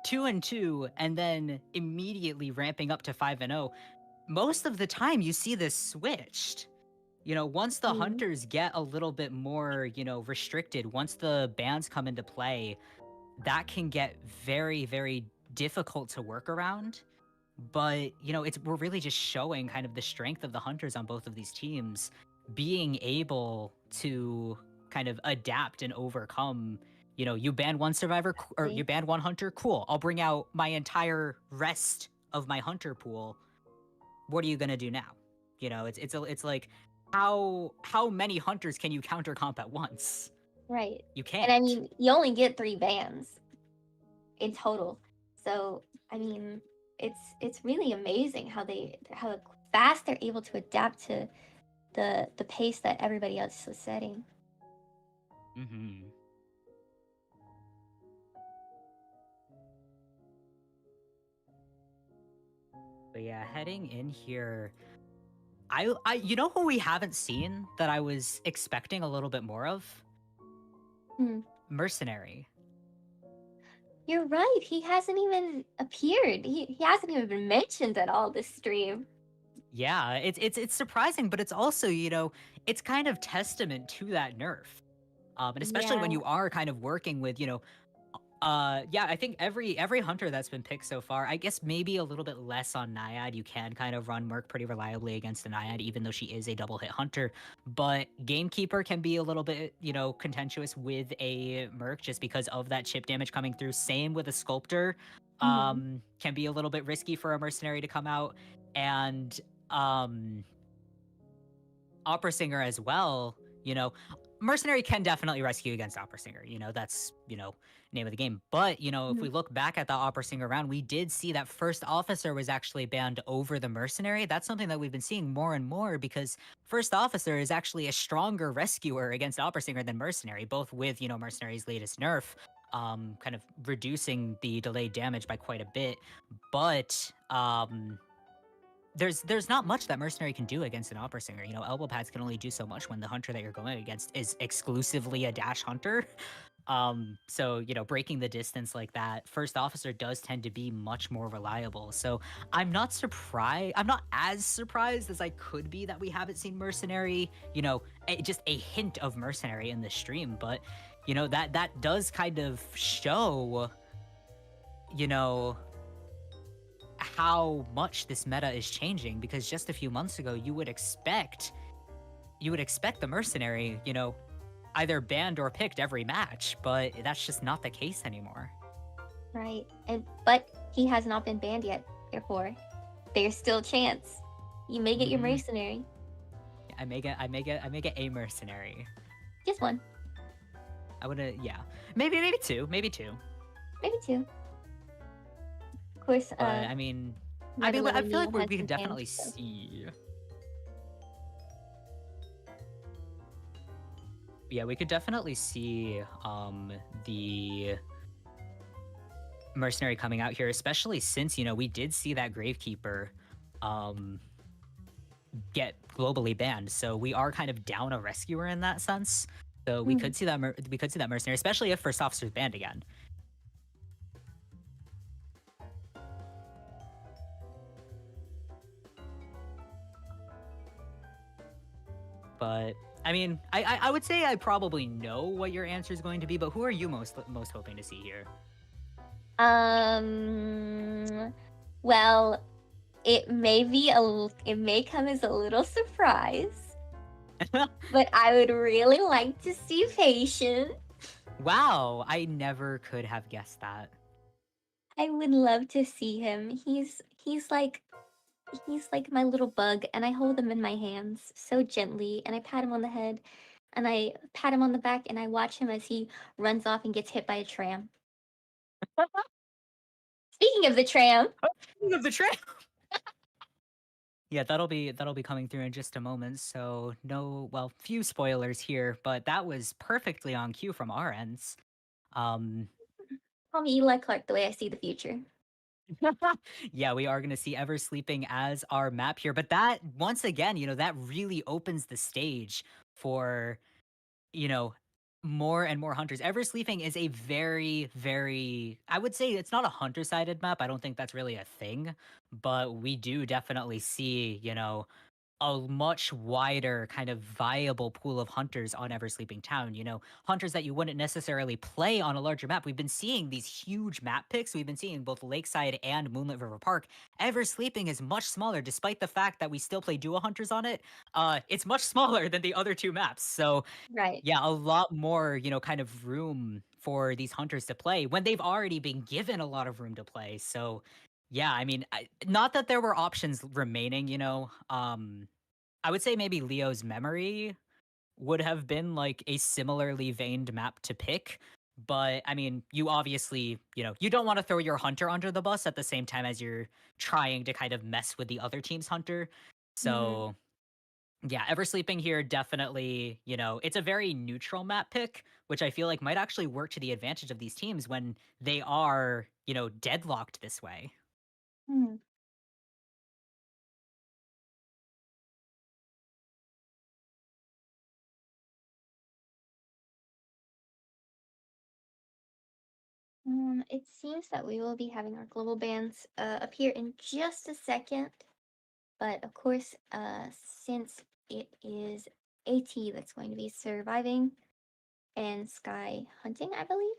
2-2 and then immediately ramping up to 5-0. Most of the time you see this switched. Once the Mm, hunters get a little bit more, restricted, once the bans come into play, that can get very, very difficult to work around. But, we're really just showing kind of the strength of the hunters on both of these teams being able to kind of adapt and overcome. You ban one survivor or you exactly. ban one hunter, cool. I'll bring out my entire rest of my hunter pool. What are you gonna do now? It's like how many hunters can you counter comp at once? Right. You And I can't. mean, you only get 3 bans in total. So, I mean, it's really amazing how fast they're able to adapt to the pace that everybody else is setting. Mm-hmm. But yeah, heading in here, you know who we haven't seen that I was expecting a little bit more of? Hmm. Mercenary. You're right. He hasn't even appeared. He hasn't even been mentioned at all this stream. Yeah, it's surprising, but it's also, it's kind of testament to that nerf. And especially when Yeah. you are kind of working with, Yeah, I think every hunter that's been picked so far, I guess maybe a little bit less on Naiad. You can kind of run Merc pretty reliably against the Naiad, even though she is a double hit hunter. But Gamekeeper can be a little bit, contentious with a Merc just because of that chip damage coming through. Same with a Sculptor. Mm-hmm. Can be a little bit risky for a mercenary to come out. And Opera Singer as well, Mercenary can definitely rescue against Opera Singer. That's, name of the game. But, if Mm-hmm. we look back at the Opera Singer round, we did see that First Officer was actually banned over the Mercenary. That's something that we've been seeing more and more because First Officer is actually a stronger rescuer against Opera Singer than Mercenary, both with, Mercenary's latest nerf, kind of reducing the delayed damage by quite a bit. But, there's not much that mercenary can do against an opera singer. Elbow pads can only do so much when the hunter that you're going against is exclusively a dash hunter. So breaking the distance like that, first officer does tend to be much more reliable. So I'm not surprised. I'm not as surprised as I could be that we haven't seen mercenary. Just a hint of mercenary in the stream, but that does kind of show. You know how much this meta is changing because just a few months ago you would expect the mercenary, either banned or picked every match, but that's just not the case anymore. Right. But he has not been banned yet. Therefore, there's still a chance you may get your Mhm. mercenary. I may get a mercenary. Just one, I would yeah. Maybe two. maybe two. Of course, But I mean Never I Living feel like Neo has we can been banned. definitely So. see. Yeah, we could definitely see the mercenary coming out here, especially since we did see that gravekeeper get globally banned, so we are kind of down a rescuer in that sense. So we Mm. could see that mercenary, especially if first officer's banned again. But I mean, I would say I probably know what your answer is going to be, but who are you most hoping to see here? Well, it may come as a little surprise, but I would really like to see Patient. Wow, I never could have guessed that. I would love to see him. He's like my little bug, and I hold him in my hands so gently, and I pat him on the head, and I pat him on the back, and I watch him as he runs off and gets hit by a tram. Speaking of the tram, King of the trail. Yeah, that'll be coming through in just a moment. So no, well, few spoilers here, but that was perfectly on cue from our ends. Um, call me Eli Clark the way I see the future. yeah, we are going to see Ever Sleeping as our map here, but that once again, that really opens the stage for you know, more and more hunters. Ever Sleeping is a very, very, I would say it's not a hunter sided map. I don't think that's really a thing, but we do definitely see, a much wider kind of viable pool of hunters on Ever Sleeping Town. Hunters that you wouldn't necessarily play on a larger map. We've been seeing these huge map picks. We've been seeing both Lakeside and Moonlit River Park. Ever Sleeping is much smaller, despite the fact that we still play duo hunters on it. It's much smaller than the other two maps. So Right. yeah, a lot more, kind of room for these hunters to play when they've already been given a lot of room to play. So, yeah, I mean, not that there were options remaining, I would say maybe Leo's Memory would have been like a similarly veined map to pick. But I mean, you obviously, you don't want to throw your hunter under the bus at the same time as you're trying to kind of mess with the other team's hunter. Mm-hmm. So, yeah, Ever Sleeping here definitely, it's a very neutral map pick, which I feel like might actually work to the advantage of these teams when they are, deadlocked this way. Hmm. It seems that we will be having our global bans appear in just a second, but of course, since it is AT that's going to be surviving and Sky hunting, I believe.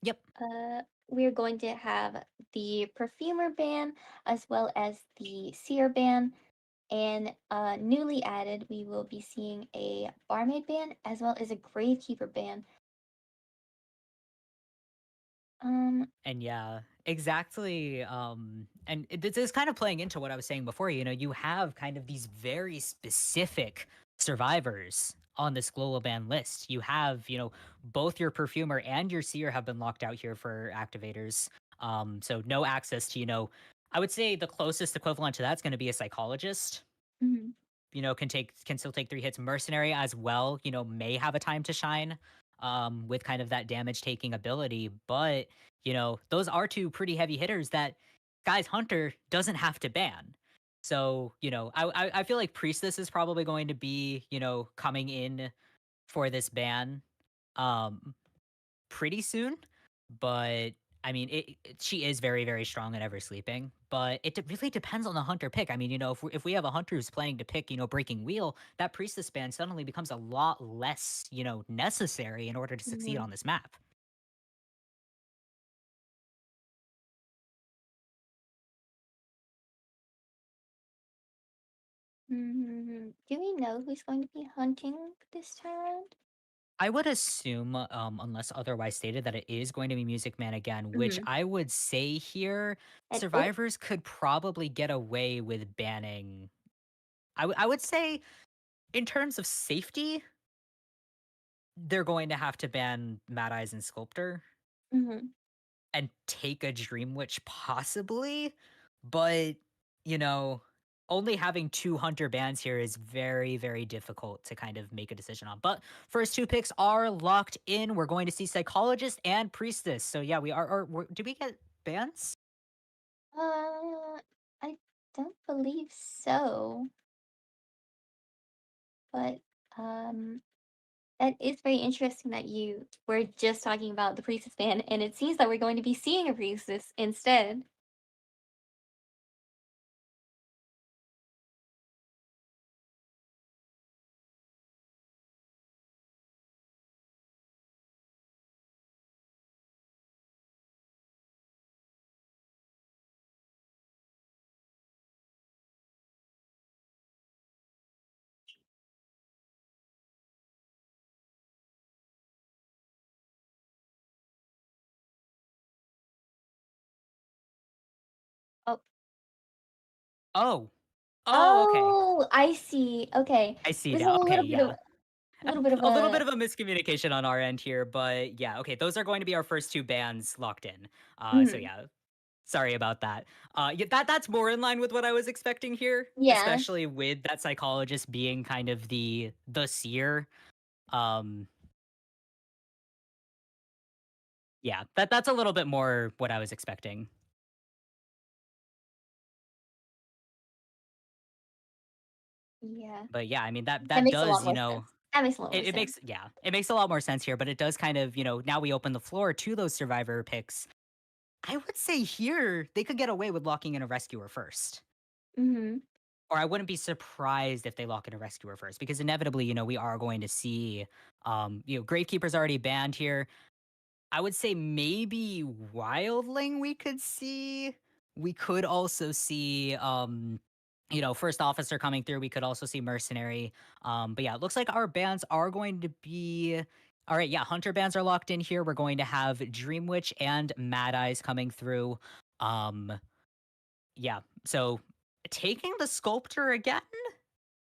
Yep. We're going to have the perfumer ban as well as the seer ban. And newly added, we will be seeing a barmaid ban as well as a gravekeeper ban. Um, And yeah, exactly. This is kind of playing into what I was saying before. You have kind of these very specific survivors on this global ban list. You have, both your perfumer and your seer have been locked out here for activators. So no access to, I would say the closest equivalent to that's going to be a psychologist. mhm, Can still take 3 hits. Mercenary as well, may have a time to shine, with kind of that damage taking ability, but, those are 2 pretty heavy hitters that Guy's Hunter doesn't have to ban. So, I feel like Priestess is probably going to be, coming in for this ban, um, pretty soon, but I mean, she is very, very strong and ever sleeping, but really depends on the hunter pick. I mean, if we have a hunter who's planning to pick, Breaking Wheel, that priestess band suddenly becomes a lot less, necessary in order to succeed mhm, on this map. mhm. Do we know who's going to be hunting this time around? I would assume, unless otherwise stated, that it is going to be Music Man again, which Mhm. I would say here, It is. survivors could probably get away with banning. I would say, in terms of safety, they're going to have to ban Mad Eyes and Sculptor Mhm. and take a Dream Witch possibly, but, you know, only having 2 Hunter bans here is very, very difficult to kind of make a decision on. But first 2 picks are locked in. We're going to see Psychologist and Priestess. So yeah, we are. Did we get bans? I don't believe so, but um, that is very interesting that you were just talking about the priestess ban, and it seems that we're going to be seeing a priestess instead. Oh, Oh. Oh, okay. oh, I see. Okay, I see there's a now. Okay, little bit of yeah. A little bit a of a miscommunication on our end here, but yeah, okay, those are going to be our first 2 bans locked in. So mhm. yeah, sorry about that. Yeah, that's more in line with what I was expecting here, Yeah, especially with that psychologist being kind of the seer. Um, yeah, that's a little bit more what I was expecting. yeah. But yeah, I mean that That that makes a lot does, more sense. That makes a lot more it sense. makes it makes a lot more sense here, but it does kind of, now we open the floor to those survivor picks. I would say here they could get away with locking in a rescuer first. Mhm. Or I wouldn't be surprised if they lock in a rescuer first because inevitably, we are going to see, Gravekeeper's already banned here. I would say maybe Wildling we could see. We could also see, First Officer coming through. We could also see Mercenary. But yeah, it looks like our bans are going to be. All right, yeah, Hunter bans are locked in here. We're going to have Dream Witch and Mad Eyes coming through. Um, yeah, so taking the Sculptor again?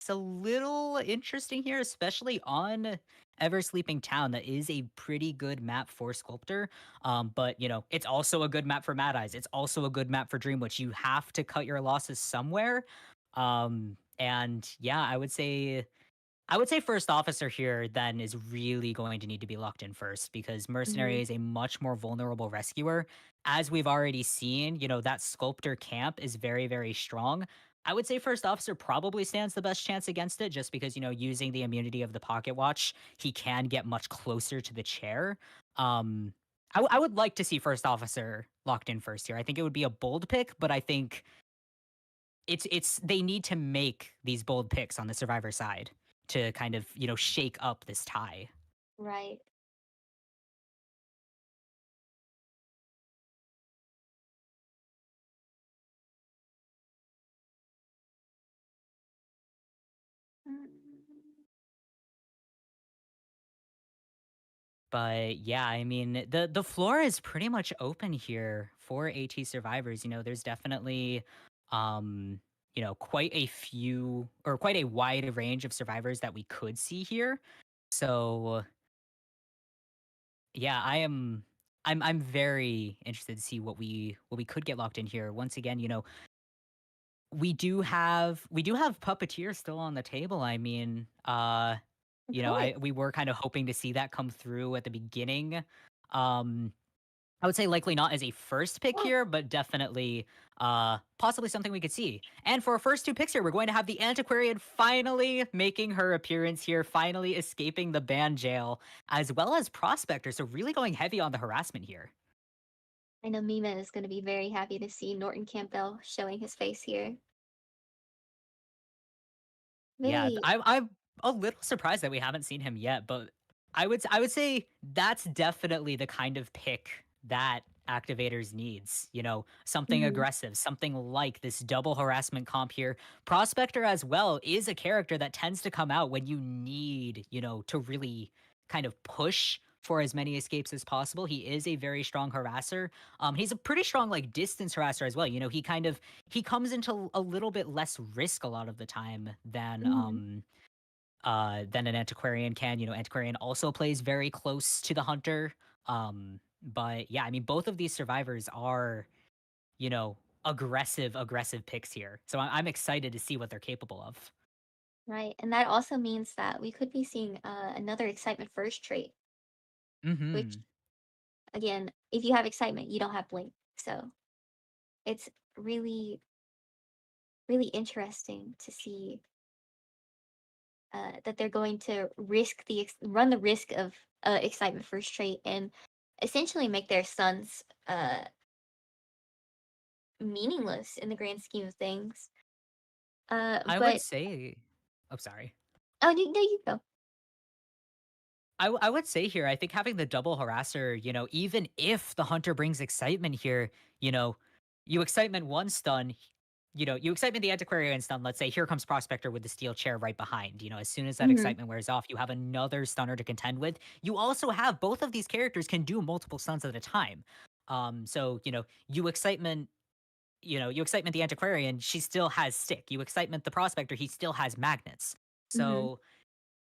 It's a little interesting here, especially on Ever Sleeping Town. That is a pretty good map for Sculptor. But it's also a good map for Mad Eyes. It's also a good map for Dreamwitch. You have to cut your losses somewhere. And yeah, I would say first officer here then is really going to need to be locked in first because mercenary Mhm. is a much more vulnerable rescuer. As we've already seen, that sculptor camp is very, very strong. I would say first officer probably stands the best chance against it just because, using the immunity of the pocket watch, he can get much closer to the chair. Um, I would like to see first officer locked in first here. I think it would be a bold pick, but I think it's they need to make these bold picks on the survivor side to kind of, shake up this tie. Right. But yeah, I mean, the floor is pretty much open here for AT survivors. There's definitely um, quite a few or quite a wide range of survivors that we could see here. So yeah, I'm very interested to see what we could get locked in here. Once again, we do have Puppeteer still on the table. I mean, Of course. we were kind of hoping to see that come through at the beginning. Um, I would say likely not as a first pick here, but definitely possibly something we could see. And for our first two picks here, we're going to have the Antiquarian finally making her appearance here, finally escaping the ban jail, as well as Prospector. So really going heavy on the harassment here. I know Mima is going to be very happy to see Norton Campbell showing his face here. Yeah, Very. I'm a little surprised that we haven't seen him yet, but I would say that's definitely the kind of pick that activators needs. Something Mhm. aggressive, something like this double harassment comp here. Prospector as well is a character that tends to come out when you need, to really kind of push for as many escapes as possible. He is a very strong harasser. He's a pretty strong like distance harasser as well. He comes into a little bit less risk a lot of the time Mhm. than an antiquarian can. Antiquarian also plays very close to the hunter. But yeah, I mean both of these survivors are, you know, aggressive picks here. So I'm excited to see what they're capable of. Right. And that also means that we could be seeing another excitement first trait, which, Mhm. again, if you have excitement, you don't have blink. So it's really, really interesting to see that they're going to run the risk of excitement first trait and essentially make their sons meaningless in the grand scheme of things. I would But say Oh, sorry. oh, no, you go. I would say here, I think having the double harasser, even if the hunter brings excitement here, you know, you excitement one stun, you excitement the antiquarian stun. Let's say here comes Prospector with the steel chair right behind. As soon as that Hmm. excitement wears off, you have another stunner to contend with. You also have both of these characters can do multiple stuns at a time. So you excitement the antiquarian, she still has stick. You excitement the prospector, he still has magnets. Hmm. So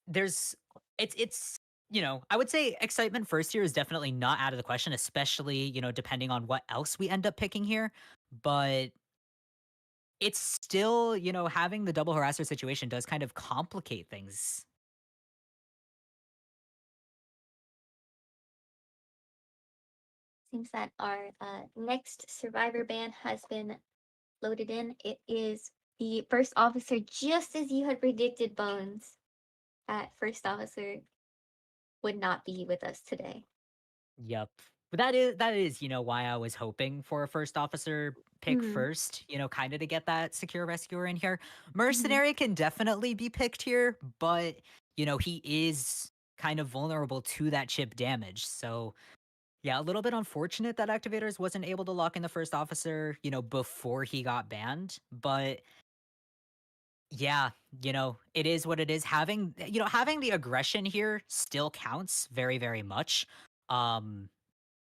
there's it's I would say excitement first here is definitely not out of the question, especially, depending on what else we end up picking here. But it's still, having the double harasser situation does kind of complicate things. Seems that our next survivor band has been loaded in. It is the first officer, just as you had predicted, Bones. First officer would not be with us today. Yep. But that is, why I was hoping for a first officer pick Mm-hmm. first, kind of to get that secure rescuer in here. Mm-hmm. Mercenary can definitely be picked here, but he is kind of vulnerable to that chip damage. So yeah, a little bit unfortunate that Activators wasn't able to lock in the first officer, before he got banned. But yeah, it is what it is. Having the aggression here still counts very, very much. Um,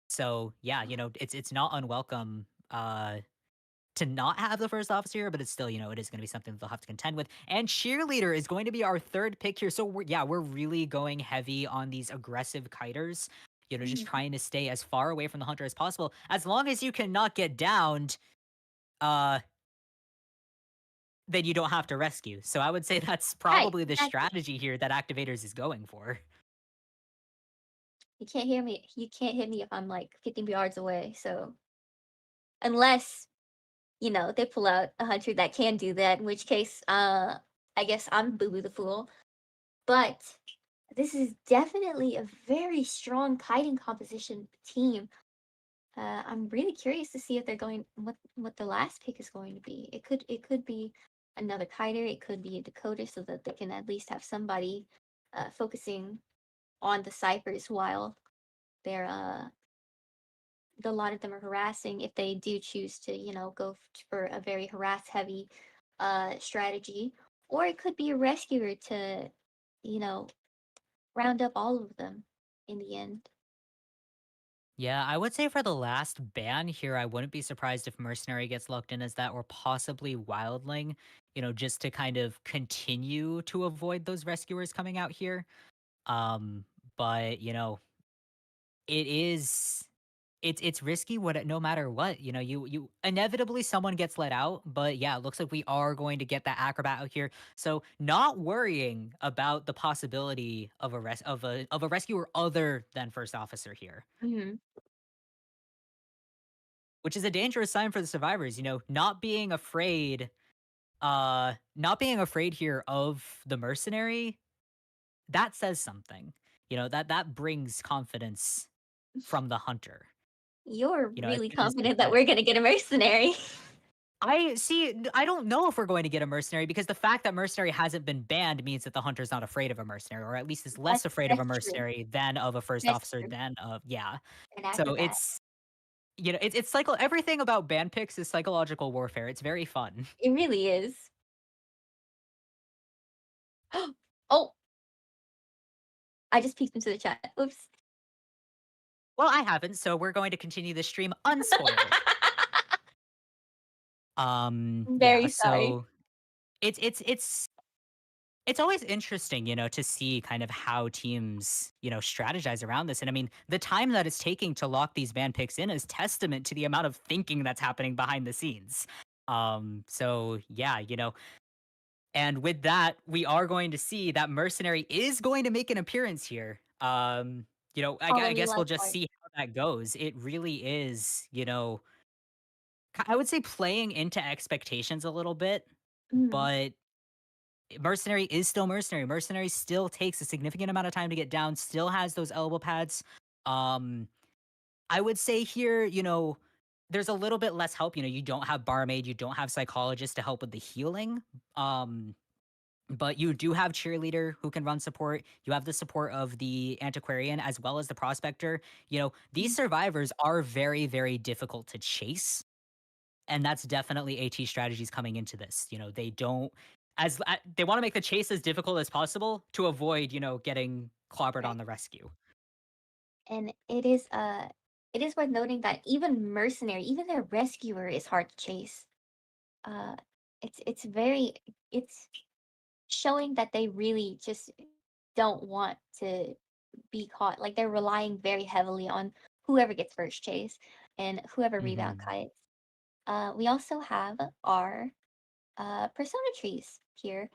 so yeah, it's not unwelcome to not have the first officer here, but it's still, it is going to be something that they'll have to contend with. And cheerleader is going to be our third pick here. So we're really going heavy on these aggressive kiters. Just Mm-hmm. trying to stay as far away from the hunter as possible. As long as you cannot get downed, uh, then you don't have to rescue. So I would say that's Right, probably the exactly. strategy here that Activators is going for. You can't hear me. You can't hit me if I'm like 50 yards away. So unless they pull out a hunter that can do that, in which case, I guess I'm Boo Boo the Fool. But this is definitely a very strong kiting composition team. I'm really curious to see if they're going what the last pick is going to be. It could be another kiter. It could be a Dakota, so that they can at least have somebody focusing on the ciphers while they're a lot of them are harassing. If they do choose to go for a very harass heavy strategy, or it could be a rescuer to you know round up all of them. in the end. Yeah, I would say for the last ban here, I wouldn't be surprised if Mercenary gets locked in as that or possibly Wildling, just to kind of continue to avoid those rescuers coming out here. Um, but it is it's risky no matter what. You inevitably someone gets let out, but yeah, it looks like we are going to get that acrobat out here. So not worrying about the possibility of a rescuer other than first officer here, Mhm. which is a dangerous sign for the survivors, not being afraid here of the mercenary, that says something. That brings confidence from the hunter. You're As really soon as you confident that get we're gonna get a mercenary. I see. I don't know if we're going to get a mercenary because the fact that mercenary hasn't been banned means that the hunter's not afraid of a mercenary, or at least is less afraid of a That's true. mercenary than of a first That's officer true. than of yeah. An So acrobat. it's everything about ban picks is psychological warfare. It's very fun. It really is. Oh, I just peeked into the chat. Oops. Well, I haven't, so we're going to continue the stream unspoiled. I'm Yeah, very sorry. so it's always interesting, to see kind of how teams, strategize around this. And I mean, the time that it's taking to lock these ban picks in is testament to the amount of thinking that's happening behind the scenes. So yeah, and with that, we are going to see that mercenary is going to make an appearance here. I Calling me guess we'll like just art. see how that goes. It really is, I would say playing into expectations a little bit, Mhm. but mercenary is still mercenary. Mercenary still takes a significant amount of time to get down, still has those elbow pads. Um, I would say here, there's a little bit less help. You don't have barmaid, you don't have psychologist to help with the healing. Um, but you do have cheerleader who can run support. You have the support of the antiquarian as well as the prospector. These Mhm. survivors are very, very difficult to chase. And that's definitely AT strategies coming into this. They don't they want to make the chase as difficult as possible to avoid, getting clobbered on Right. the rescue. And it is worth noting that even mercenary, even their rescuer is hard to chase. Uh it's very it's showing that they really just don't want to be caught. Like they're relying very heavily on whoever gets first chase and whoever rebound Mhm. kites. We also have our persona trees here.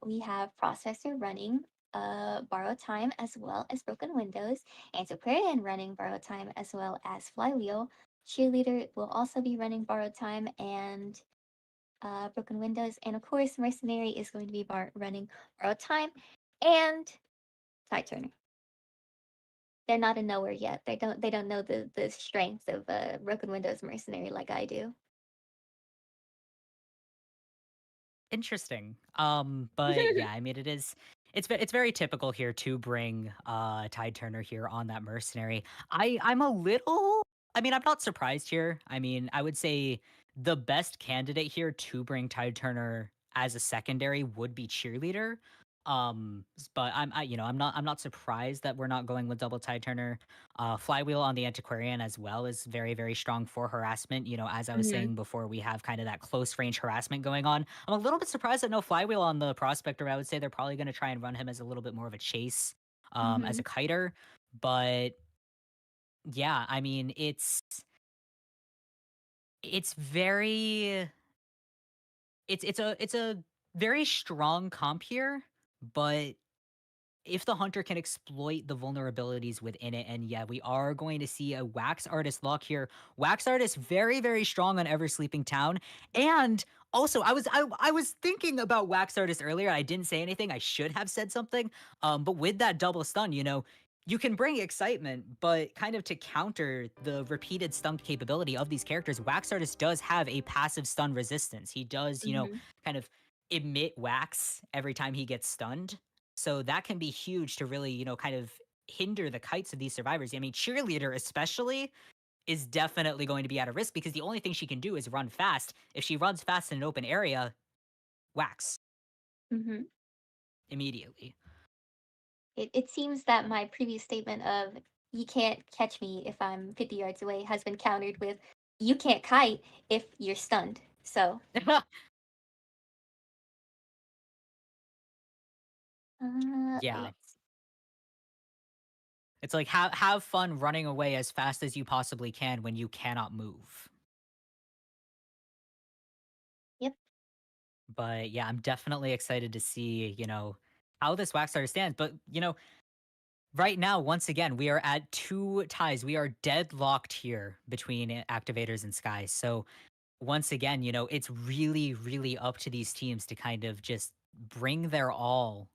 We have processor running borrow time as well as broken windows, antiquarian running borrow time as well as flywheel. Cheerleader will also be running borrow time and broken windows, and of course, mercenary is going to be running borrow time and tide turner. They're not in nowhere yet. They don't know the strengths of broken windows mercenary like I do. Interesting. But yeah, I mean, it's very typical here to bring Tide Turner here on that mercenary. I'm a little. I mean, I'm not surprised here. I mean, I would say the best candidate here to bring Tide Turner as a secondary would be cheerleader. But I'm not surprised that we're not going with double Tide Turner. Flywheel on the antiquarian as well is very, very strong for harassment. As I was Hmm. saying before, we have kind of that close range harassment going on. I'm a little bit surprised that no flywheel on the prospector. I would say they're probably going to try and run him as a little bit more of a chase, as Hmm. a kiter. But yeah, I mean, it's very it's a very strong comp here, but if the hunter can exploit the vulnerabilities within it, and yeah, we are going to see a wax artist lock here. Wax artist very, very strong on Ever Sleeping Town. And also I was thinking about wax artist earlier. I didn't say anything. I should have said something. But with that double stun, you can bring excitement, but kind of to counter the repeated stun capability of these characters, wax artist does have a passive stun resistance. He does, Hmm. kind of emit wax every time he gets stunned. So that can be huge to really, kind of hinder the kites of these survivors. I mean, cheerleader especially is definitely going to be at a risk because the only thing she can do is run fast. If she runs fast in an open area, wax Hmm. immediately. it seems that my previous statement of you can't catch me if I'm 50 yards away has been countered with you can't kite if you're stunned. So, Yeah. let's. It's like have fun running away as fast as you possibly can when you cannot move. Yep. But yeah, I'm definitely excited to see, how this wax starter stands. But, right now, once again, we are at two ties. We are deadlocked here between activators and skies. So once again, it's really, really up to these teams to kind of just bring their all.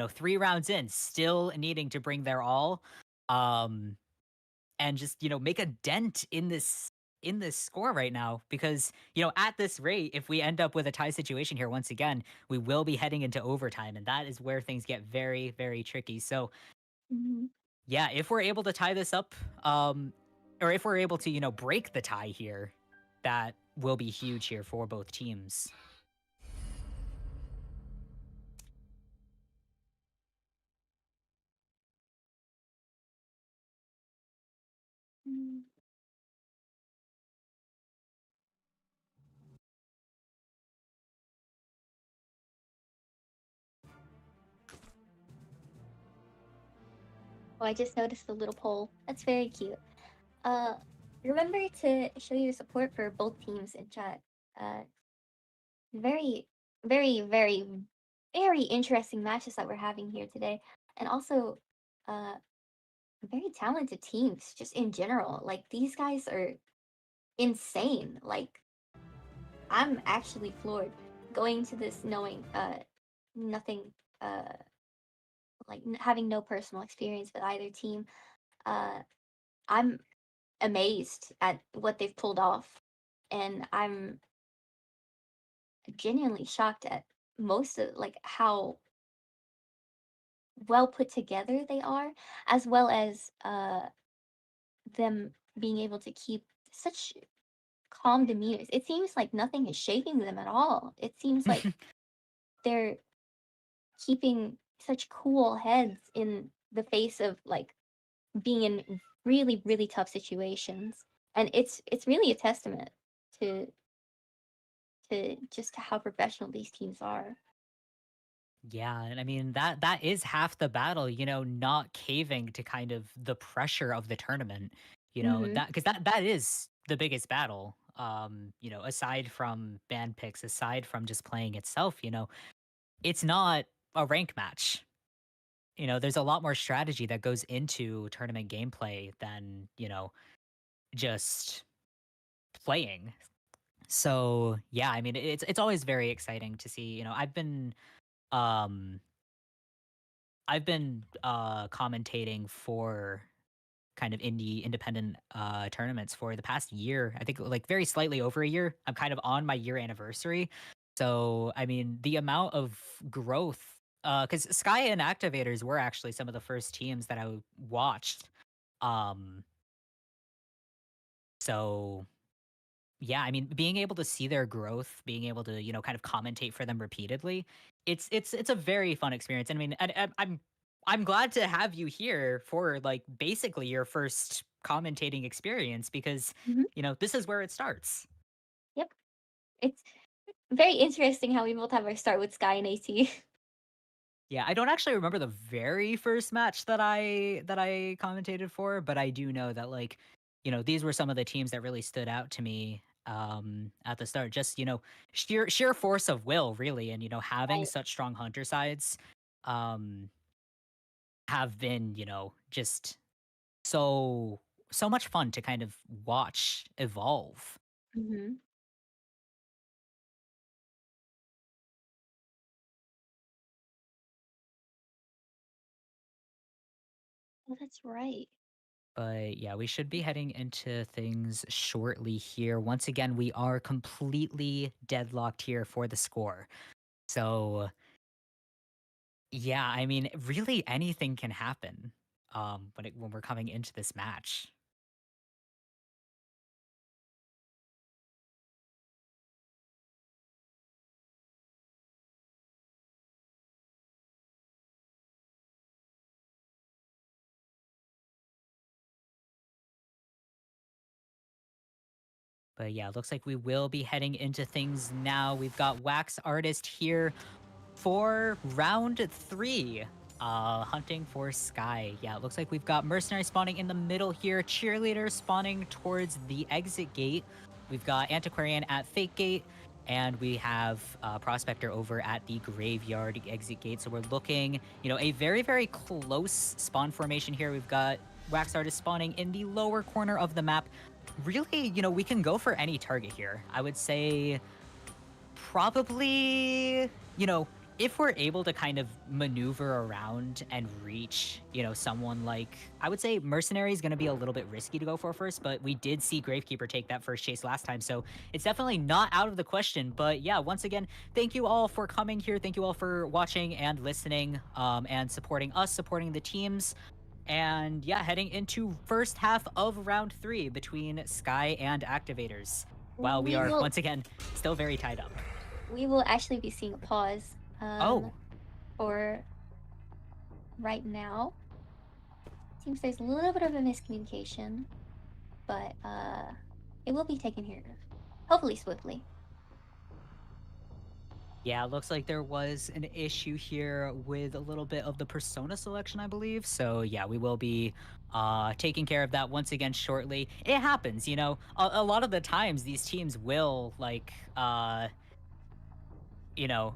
3 rounds in, still needing to bring their all. Um, and just make a dent in this score right now because at this rate if we end up with a tie situation here once again we will be heading into overtime and that is where things get very very tricky so Mhm. yeah if we're able to tie this up or if we're able to break the tie here that will be huge here for both teams. Mm. Oh, I just noticed the little poll. That's very cute. Uh, remember to show your support for both teams in chat. Uh, very, very, very, very interesting matches that we're having here today, and also, uh, very talented teams just in general. Like these guys are insane. Like I'm actually floored going to this knowing nothing like having no personal experience with either team. Uh, I'm amazed at what they've pulled off, and I'm genuinely shocked at most of like how well put together they are, as well as them being able to keep such calm demeanors. It seems like nothing is shaking them at all. It seems like they're keeping such cool heads in the face of like being in really really tough situations, and it's really a testament to just how professional these teams are. Yeah, and I mean that is half the battle, not caving to kind of the pressure of the tournament. Mm-hmm. That because that is the biggest battle. Aside from band picks, aside from just playing itself, it's not a rank match. There's a lot more strategy that goes into tournament gameplay than, just playing. So, yeah, I mean, it's always very exciting to see, um I've been commentating for kind of independent tournaments for the past year. I think like very slightly over a year. I'm kind of on my year anniversary. So, I mean, the amount of growth cuz Sky and Activators were actually some of the first teams that I watched. Um so yeah, I mean, being able to see their growth, being able to, kind of commentate for them repeatedly, it's a very fun experience. And I mean, I'm glad to have you here for like basically your first commentating experience because, Mm-hmm. this is where it starts. Yep. It's very interesting how we both have our start with Sky and AT. Yeah, I don't actually remember the very first match that I commentated for, but I do know that like, these were some of the teams that really stood out to me at the start. Just, sheer force of will really and having Right. such strong hunter sides um have been, just so so much fun to kind of watch evolve. Mm-hmm. Oh, that's right. But yeah, we should be heading into things shortly here. Once again, we are completely deadlocked here for the score. So yeah, I mean, really anything can happen when we're coming into this match. But yeah, looks like we will be heading into things now. We've got Wax Artist here for round 3. Hunting for Sky. Yeah, it looks like we've got Mercenary spawning in the middle here, Cheerleader spawning towards the exit gate. We've got Antiquarian at Fake Gate, and we have Prospector over at the Graveyard exit gate. So we're looking, a very, very close spawn formation here. We've got Wax Artist spawning in the lower corner of the map. Really, we can go for any target here. I would say probably, if we're able to kind of maneuver around and reach, someone like, I would say Mercenary is going to be a little bit risky to go for first, but we did see Gravekeeper take that first chase last time. So it's definitely not out of the question. But yeah, once again, thank you all for coming here. Thank you all for watching and listening, and supporting us, supporting the teams. And yeah, heading into first half of round 3 between Sky and Activators. Wow, we We are will once again still very tied up. we will actually be seeing a pause Oh, for right now. Seems there's a little bit of a miscommunication, but it will be taken care of. Hopefully swiftly. yeah, looks like there was an issue here with a little bit of the persona selection, I believe. So yeah, we will be taking care of that once again shortly. It happens, a lot of the times these teams will like you know,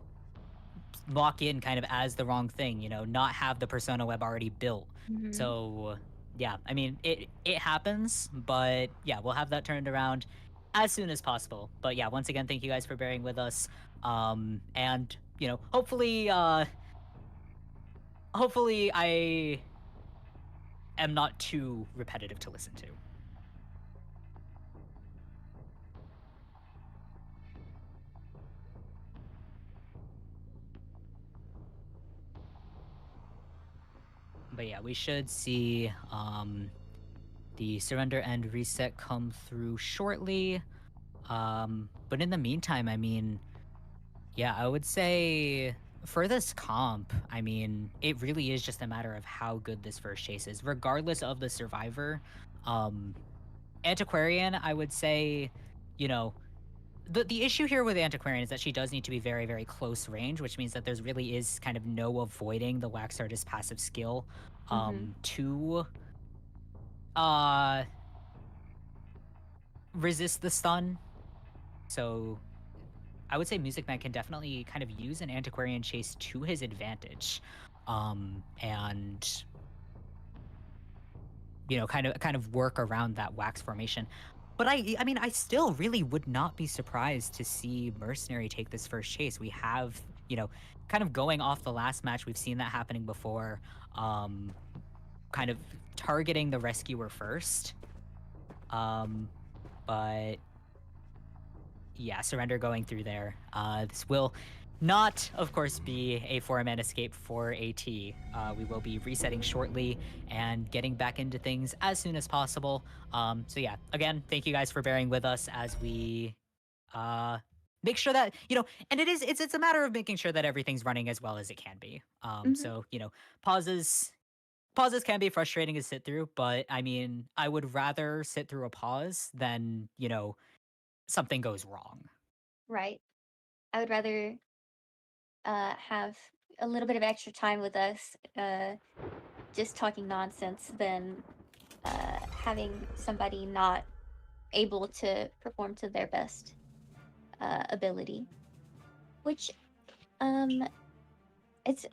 lock in kind of as the wrong thing, not have the persona web already built. Mm-hmm. So yeah, I mean it happens, but yeah, we'll have that turned around as soon as possible. But yeah, once again, thank you guys for bearing with us. And hopefully I am not too repetitive to listen to. But yeah, we should see the surrender and reset come through shortly. But in the meantime, I mean, yeah, I would say for this comp, I mean, it really is just a matter of how good this first chase is, regardless of the survivor. Um, Antiquarian, I would say, you know, the issue here with Antiquarian is that she does need to be very, very close range, which means that there's really is kind of no avoiding the Wax Artist passive skill Mm-hmm. to uh resist the stun. So I would say Music Man can definitely kind of use an Antiquarian chase to his advantage. And kind of work around that wax formation. But I mean, I still really would not be surprised to see Mercenary take this first chase. We have, kind of going off the last match, we've seen that happening before. Kind of targeting the rescuer first. But yeah, surrender going through there. This will not, of course, be a 4-man escape for AT. We will be resetting shortly and getting back into things as soon as possible. So yeah, again, thank you guys for bearing with us as we make sure that and it's a matter of making sure that everything's running as well as it can be. Mm-hmm. So pauses can be frustrating to sit through, but I mean, I would rather sit through a pause than something goes wrong. Right. I would rather have a little bit of extra time with us, just talking nonsense than having somebody not able to perform to their best ability. Which um it's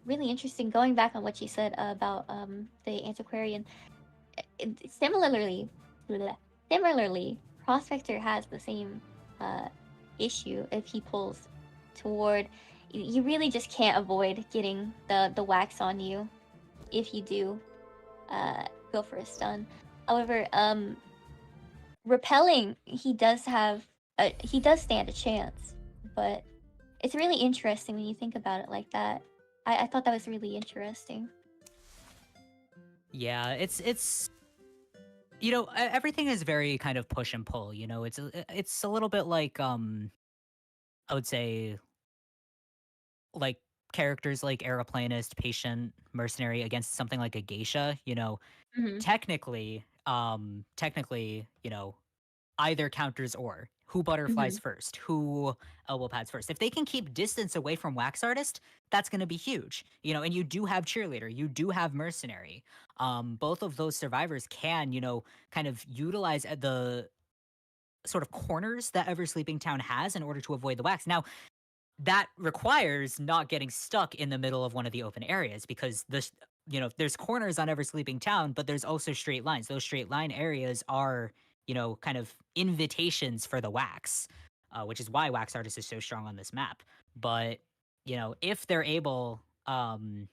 really interesting going back on what you said about the antiquarian. Similarly, bleh, similarly, Prospector has the same uh, issue if he pulls toward. You really just can't avoid getting the wax on you if you do go for a stun. However, repelling he does stand a chance, but it's really interesting when you think about it like that. I thought that was really interesting. Yeah, it's everything is very kind of push and pull, it's a little bit like I would say like characters like Aeroplanist, Patient, Mercenary against something like a Geisha, Hmm. technically, either counters or who butterflies first, who elbow pads first. If they can keep distance away from Wax Artist, that's going to be huge. And you do have Cheerleader, you do have Mercenary. Both of those survivors can, kind of utilize the sort of corners that Ever Sleeping Town has in order to avoid the wax. Now, that requires not getting stuck in the middle of one of the open areas because there's corners on Ever Sleeping Town, but there's also straight lines. Those straight line areas are, kind of invitations for the wax, which is why Wax Artist is so strong on this map. But, if they're able, to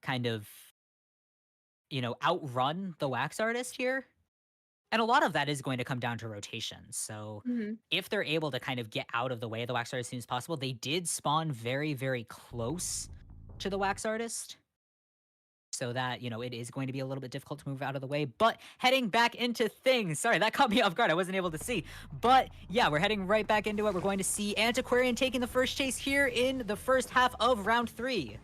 kind of, outrun the Wax Artist here, and a lot of that is going to come down to rotation. So Hmm. if they're able to kind of get out of the way of the Wax Artist as soon as possible, they did spawn very, very close to the Wax Artist. So that, it is going to be a little bit difficult to move out of the way. But heading back into things. Sorry, that caught me off guard. I wasn't able to see. But yeah, we're heading right back into it. We're going to see Antiquarian taking the first chase here in the first half of round 3.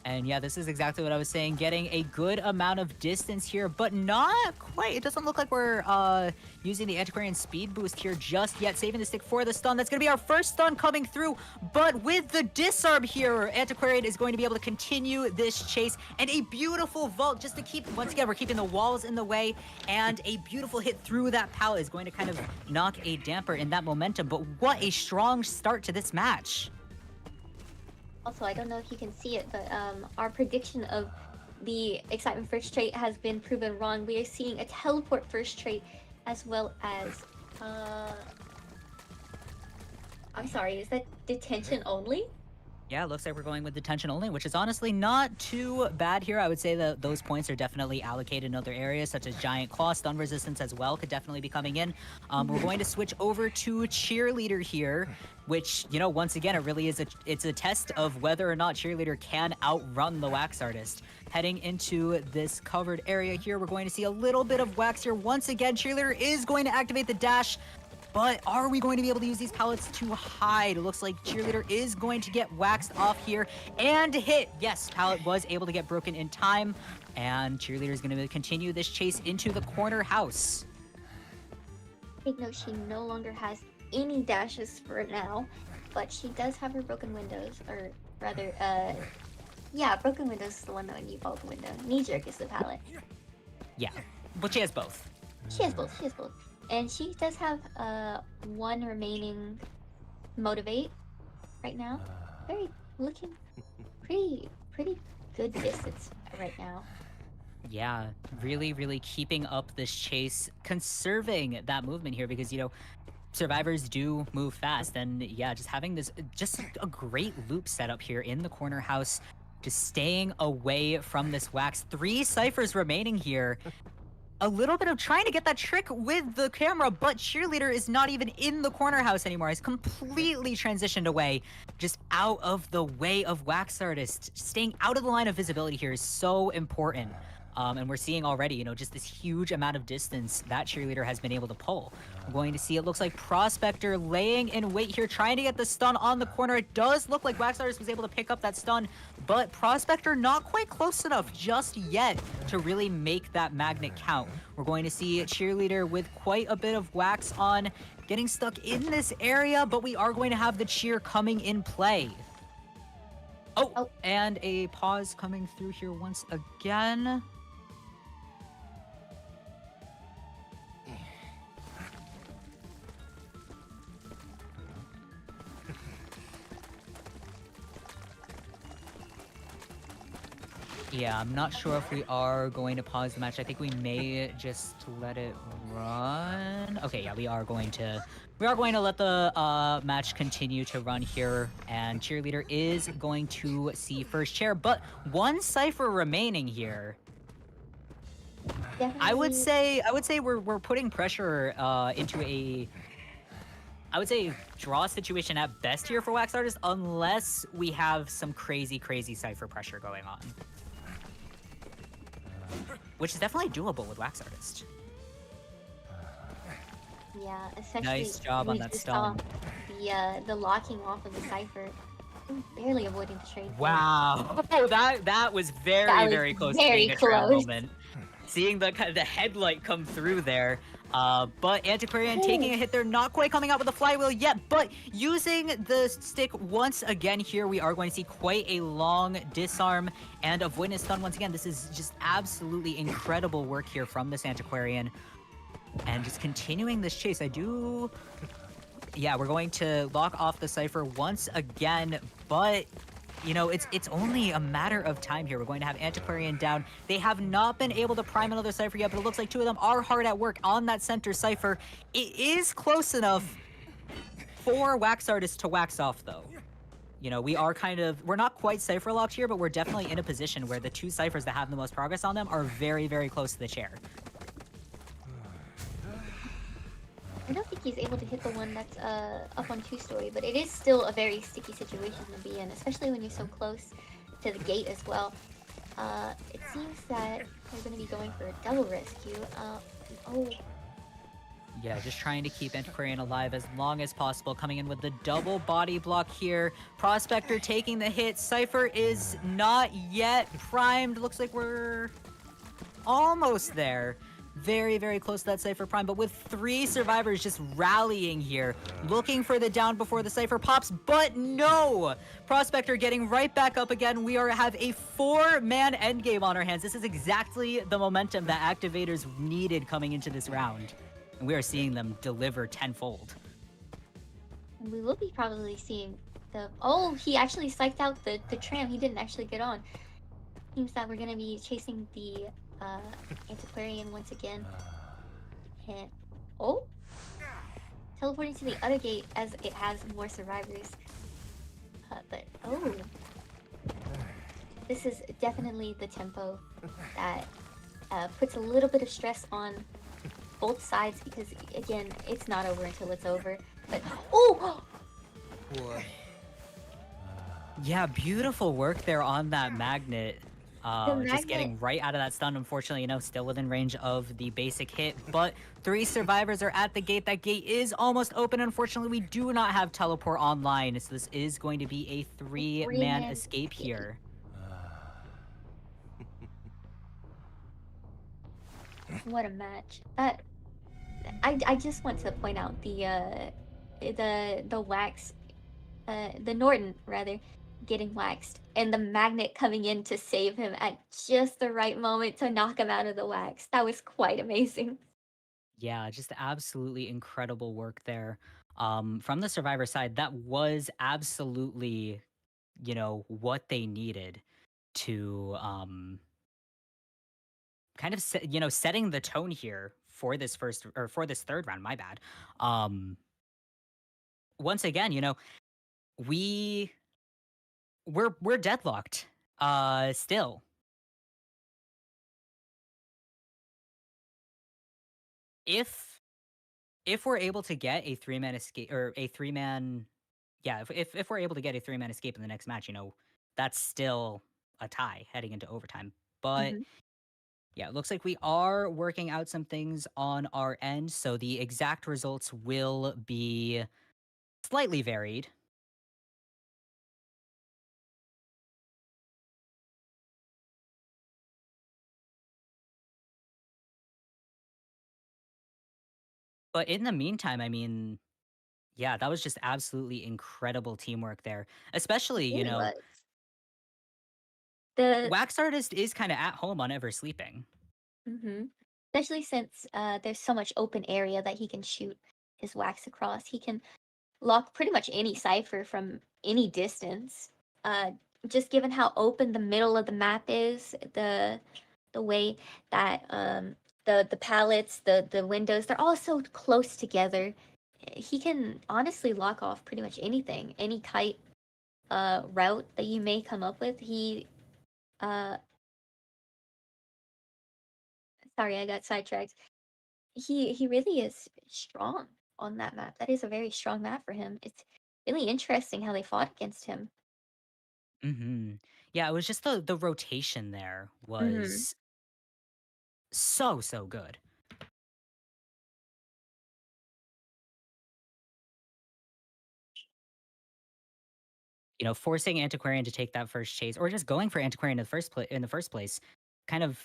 And yeah, this is exactly what I was saying. Getting a good amount of distance here, but not quite. It doesn't look like we're using the Antiquarian speed boost here just yet. Saving the stick for the stun. That's going to be our first stun coming through. But with the disarm here, Antiquarian is going to be able to continue this chase. And a beautiful vault just to keep, once again, we're keeping the walls in the way. And a beautiful hit through that pallet is going to kind of knock a damper in that momentum. But what a strong start to this match. Also, I don't know if you can see it, but our prediction of the Excitement first trait has been proven wrong. We are seeing a Teleport first trait as well as... I'm sorry, is that Detention only? Yeah, it looks like we're going with detention only, which is honestly not too bad here. I would say that those points are definitely allocated in other areas, such as Giant Claw. Stun resistance as well could definitely be coming in. We're going to switch over to Cheerleader here, which, once again, it really is it's a test of whether or not Cheerleader can outrun the Wax Artist. Heading into this covered area here, we're going to see a little bit of Wax here. Once again, Cheerleader is going to activate the dash. But are we going to be able to use these pallets to hide? It looks like Cheerleader is going to get waxed off here and hit. Yes, pallet was able to get broken in time. And Cheerleader is going to continue this chase into the corner house. Take note, she no longer has any dashes for now. But she does have her broken windows. Or rather, yeah, broken windows is the one that when you fall the window. Knee jerk is the pallet. Yeah, but she has both. She has both. And she does have one remaining motivate right now. Looking pretty good distance right now. Yeah, really, really keeping up this chase, conserving that movement here because, survivors do move fast. And yeah, just having this, just a great loop setup here in the corner house, just staying away from this wax. 3 ciphers remaining here. A little bit of trying to get that trick with the camera, but Cheerleader is not even in the corner house anymore. He's completely transitioned away, just out of the way of Wax Artist. Staying out of the line of visibility here is so important. And we're seeing already, just this huge amount of distance that Cheerleader has been able to pull. We're going to see, it looks like Prospector laying in wait here, trying to get the stun on the corner. It does look like Wax Artist was able to pick up that stun, but Prospector not quite close enough just yet to really make that magnet count. We're going to see Cheerleader with quite a bit of wax on, getting stuck in this area, but we are going to have the cheer coming in play. Oh, and a pause coming through here once again. Yeah, I'm not sure if we are going to pause the match. I think we may just let it run. Okay, yeah, we are going to let the match continue to run here, and Cheerleader is going to see first chair, but 1 cipher remaining here. Definitely. I would say we're putting pressure into a, I would say, draw situation at best here for Wax Artist, unless we have some crazy cipher pressure going on. Which is definitely doable with Wax Artist. Yeah, especially nice job on that stun. The locking off of the cipher. Barely avoiding the trade there. Wow. That was That very, was very close to very being a tram close. moment. Seeing the headlight come through there. But Antiquarian taking a hit there, not quite coming out with the flywheel yet, but using the stick once again here, we are going to see quite a long disarm and avoidance stun once again. This is just absolutely incredible work here from this Antiquarian. And just continuing this chase, yeah, we're going to lock off the Cypher once again, but you know, it's only a matter of time here. We're going to have Antiquarian down. They have not been able to prime another Cypher yet, but it looks like two of them are hard at work on that center Cypher. It is close enough for Wax Artist to wax off, though. You know, we're not quite Cypher locked here, but we're definitely in a position where the two Cyphers that have the most progress on them are very, very close to the chair. I don't think he's able to hit the one that's up on two-story, but it is still a very sticky situation to be in, especially when you're so close to the gate as well. It seems that they're going to be going for a double rescue. Oh. Yeah, just trying to keep Antiquarian alive as long as possible, coming in with the double body block here. Prospector taking the hit. Cypher is not yet primed. Looks like we're almost there. Very, very close to that Cypher prime, but with three survivors just rallying here, looking for the down before the Cypher pops, but no! Prospector getting right back up again. We have a 4-man endgame on our hands. This is exactly the momentum that Activators needed coming into this round. And we are seeing them deliver tenfold. And we will be probably seeing the... Oh, he actually psyched out the tram. He didn't actually get on. Seems that we're going to be chasing the Antiquarian once again. And... Oh! Teleporting to the other gate as it has more survivors. But... Oh! This is definitely the tempo that puts a little bit of stress on both sides because, again, it's not over until it's over. But... Oh! Boy. Yeah, beautiful work there on that magnet. Just magnet- getting right out of that stun, unfortunately, you know, still within range of the basic hit, but 3 survivors are at the gate. That gate is almost open. Unfortunately, we do not have teleport online, so this is going to be a 3-man escape here. What a match. I just want to point out the wax, the Norton rather, getting waxed, and the magnet coming in to save him at just the right moment to knock him out of the wax. That was quite amazing. Yeah, just absolutely incredible work there. From the survivor side, that was absolutely, you know, what they needed to kind of setting the tone here for this third round. My bad. Once again, you know, we're deadlocked. Still, if we're able to get a 3-man escape or a 3-man, yeah, if we're able to get a 3-man escape in the next match, you know, that's still a tie heading into overtime. But yeah, it looks like we are working out some things on our end, so the exact results will be slightly varied. But in the meantime, I mean, yeah, that was just absolutely incredible teamwork there. Especially, It you really know, was. The Wax Artist is kind of at home on Ever Sleeping. especially since there's so much open area that he can shoot his wax across. He can lock pretty much any cipher from any distance. Just given how open the middle of the map is, the way that the pallets, the windows, they're all so close together. He can honestly lock off pretty much anything, any kite route that you may come up with. He sorry, I got sidetracked. He really is strong on that map. That is a very strong map for him. It's really interesting how they fought against him. Yeah, it was just the rotation there was so good. forcing Antiquarian to take that first chase, or just going for Antiquarian in the first place, kind of,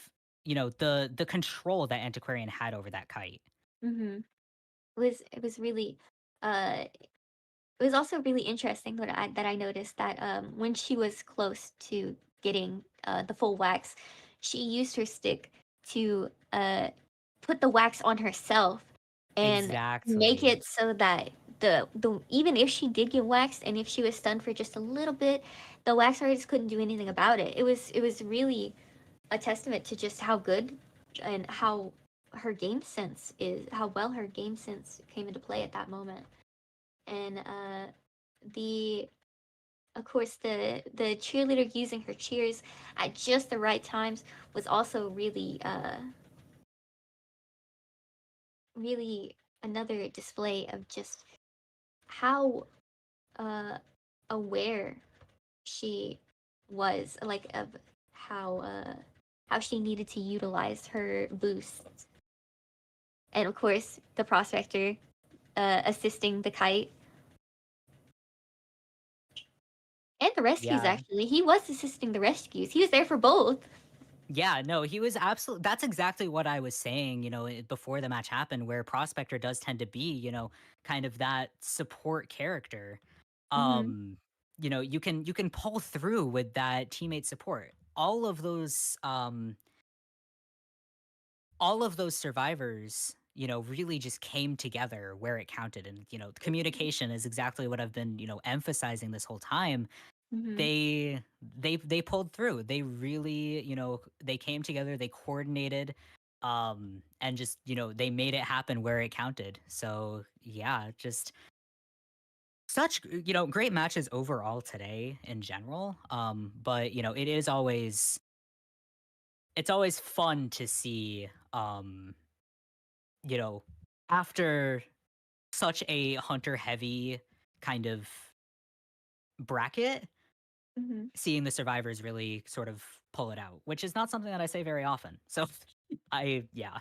the control that Antiquarian had over that kite. Mm-hmm. It was really it was also really interesting that I noticed that when she was close to getting the full wax, she used her stick to put the wax on herself and make Exactly. it so that the even if she did get waxed and if she was stunned for just a little bit, the wax artist couldn't do anything about it. It was really a testament to just how good and how her game sense is, how well her game sense came into play at that moment. And the of course the cheerleader using her cheers at just the right times was also really another display of just how uh aware she was, like, of how uh how she needed to utilize her boosts. And of course the prospector assisting the kite and the rescues. Yeah. Actually, he was assisting the rescues, he was there for both. Yeah, no, he was absolutely. That's exactly what I was saying, before the match happened, where Prospector does tend to be, kind of that support character. Mm-hmm. You can pull through with that teammate support. All of those survivors, really just came together where it counted. And, communication is exactly what I've been, emphasizing this whole time. Mm-hmm. They pulled through. They really, they came together, they coordinated, and just, they made it happen where it counted. So yeah, just such, great matches overall today in general. But it's always fun to see, you know, after such a hunter heavy kind of bracket, Mm-hmm. seeing the survivors really sort of pull it out, which is not something that I say very often. So yeah.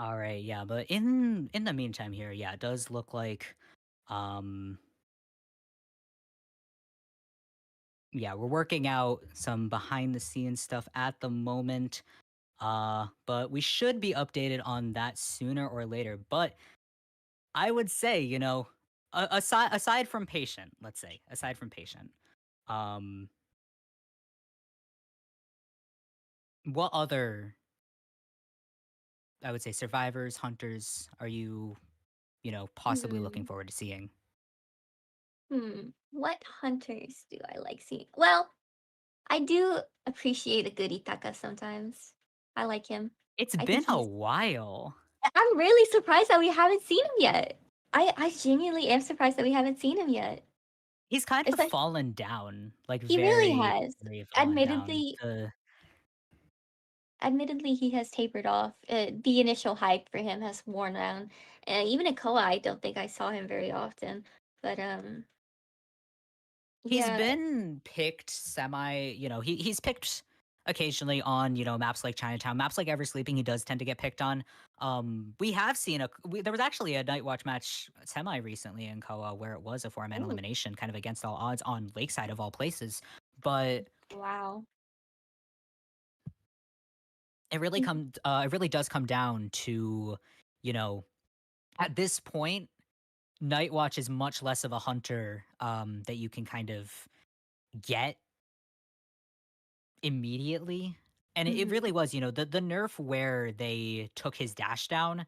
All right, yeah, but in the meantime here, yeah, it does look like, um yeah, we're working out some behind the scenes stuff at the moment. But we should be updated on that sooner or later. But I would say, aside from patient, let's say, aside from patient, um, what other, I would say, survivors, hunters are you, possibly looking Hmm. forward to seeing? What hunters do I like seeing? Well, I do appreciate a good Itaka sometimes. I like him. It's I been think a he's. while. I'm really surprised that we haven't seen him yet. I genuinely am surprised that we haven't seen him yet. He's kind of Especially, fallen down, like he really very, has. very fallen down. Admittedly, admittedly, he has tapered off. The initial hype for him has worn down. Even in Koa, I don't think I saw him very often. But He's yeah. been picked semi, he's picked occasionally on, maps like Chinatown, maps like Ever Sleeping. He does tend to get picked on. We have seen there was actually a Night Watch match semi recently in Koa where it was a 4-man Oh, elimination, kind of against all odds on Lakeside of all places. But wow. it really does come down to, you know, at this point, Night Watch is much less of a hunter that you can kind of get immediately. And it Mm-hmm. really was, the nerf where they took his dash down,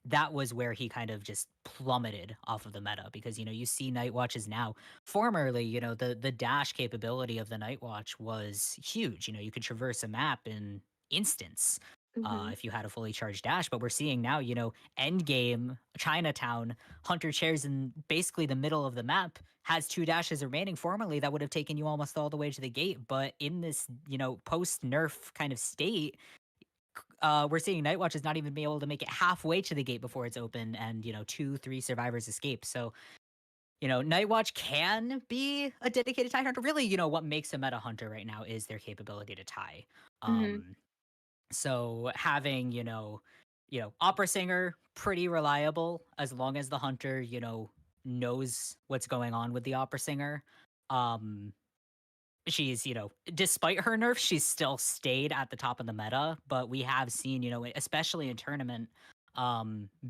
that was where he kind of just plummeted off of the meta because, you see Night Watches now. Formerly, the dash capability of the Night Watch was huge. You could traverse a map in instants. Mhm. if you had a fully charged dash. But we're seeing now, end game Chinatown, Hunter Chairs in basically the middle of the map has 2 dashes remaining. Formerly, that would have taken you almost all the way to the gate. But in this, post nerf kind of state, we're seeing Nightwatch is not even be able to make it halfway to the gate before it's open, and 2, 3 survivors escape. So Nightwatch can be a dedicated tie hunter. Really, what makes a meta hunter right now is their capability to tie. Mhm. Um, so having, opera singer, pretty reliable as long as the hunter, knows what's going on with the opera singer. Um, she's, despite her nerfs, she's still stayed at the top of the meta. But we have seen, especially in tournament,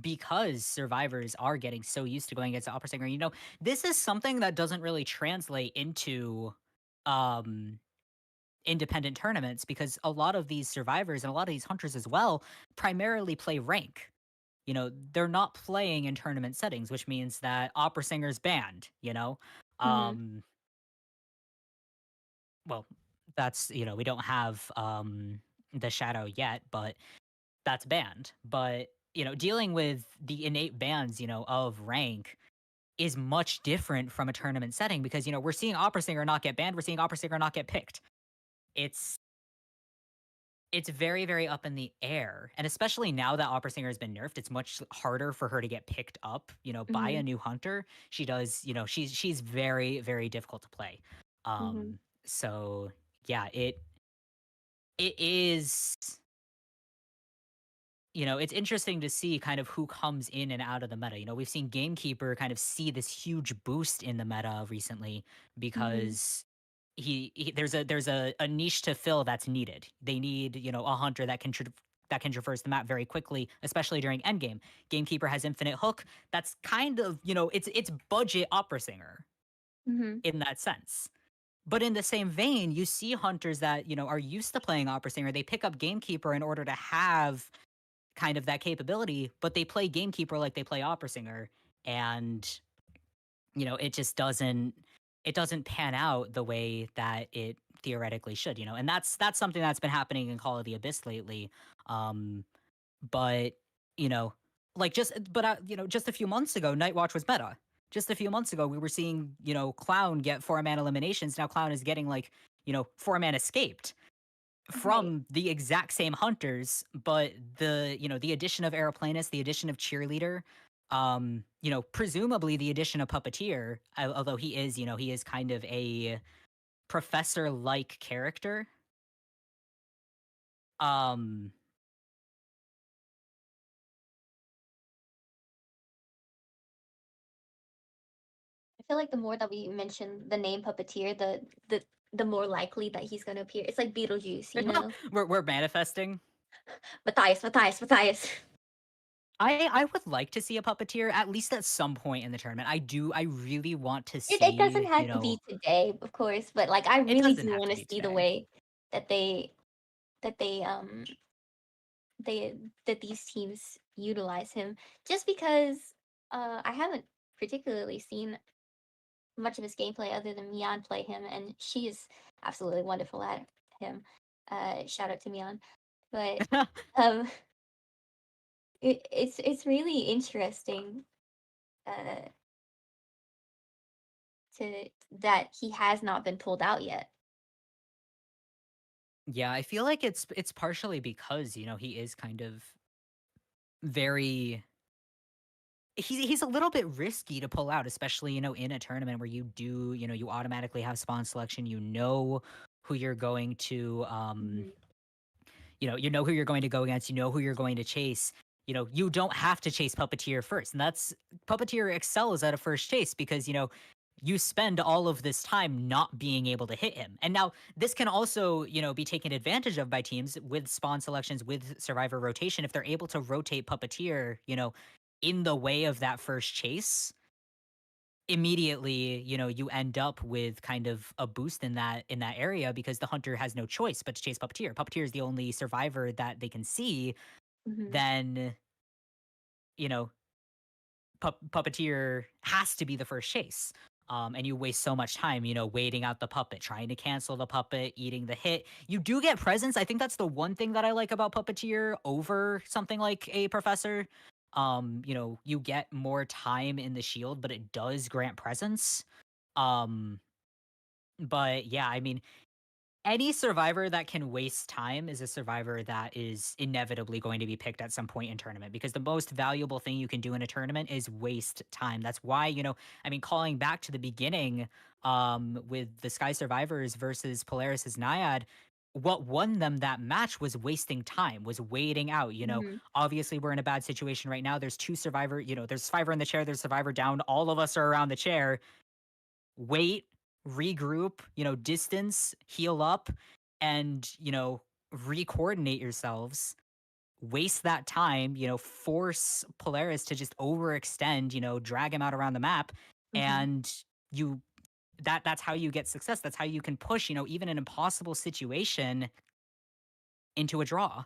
because survivors are getting so used to going against the opera singer, this is something that doesn't really translate into um independent tournaments, because a lot of these survivors and a lot of these hunters as well primarily play rank. They're not playing in tournament settings, which means that opera singer's banned, Mhm. um well, that's, we don't have the shadow yet, but that's banned. But dealing with the innate bans, of rank is much different from a tournament setting, because we're seeing opera singer not get banned, we're seeing opera singer not get picked. It's it's very, very up in the air, and especially now that opera singer has been nerfed, it's much harder for her to get picked up, by a Mhm. new hunter. She does, she's very, very difficult to play. Mhm. So yeah, it is, it's interesting to see kind of who comes in and out of the meta. We've seen Gamekeeper kind of see this huge boost in the meta recently, Mhm. because there's a niche to fill that's needed. They need, a hunter that can traverse the map very quickly, especially during endgame. Gamekeeper has infinite hook. That's kind of, it's budget opera singer Mhm. in that sense. But in the same vein, you see hunters that, are used to playing opera singer. They pick up Gamekeeper in order to have kind of that capability, but they play Gamekeeper like they play opera singer, and it just doesn't pan out the way that it theoretically should. And that's something that's been happening in Call of the Abyss lately. um but you know like just a few months ago, Nightwatch was meta. Just a few months ago, we were seeing, Clown get 4-man eliminations. Now Clown is getting, like, 4-man escaped Right. from the exact same hunters. But the addition of Aeroplanus, the addition of Cheerleader, presumably the addition of Puppeteer, although he is kind of a professor like character. um I feel like the more that we mention the name puppeteer, the more likely that he's gonna appear. It's like Beetlejuice, you know? we're manifesting. Matthias, Matthias, Matthias. I would like to see a Puppeteer at least at some point in the tournament. I really want to It doesn't see, have to be today, of course, but like I it really doesn't do have want to to be see the today. way that they they that these teams utilize him. Just because I haven't particularly seen much of his gameplay other than Mian play him, and she is absolutely wonderful at him. Shout out to Mian. But um, it's really interesting uh, to that he has not been pulled out yet. Yeah, I feel like it's partially because, he is kind of very he's a little bit risky to pull out, especially, in a tournament where you automatically have spawn selection. Who you're going to Mhm. who you're going to go against, who you're going to chase. You don't have to chase Puppeteer first. And that's Puppeteer excels at a first chase because, you spend all of this time not being able to hit him. And now this can also, be taken advantage of by teams with spawn selections, with survivor rotation. If they're able to rotate Puppeteer, in the way of that first chase, immediately, you end up with kind of a boost in that area, because the hunter has no choice but to chase Puppeteer. Puppeteer is the only survivor that they can see. Mhm. Then, you know, Puppeteer has to be the first chase. And you waste so much time, waiting out the puppet, trying to cancel the puppet, eating the hit. You do get presents. I think that's the one thing that I like about Puppeteer over something like a Professor. You get more time in the shield, but it does grant presents. Um, but yeah, I mean, any survivor that can waste time is a survivor that is inevitably going to be picked at some point in tournament, because the most valuable thing you can do in a tournament is waste time. That's why, I mean, calling back to the beginning, with the Sky Survivors versus Polaris's Naiad, what won them that match was wasting time, was waiting out. Mhm. Obviously we're in a bad situation right now. There's two survivor, there's survivor in the chair, there's survivor down. All of us are around the chair. Wait, regroup, distance, heal up, and, re-coordinate yourselves. Waste that time, force Polaris to just overextend, drag him out around the map, Mhm. and you that's how you get success. That's how you can push, even an impossible situation into a draw.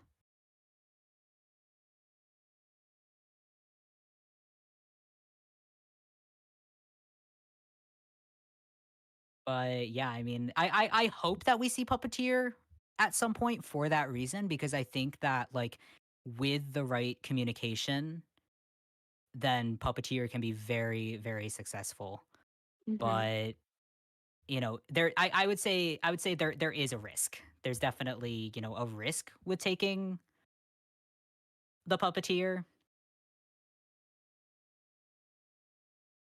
But yeah, I mean, I hope that we see Puppeteer at some point for that reason, because I think that, like, with the right communication, then Puppeteer can be very, very successful. Mhm. But, I would say there is a risk. There's definitely, a risk with taking the Puppeteer.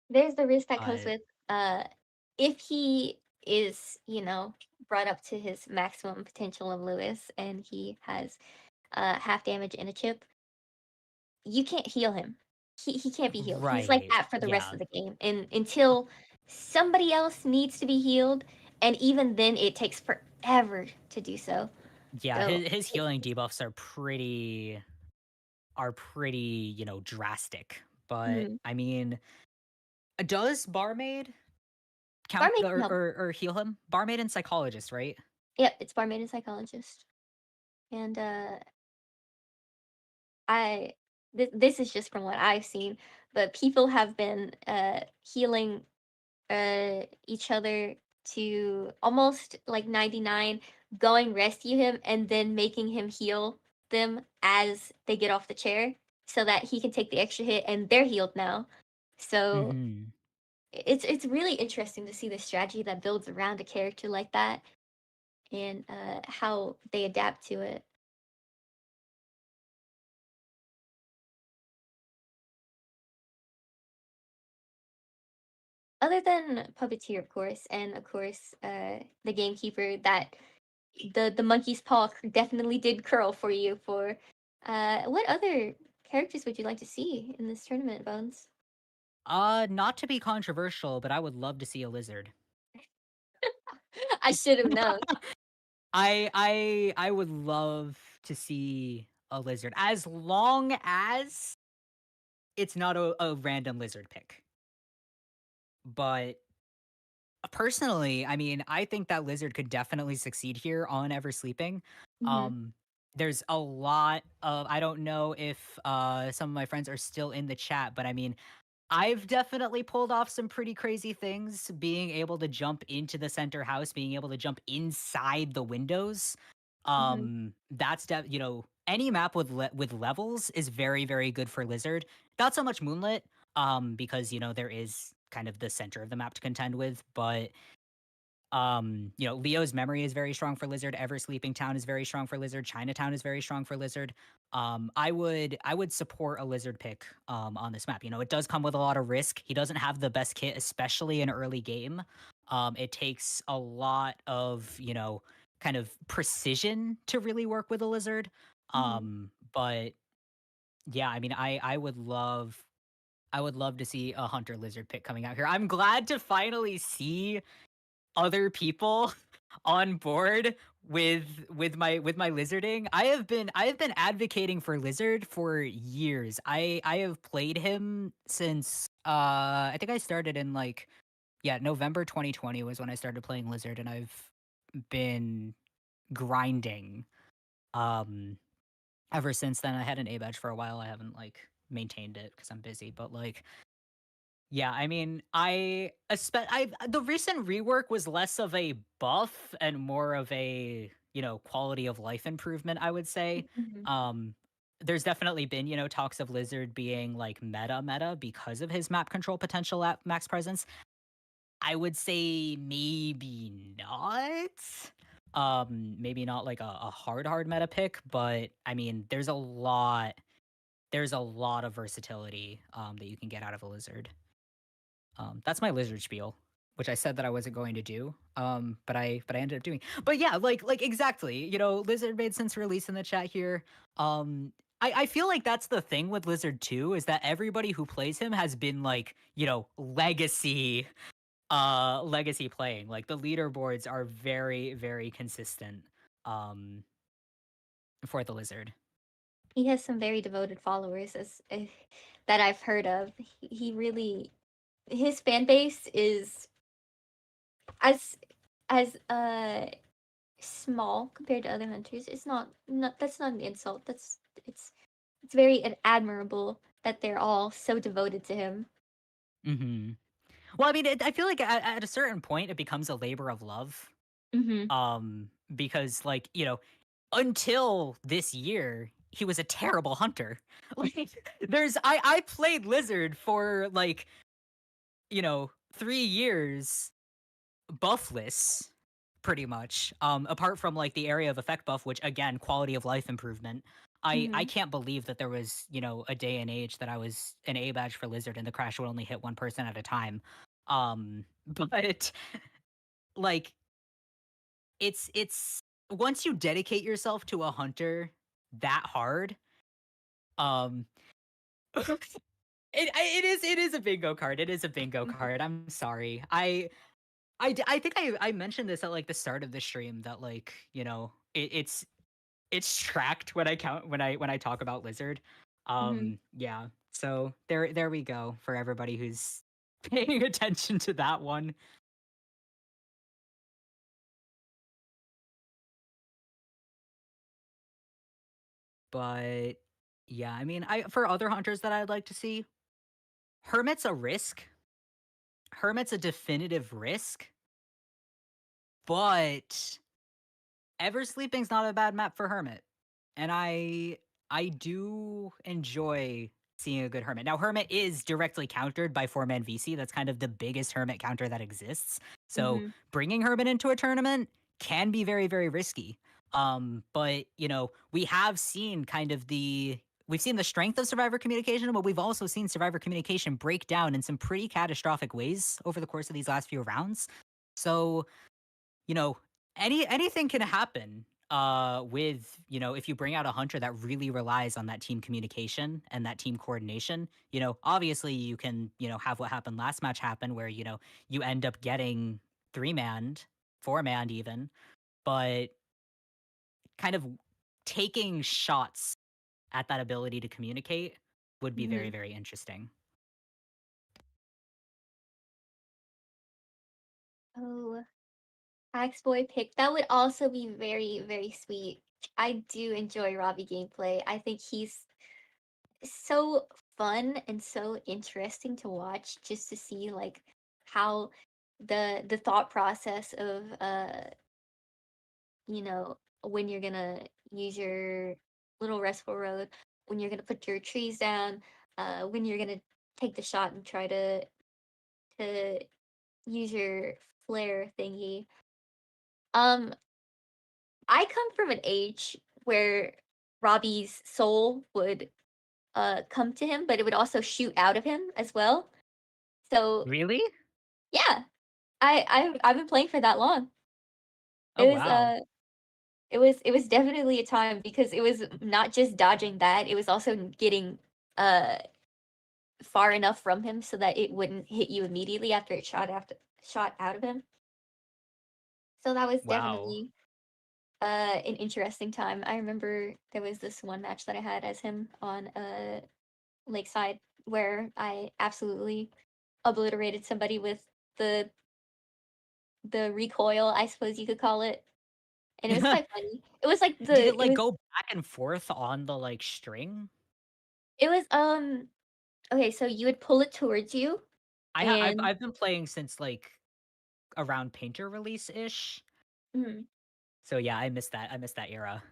There's the risk that comes But with if he is, brought up to his maximum potential of Lewis and he has half damage and a chip, you can't heal him. He can't be healed. He's like right. that for the rest Yeah. of the game. And until somebody else needs to be healed, and even then it takes forever to do so. Yeah, So his healing debuffs are pretty, drastic. But mhm. I mean, does Barmaid count Barmaid can or, help. or, or heal him? Barmaid and psychologist, right? Yep, it's barmaid and psychologist. And I this is just from what I've seen, but people have been healing each other to almost like 99, going rescue him and then making him heal them as they get off the chair so that he can take the extra hit and they're healed now. So Hmm. it's really interesting to see the strategy that builds around a character like that and how they adapt to it. Other than Puppeteer, of course, and of course, the Gamekeeper, that the monkey's paw definitely did curl for you. For what other characters would you like to see in this tournament, Bones? Not to be controversial, but I would love to see a lizard. I should have known. I would love to see a lizard, as long as it's not a random lizard pick. But personally, I mean, I think that lizard could definitely succeed here on Ever Sleeping. Hmm. Um, there's a lot of, I don't know if some of my friends are still in the chat, but I mean, I've definitely pulled off some pretty crazy things, being able to jump into the center house, being able to jump inside the windows. Hmm. That's any map with with levels is very, very good for Lizard. Not so much Moonlit, because there is kind of the center of the map to contend with, but Leo's memory is very strong for Lizard. Ever Sleeping Town is very strong for Lizard. Chinatown is very strong for Lizard. I would support a Lizard pick on this map. It does come with a lot of risk. He doesn't have the best kit, especially in early game. It takes a lot of, kind of precision to really work with a Lizard. Hmm. But yeah, I mean, I would love to see a Hunter Lizard pick coming out here. I'm glad to finally see other people on board with my lizarding. I have been advocating for lizard for years. I have played him since I think I started in, like, yeah, November 2020 was when I started playing lizard, and I've been grinding um ever since then. I had an A badge for a while. I haven't, like, maintained it because I'm busy, but, like, Yeah, I mean, I the recent rework was less of a buff and more of a, quality of life improvement, I would say. Mhm. Um, there's definitely been, talks of Lizard being like meta because of his map control potential at max presence. I would say maybe not. Maybe not like a hard meta pick, but I mean, there's a lot of versatility that you can get out of a Lizard. That's my lizard spiel, which I said that I wasn't going to do. But I ended up doing. But yeah, like exactly. Lizard made sense release in the chat here. I feel like that's the thing with Lizard 2 is that everybody who plays him has been like, legacy playing. Like the leaderboards are very, very consistent for the Lizard. He has some very devoted followers as that I've heard of. He really his fan base is as as small compared to other hunters. It's not that's not an insult. It's it's very admirable that they're all so devoted to him. Hmm. Well, I mean, I feel like at a certain point it becomes a labor of love. Mhm. Because like, until this year, he was a terrible hunter. Like I played Lizard for like, 3 years buffless pretty much. Apart from like the area of effect buff, which again, quality of life improvement. I Mhm. can't believe that there was, a day and age that I was an A badge for Lizard and the crash would only hit one person at a time. But like it's once you dedicate yourself to a hunter that hard, um it is a bingo card. It is a bingo Mhm. card. I'm sorry. I think I mentioned this at like the start of the stream that like, it's tracked when I count when I talk about Lizard. Mhm. Yeah. So there we go for everybody who's paying attention to that one. But yeah, I mean, I for other hunters that I'd like to see, Hermit's a risk. Hermit's a definitive risk, but Eversleeping's not a bad map for Hermit. And I do enjoy seeing a good Hermit. Now Hermit is directly countered by 4-man VC. That's kind of the biggest Hermit counter that exists. So Mhm. bringing Hermit into a tournament can be very, very risky. But we have seen we've seen the strength of survivor communication, but we've also seen survivor communication break down in some pretty catastrophic ways over the course of these last few rounds. So, you know, anything can happen with, if you bring out a hunter that really relies on that team communication and that team coordination. Obviously you can, have what happened last match happen where, you end up getting 3-manned, 4-manned even, but kind of taking shots at that ability to communicate would be very, Mhm. very interesting. Oh, Axe Boy pick. That would also be very, very sweet. I do enjoy Robbie gameplay. I think he's so fun and so interesting to watch just to see like how the thought process of you know when you're gonna use your little restful road, when you're gonna put your trees down, when you're gonna take the shot and try to use your flare thingy. um I come from an age where Robbie's soul would come to him, but it would also shoot out of him as well. So Really? yeah, I've been playing for that long. Oh It was wow. it was definitely a time because it was not just dodging that, it was also getting uh far enough from him so that it wouldn't hit you immediately after shot out of him. So that was Wow. definitely an interesting time. I remember there was this one match that I had as him on Lakeside where I absolutely obliterated somebody with the the recoil, I suppose you could call it, and it was quite funny. It was like Did it it like was go back and forth on the like string? it was okay, so you would pull it towards you, And I've been playing since like around Painter release ish. mhm, So yeah, I missed that. I missed that era.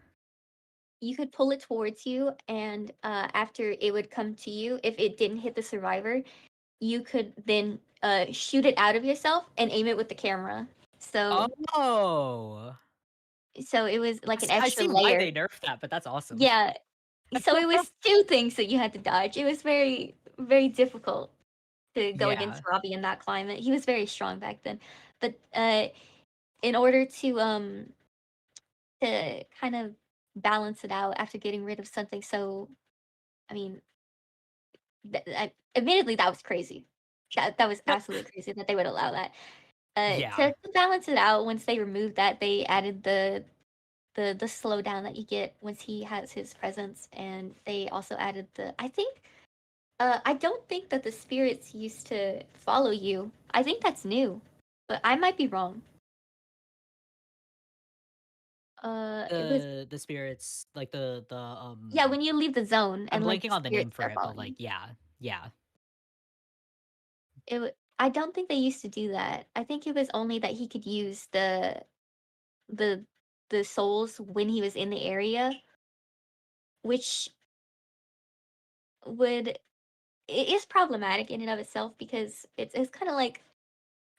you could pull it towards you, and after it would come to you, if it didn't hit the survivor, you could then shoot it out of yourself and aim it with the camera. So Oh, it was like an I extra see why layer. they nerfed that, but that's awesome. Yeah. So it was two things that you had to dodge. It was very, very difficult to go against Yeah. Robbie in that climate. He was very strong back then. But in order to kind of balance it out after getting rid of something so, I mean, admittedly that was crazy. That was absolutely crazy that they would allow that. Yeah. To balance it out, once they removed that, they added the slowdown that you get once he has his presence, and they also added the. I don't think that the spirits used to follow you. I think that's new, but I might be wrong. It was The spirits, like yeah. When you leave the zone I'm and like the blanking on the name spirits for start it, but following like you, yeah. Yeah. I don't think they used to do that. I think it was only that he could use the the souls when he was in the area, which would it is problematic in and of itself because it's kind of like,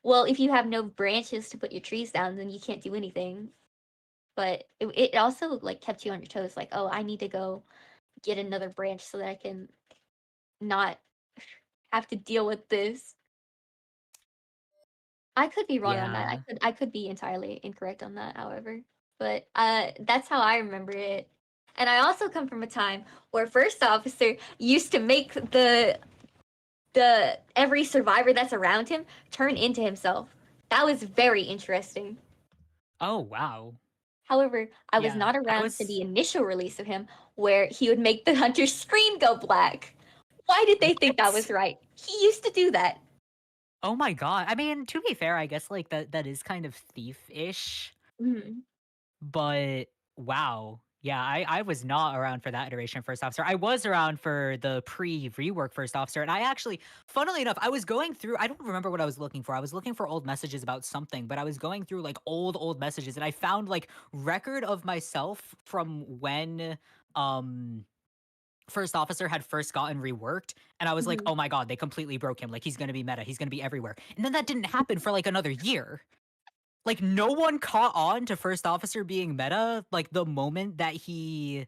well, if you have no branches to put your trees down, then you can't do anything. But it also like kept you on your toes, like, oh, I need to go get another branch so that I can not have to deal with this. I could be wrong on that. Yeah. I could be entirely incorrect on that, however. But that's how I remember it. And I also come from a time where first officer used to make the every survivor that's around him turn into himself. That was very interesting. Oh, wow. However, I was Yeah. not I around for the was initial release of him where he would make the hunter's screen go black. Why did they think that What? was right? He used to do that. Oh my god. I mean, to be fair, I guess like that is kind of thief-ish, Mhm. but wow. Yeah, I was not around for that iteration of First Officer. I was around for the pre-rework First Officer, and I actually, funnily enough, I was going through, I don't remember what I was looking for. I was looking for old messages about something, but I was going through like old messages, and I found like record of myself from when um First Officer had first gotten reworked, and I was like, Mhm. "Oh my god, they completely broke him. Like he's gonna be meta. He's gonna be everywhere." And then that didn't happen for like another year. Like no one caught on to First Officer being meta like the moment that he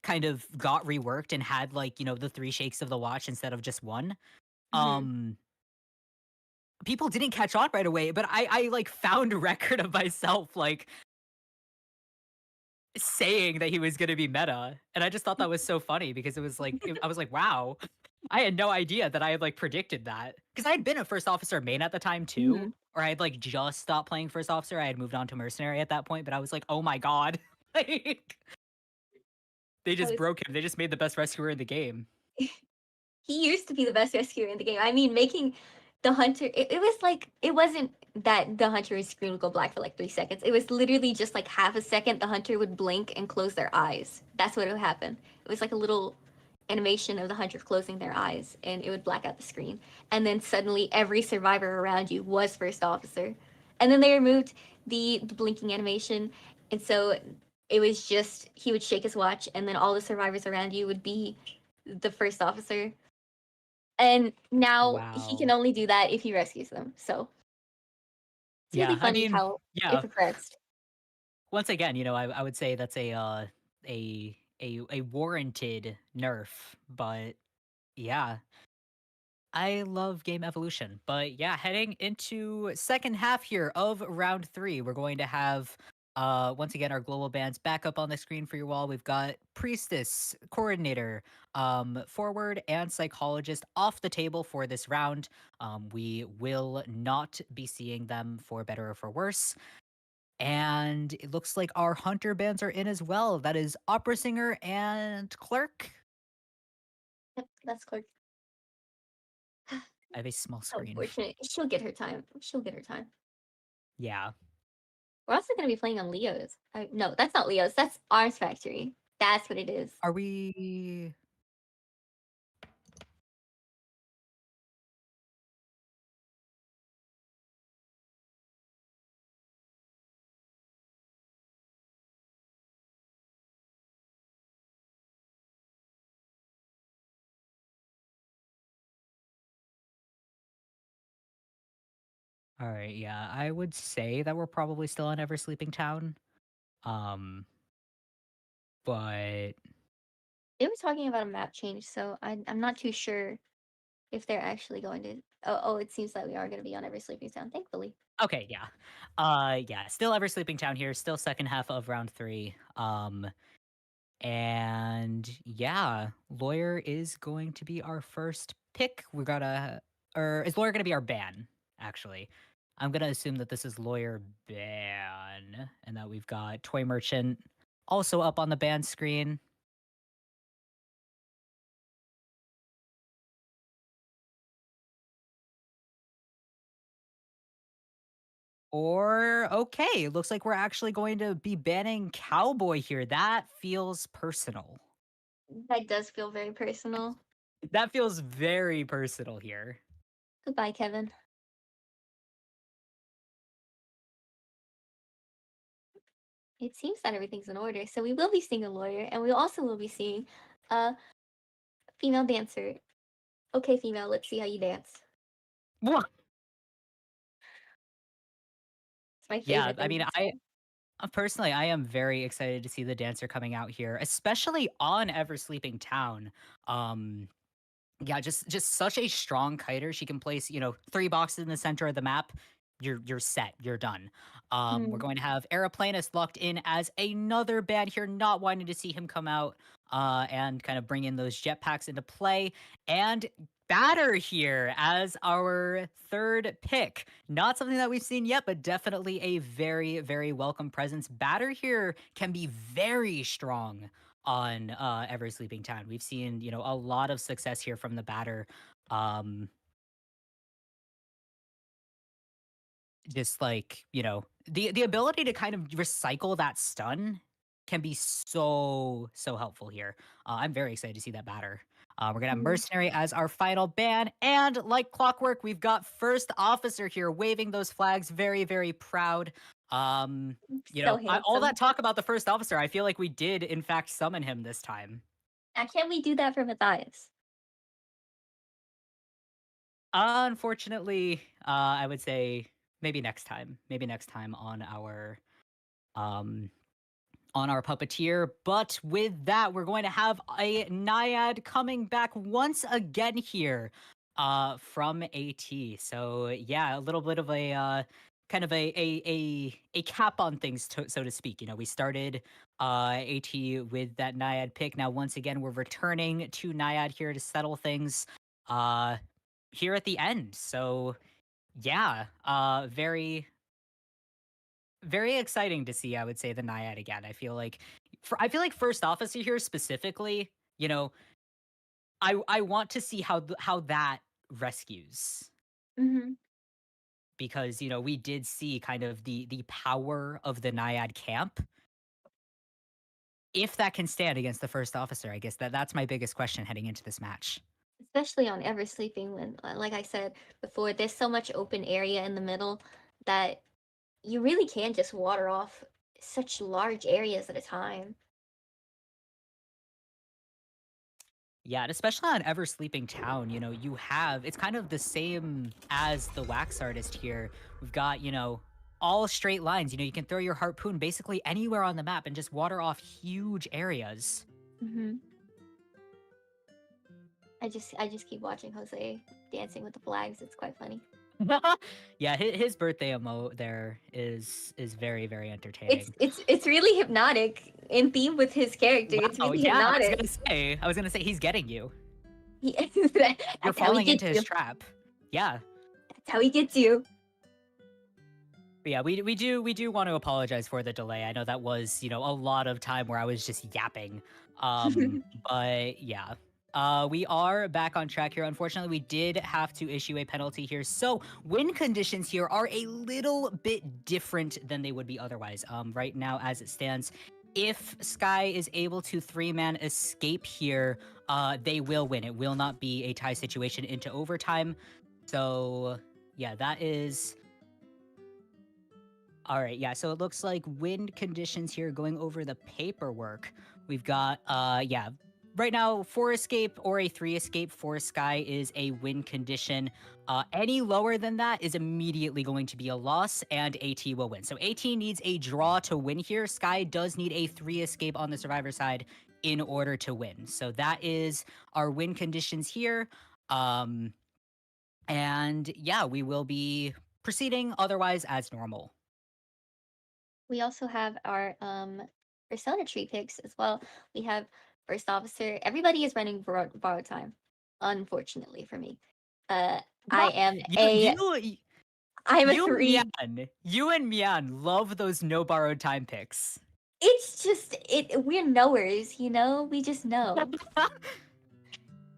kind of got reworked and had like, the 3 shakes of the watch instead of just 1. Mhm. Um People didn't catch on right away, but I like found a record of myself like saying that he was gonna be meta, and I just thought that was so funny because it was like I was like, "Wow." I had no idea that I had, like, predicted that because I had been a First Officer main at the time too, Mhm. or I had, like, just stopped playing First Officer. I had moved on to Mercenary at that point, but I was like, "Oh my god." Like, they That just was broke him. They just made the best rescuer in the game. he used to be the best rescuer in the game. I mean, making the hunter it was like it wasn't that the hunter's screen would go black for like 3 seconds. It was literally just like half a second the hunter would blink and close their eyes. That's what would happen. It was like a little animation of the hunter closing their eyes and it would black out the screen. And then suddenly every survivor around you was first officer. And then they removed the blinking animation. And so it was just he would shake his watch and then all the survivors around you would be the first officer, and now he can Wow. only do that if he rescues them. So it's really Yeah, I funny mean, how it yeah. progressed. Once again, I would say that's a warranted nerf, but yeah. I love game evolution. But yeah, heading into second half here of round 3, we're going to have once again our global bands back up on the screen for you all. We've got Priestess, Coordinator, Forward, and Psychologist off the table for this round. We will not be seeing them for better or for worse. And it looks like our Hunter bands are in as well. That is Opera Singer and Clerk. Yep, that's Clark. I have a small So screen. unfortunate. She'll get her time. She'll get her time. Yeah. We're also going to be playing on Leo's. No, that's not Leo's. That's Arms Factory. That's what it is. Are we All right, yeah, I would say that we're probably still in Ever Sleeping Town. Um, but They were talking about a map change, so I'm not too sure if they're actually going to. Oh, it seems like we are going to be on Every Sleeping Sound, thankfully. okay, yeah. Yeah, still Ever Sleeping Town here, still second half of round 3. And yeah, Lawyer is going to be our first pick. We gotta, or is Lawyer gonna be our ban, actually? I'm gonna assume that this is Lawyer ban, and that we've got Toy Merchant also up on the ban screen. Or, okay, looks like we're actually going to be banning Cowboy here. That feels personal. That does feel very personal. That feels very personal here. Goodbye, Kevin. It seems that everything's in order, so we will be seeing a lawyer, and we also will be seeing a female dancer. Okay, female, let's see how you dance. Wha- It's my Yeah, favorite I thing mean, to say. personally, I am very excited to see the dancer coming out here, especially on Ever Sleeping Town. Um, yeah, just such a strong kiter. She can place, 3 boxes in the center of the map. You're set. You're done. We're Hmm. going to have Aeroplanist locked in as another bad here, not wanting to see him come out and kind of bring in those jetpacks into play. And Batter here as our third pick. Not something that we've seen yet, but definitely a very, very welcome presence. Batter here can be very strong on Ever Sleeping Town. We've seen, a lot of success here from the Batter. Um, just like, the ability to kind of recycle that stun can be so helpful here. I'm very excited to see that Batter. We're gonna have Hmm. Mercenary as our final ban, and like clockwork, we've got First Officer here waving those flags, very, very proud. Um, So all handsome. that talk about the First Officer, I feel like we did in fact summon him this time. Now, can we do that for Matthias? Unfortunately, I would say maybe next time. Maybe next time um on our puppeteer. But with that, we're going to have a Naiad coming back once again here from AT. So yeah, a little bit of a kind of a cap on things, so to speak. We started AT with that Naiad pick. Now once again, we're returning to Naiad here to settle things here at the end. So yeah, very exciting to see, I would say, the Naiad again. I feel like First Officer here specifically, I want to see how that rescues, Hmm. because we did see kind of the power of the Naiad camp. If that can stand against the First Officer, I guess that's my biggest question heading into this match. Especially on Ever Sleeping, when, like I said before, there's so much open area in the middle that you really can just water off such large areas at a time. Yeah, and especially on Ever Sleeping Town, you have it's kind of the same as the Wax Artist here. We've got, all straight lines. You can throw your harpoon basically anywhere on the map and just water off huge areas. Hmm. I just keep watching Jose dancing with the flags. It's quite funny. Yeah, his birthday emote there is very, very It's entertaining. it's it's really hypnotic in theme with his character. It's Wow, really yeah, hypnotic. I was gonna say he's getting you. You're That's how he falling into gets his you. trap. Yeah. That's how he gets you. But yeah, we do want to apologize for the delay. I know that was, a lot of time where I was just yapping. But yeah. We are back on track here. Unfortunately, we did have to issue a penalty here. So win conditions here are a little bit different than they would be otherwise. Right now, as it stands, if Sky is able to 3-man escape here, they will win. It will not be a tie situation into overtime. So yeah, that is all right, yeah. So it looks like wind conditions here going over the paperwork. We've got yeah, right now, 4 escape or a 3 escape for Sky is a win condition. Any lower than that is immediately going to be a loss, and AT will win. So AT needs a draw to win here. Sky does need a 3 escape on the survivor side in order to win. So that is our win conditions here. And yeah, we will be proceeding otherwise as normal. We also have our persona tree picks as well. We have first officer. Everybody is running borrowed time, unfortunately for me. I am You a you I'm a you and 3. You and Mian love those no borrowed time picks. It's just we're knowers, you know? We just know.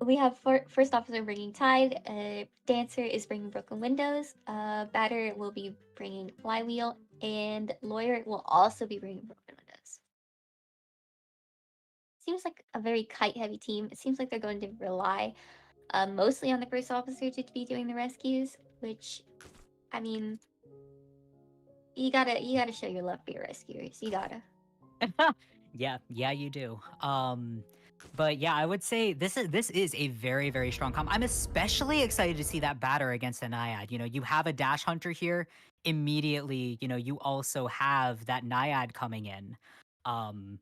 We have first officer bringing tide, dancer is bringing broken windows, batter will be bringing flywheel, and lawyer will also be bringing broken windows. Seems like a very kite heavy team. It seems like they're going to rely mostly on the first officer to be doing the rescues, which, I mean, you gotta show your love for your rescuers. You gotta. Yeah, you do. But yeah, I would say this is a very, very strong comp. I'm especially excited to see that batter against a Naiad. You know, you have a dash hunter here. Immediately, you know, you also have that Naiad coming in. Um,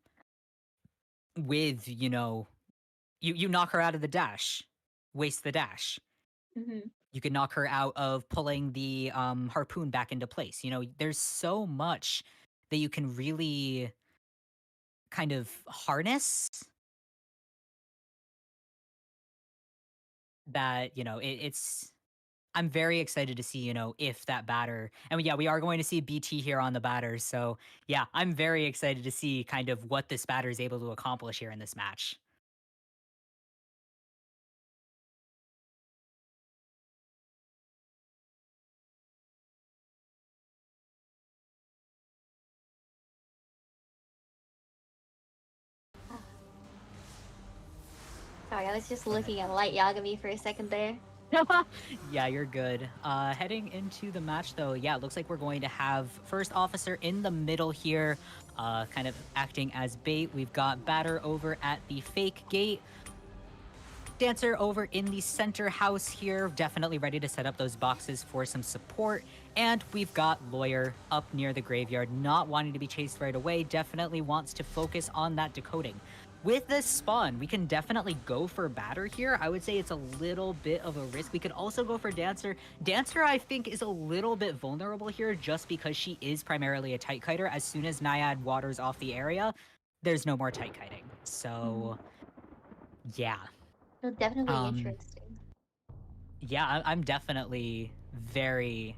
with, you know, you knock her out of the dash, waste the dash. Hmm. You can knock her out of pulling the harpoon back into place. You know, there's so much that you can really kind of harness that, you know, it's I'm very excited to see, you know, if that batter and yeah, we are going to see BT here on the batter. So yeah, I'm very excited to see kind of what this batter is able to accomplish here in this match. Sorry, I was just Go ahead. looking at Light Yagami for a second there. Yeah, you're good. Heading into the match, though, yeah, it looks like we're going to have first officer in the middle here, kind of acting as bait. We've got batter over at the fake gate. Dancer over in the center house here, definitely ready to set up those boxes for some support. And we've got Lawyer up near the graveyard, not wanting to be chased right away, definitely wants to focus on that decoding. With this spawn, we can definitely go for batter here. I would say it's a little bit of a risk. We could also go for dancer. Dancer, I think, is a little bit vulnerable here just because she is primarily a tight kiter. As soon as Naiad waters off the area, there's no more tight kiting. So, yeah. It'll definitely be Um, interesting. yeah, I'm definitely very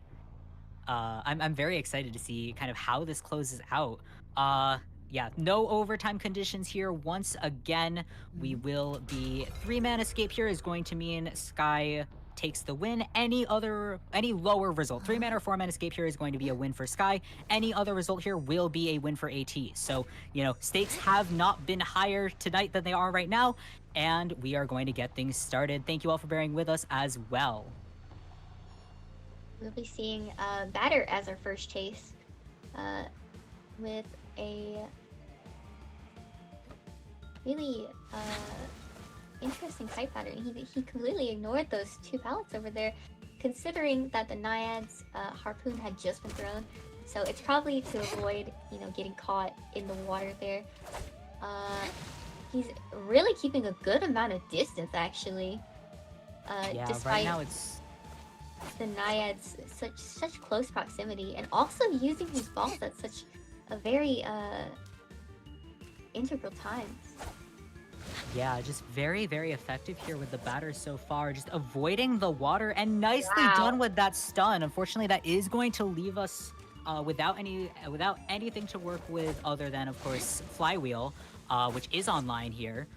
I'm very excited to see kind of how this closes out. Yeah, no overtime conditions here. Once again, we will be 3-man escape here is going to mean Sky takes the win. Any lower result, 3-man or 4-man escape here is going to be a win for Sky. Any other result here will be a win for AT. So, you know, stakes have not been higher tonight than they are right now, and we are going to get things started. Thank you all for bearing with us as well. We'll be seeing batter as our first chase, with a really interesting kite pattern. He completely ignored those 2 pallets over there, considering that the Naiad's harpoon had just been thrown. So it's probably to avoid, you know, getting caught in the water there. He's really keeping a good amount of distance, actually. Yeah, Despite right now it's the Naiad's such close proximity, and also using his balls at such a very integral times. Yeah, just very, very effective here with the batter so far. Just avoiding the water and nicely Wow. done with that stun. Unfortunately, that is going to leave us without anything to work with other than, of course, Flywheel, which is online here.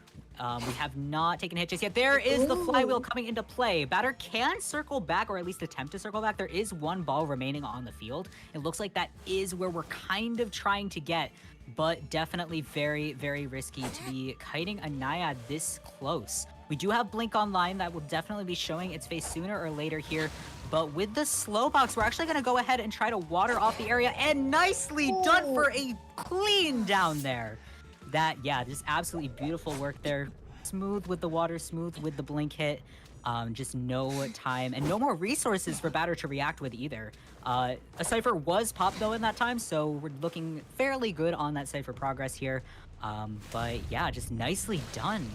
We have not taken hit just yet. There is the flywheel coming into play. Batter can circle back, or at least attempt to circle back. There is 1 ball remaining on the field. It looks like that is where we're kind of trying to get, but definitely very, very risky to be kiting a Naiad this close. We do have Blink online that will definitely be showing its face sooner or later here. But with the slow box, we're actually going to go ahead and try to water off the area. And nicely done for a clean down there. That, yeah, just absolutely beautiful work there. smooth with the water, smooth with the blink hit. Just no time and no more resources for Batter to react with either. A Cypher was popped though in that time, so we're looking fairly good on that Cypher progress here. But yeah, just nicely done.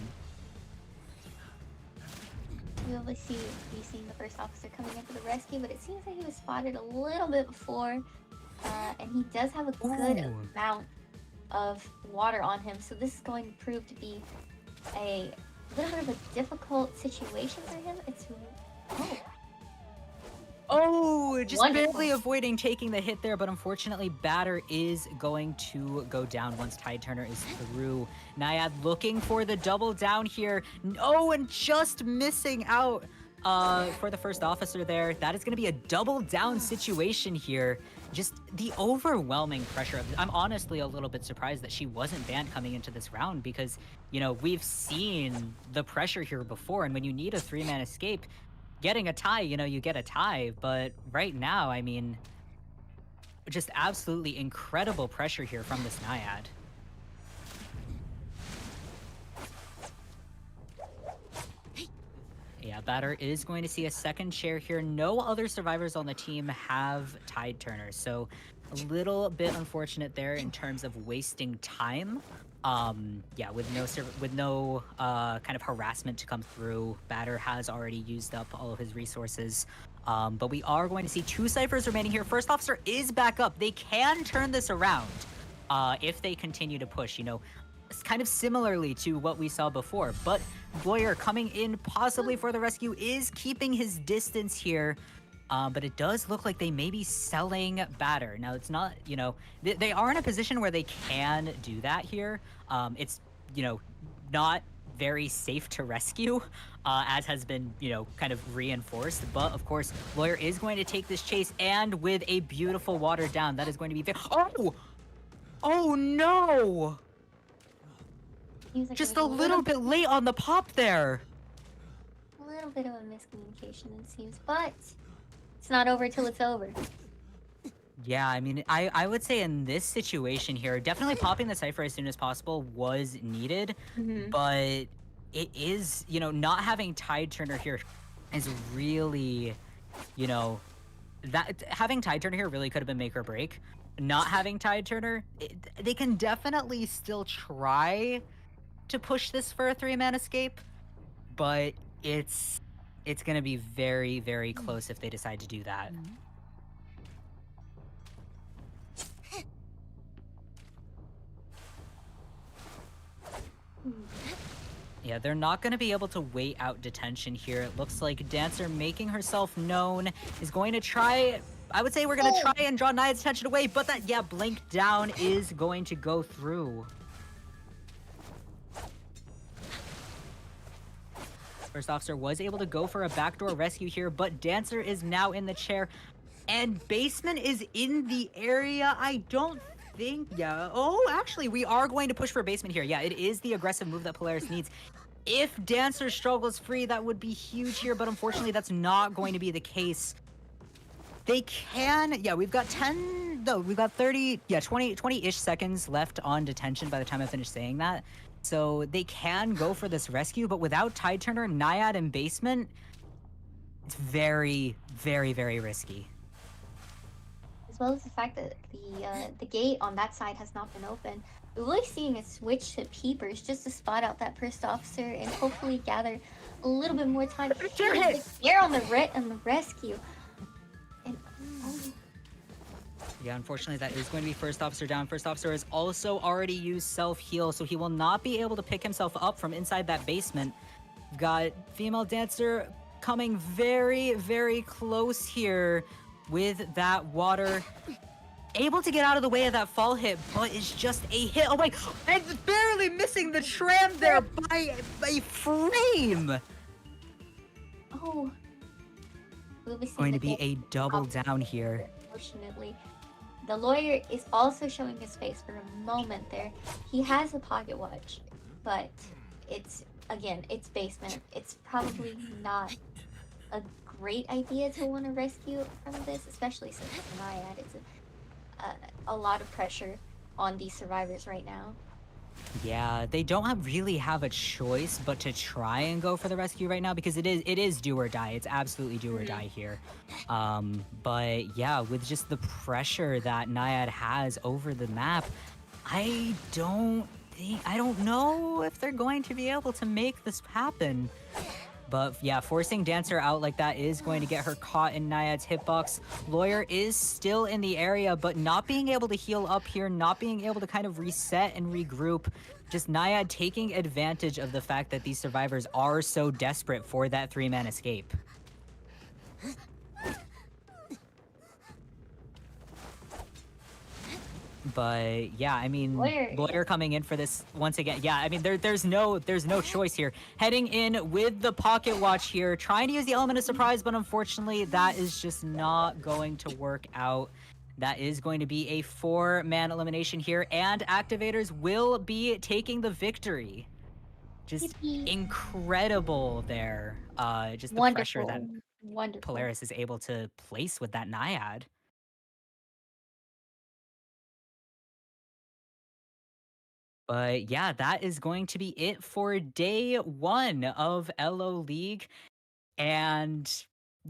We obviously be seeing the first officer coming in for the rescue, but it seems like he was spotted a little bit before, and he does have a good amount of water on him, so this is going to prove to be a little bit of a difficult situation for him. It's just barely avoiding taking the hit there, but unfortunately Batter is going to go down once Tide Turner is through. Naiad looking for the double down here. Oh, and just missing out for the first officer there. That is going to be a double down situation here. Just the overwhelming pressure of I'm honestly a little bit surprised that she wasn't banned coming into this round because, you know, we've seen the pressure here before, and when you need a 3-man escape, getting a tie, you know, you get a tie, but right now, I mean, just absolutely incredible pressure here from this Naiad. Yeah, Batter is going to see a second chair here. No other survivors on the team have Tide Turners, so a little bit unfortunate there in terms of wasting time. Yeah, with no kind of harassment to come through. Batter has already used up all of his resources. But we are going to see 2 Cyphers remaining here. First officer is back up. They can turn this around if they continue to push, you know, kind of similarly to what we saw before. But Lawyer coming in possibly for the rescue is keeping his distance here. But it does look like they may be selling Batter. Now, it's not, you know, they are in a position where they can do that here. It's, you know, not very safe to rescue, as has been, you know, kind of reinforced. But, of course, Lawyer is going to take this chase, and with a beautiful water down, that is going to be very... Oh! Oh, no! Just a little bit late on the pop there. A little bit of a miscommunication, it seems, but it's not over till it's over. Yeah, I mean, I would say in this situation here, definitely popping the Cypher as soon as possible was needed, but it is, you know, not having Tide Turner here is really, you know, that having Tide Turner here really could have been make or break. Not having Tide Turner, they can definitely still try to push this for a 3-man escape, but it's gonna be very, very close if they decide to do that. Yeah, they're not going to be able to wait out detention here. It looks like Dancer making herself known is going to try... I would say we're going to try and draw Naiad's attention away, but that, yeah, blink down is going to go through. First officer was able to go for a backdoor rescue here, but Dancer is now in the chair, and Basement is in the area. I don't think, yeah. Oh, actually, we are going to push for Basement here. Yeah, it is the aggressive move that Polaris needs. If Dancer struggles free, that would be huge here, but unfortunately, that's not going to be the case. They can, yeah, we've got 10, no, we've got 30, yeah, 20-ish seconds left on detention by the time I finish saying that. So they can go for this rescue, but without Tide Turner, Naiad, and Basement, it's very, very, very risky. As well as the fact that the gate on that side has not been open. We're really seeing a switch to peepers just to spot out that first officer and hopefully gather a little bit more time. They're on the rescue. And yeah, unfortunately, that is going to be first officer down. First officer has also already used self-heal, so he will not be able to pick himself up from inside that basement. We've got female Dancer coming very, very close here with that water. Able to get out of the way of that fall hit, but it's just a hit away. And barely missing the tram there by a frame. Oh. Going to be a double down here. Unfortunately. The Lawyer is also showing his face for a moment there. He has a pocket watch, but it's, again, it's Basement. It's probably not a great idea to want to rescue from this, especially since it's Naiad. It's a lot of pressure on these survivors right now. Yeah, they don't really have a choice but to try and go for the rescue right now because it is do or die. It's absolutely do or Mhm. die here. But yeah, with just the pressure that Naiad has over the map, I don't know if they're going to be able to make this happen. But yeah, forcing Dancer out like that is going to get her caught in Naiad's hitbox. Lawyer is still in the area, but not being able to heal up here, not being able to kind of reset and regroup. Just Naiad taking advantage of the fact that these survivors are so desperate for that 3-man escape. But yeah, I mean, Lawyer, yeah. Lawyer coming in for this once again. Yeah, I mean, there's no choice here. Heading in with the pocket watch here, trying to use the element of surprise, but unfortunately, that is just not going to work out. That is going to be a 4-man elimination here, and activators will be taking the victory. Just Yippee. incredible there. Just the pressure that Wonderful. Wonderful. Polaris is able to place with that Naiad. But yeah, that is going to be it for day one of LO League. And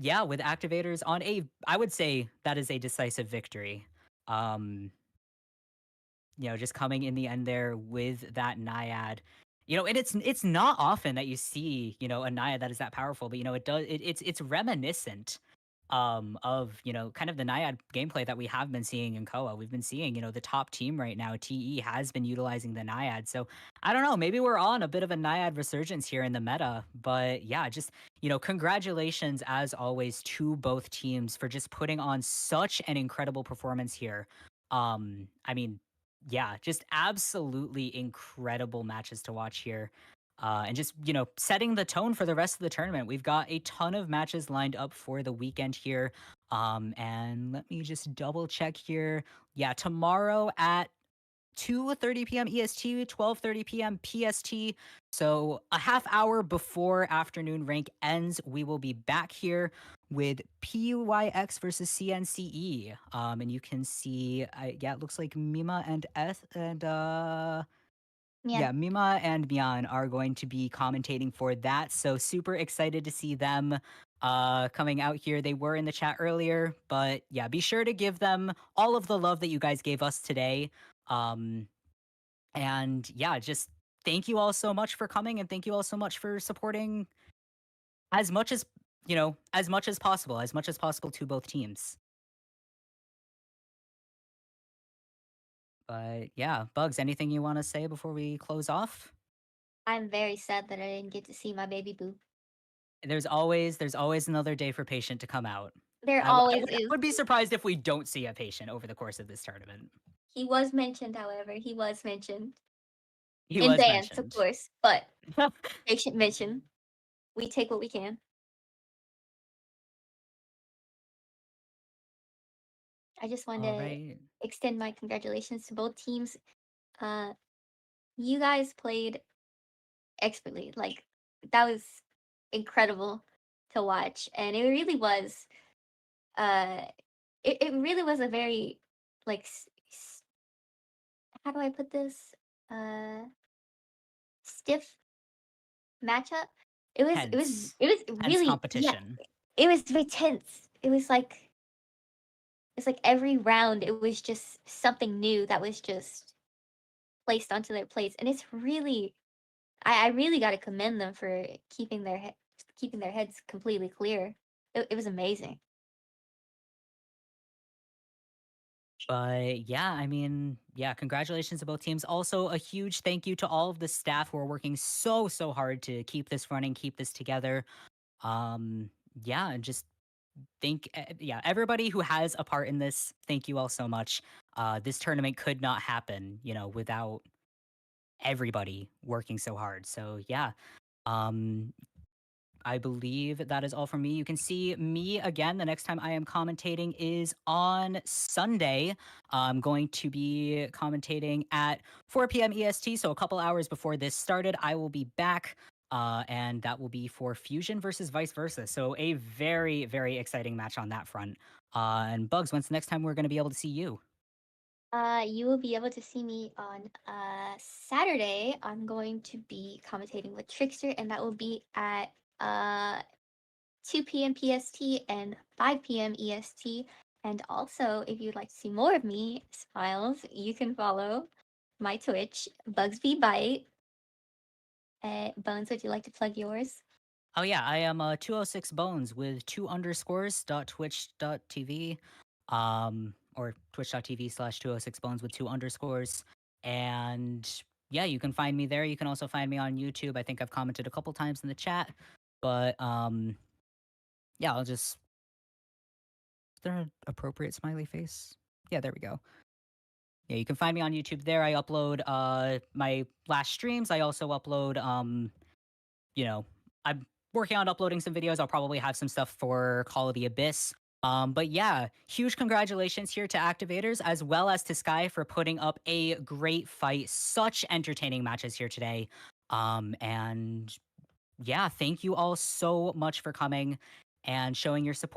yeah, with activators on I would say that is a decisive victory. Um, just coming in the end there with that Naiad. And it's not often that you see, a Naiad that is that powerful, but it's reminiscent of, kind of the Naiad gameplay that we have been seeing in Koa. We've been seeing, the top team right now, TE, has been utilizing the Naiad. So I don't know, maybe we're on a bit of a Naiad resurgence here in the meta. But yeah, just, congratulations as always to both teams for just putting on such an incredible performance here. I mean, yeah, just absolutely incredible matches to watch here. And just, setting the tone for the rest of the tournament. We've got a ton of matches lined up for the weekend here. And let me just double check here. Yeah, tomorrow at 2:30 p.m. EST, 12:30 p.m. PST. So a half hour before afternoon rank ends, we will be back here with PYX versus CNCE. And you can see, yeah, it looks like Mima and Man, yeah, Mima and Mian are going to be commentating for that. So super excited to see them coming out here. They were in the chat earlier, but yeah, be sure to give them all of the love that you guys gave us today. Um, and yeah, just thank you all so much for coming, and thank you all so much for supporting as much as as much as possible to both teams. But yeah, Bugs, anything you want to say before we close off? I'm very sad that I didn't get to see my baby boo. There's always another day for Patient to come out. There I, w- I always would I is. would be surprised if we don't see a Patient over the course of this tournament. He was mentioned, however. He was mentioned. He In was bans, of mentioned. course, but patient mention. We take what we can. I just All wanted to right. extend my congratulations to both teams. Uh, you guys played expertly. Like that was incredible to watch, and it really was. Uh, it really was a very like how do I put this? Uh, stiff matchup. Hence, It was hence really, yeah. competition. It was very tense. It's like every round it was just something new that was just placed onto their plates, and it's really I really got to commend them for keeping their heads completely clear. It was amazing. But yeah, I mean, yeah, congratulations to both teams. Also, a huge thank you to all of the staff who are working so hard to keep this running, keep this together. Um, yeah, and just yeah, everybody who has a part in this, thank you all so much. This tournament could not happen, without everybody working so hard. So yeah, um, I believe that is all from me. You can see me again the next time I am commentating is on Sunday. I'm going to be commentating at 4 p.m. EST, so a couple hours before this started. I will be back, and that will be for Fusion versus vice versa. So a very exciting match on that front. And Bugs, when's the next time we're going to be able to see you? You will be able to see me on Saturday. I'm going to be commentating with Trickster, and that will be at uh 2 p.m. PST and 5 p.m. EST. And also, if you'd like to see more of me, Smiles, you can follow my Twitch, Bugsby Bite. Bones, would you like to plug yours? Oh yeah, I am 206 Bones with two underscores dot twitch.tv, or twitch.tv/206 Bones with two underscores. And yeah, you can find me there. You can also find me on YouTube. I think I've commented a couple times in the chat, but yeah, I'll just. Is there an appropriate smiley face? Yeah, there we go. Yeah, you can find me on YouTube there. I upload my last streams. I also upload you know, I'm working on uploading some videos. I'll probably have some stuff for Call of the Abyss. But yeah, huge congratulations here to Activators as well as to Sky for putting up a great fight. Such entertaining matches here today. And yeah, thank you all so much for coming and showing your support.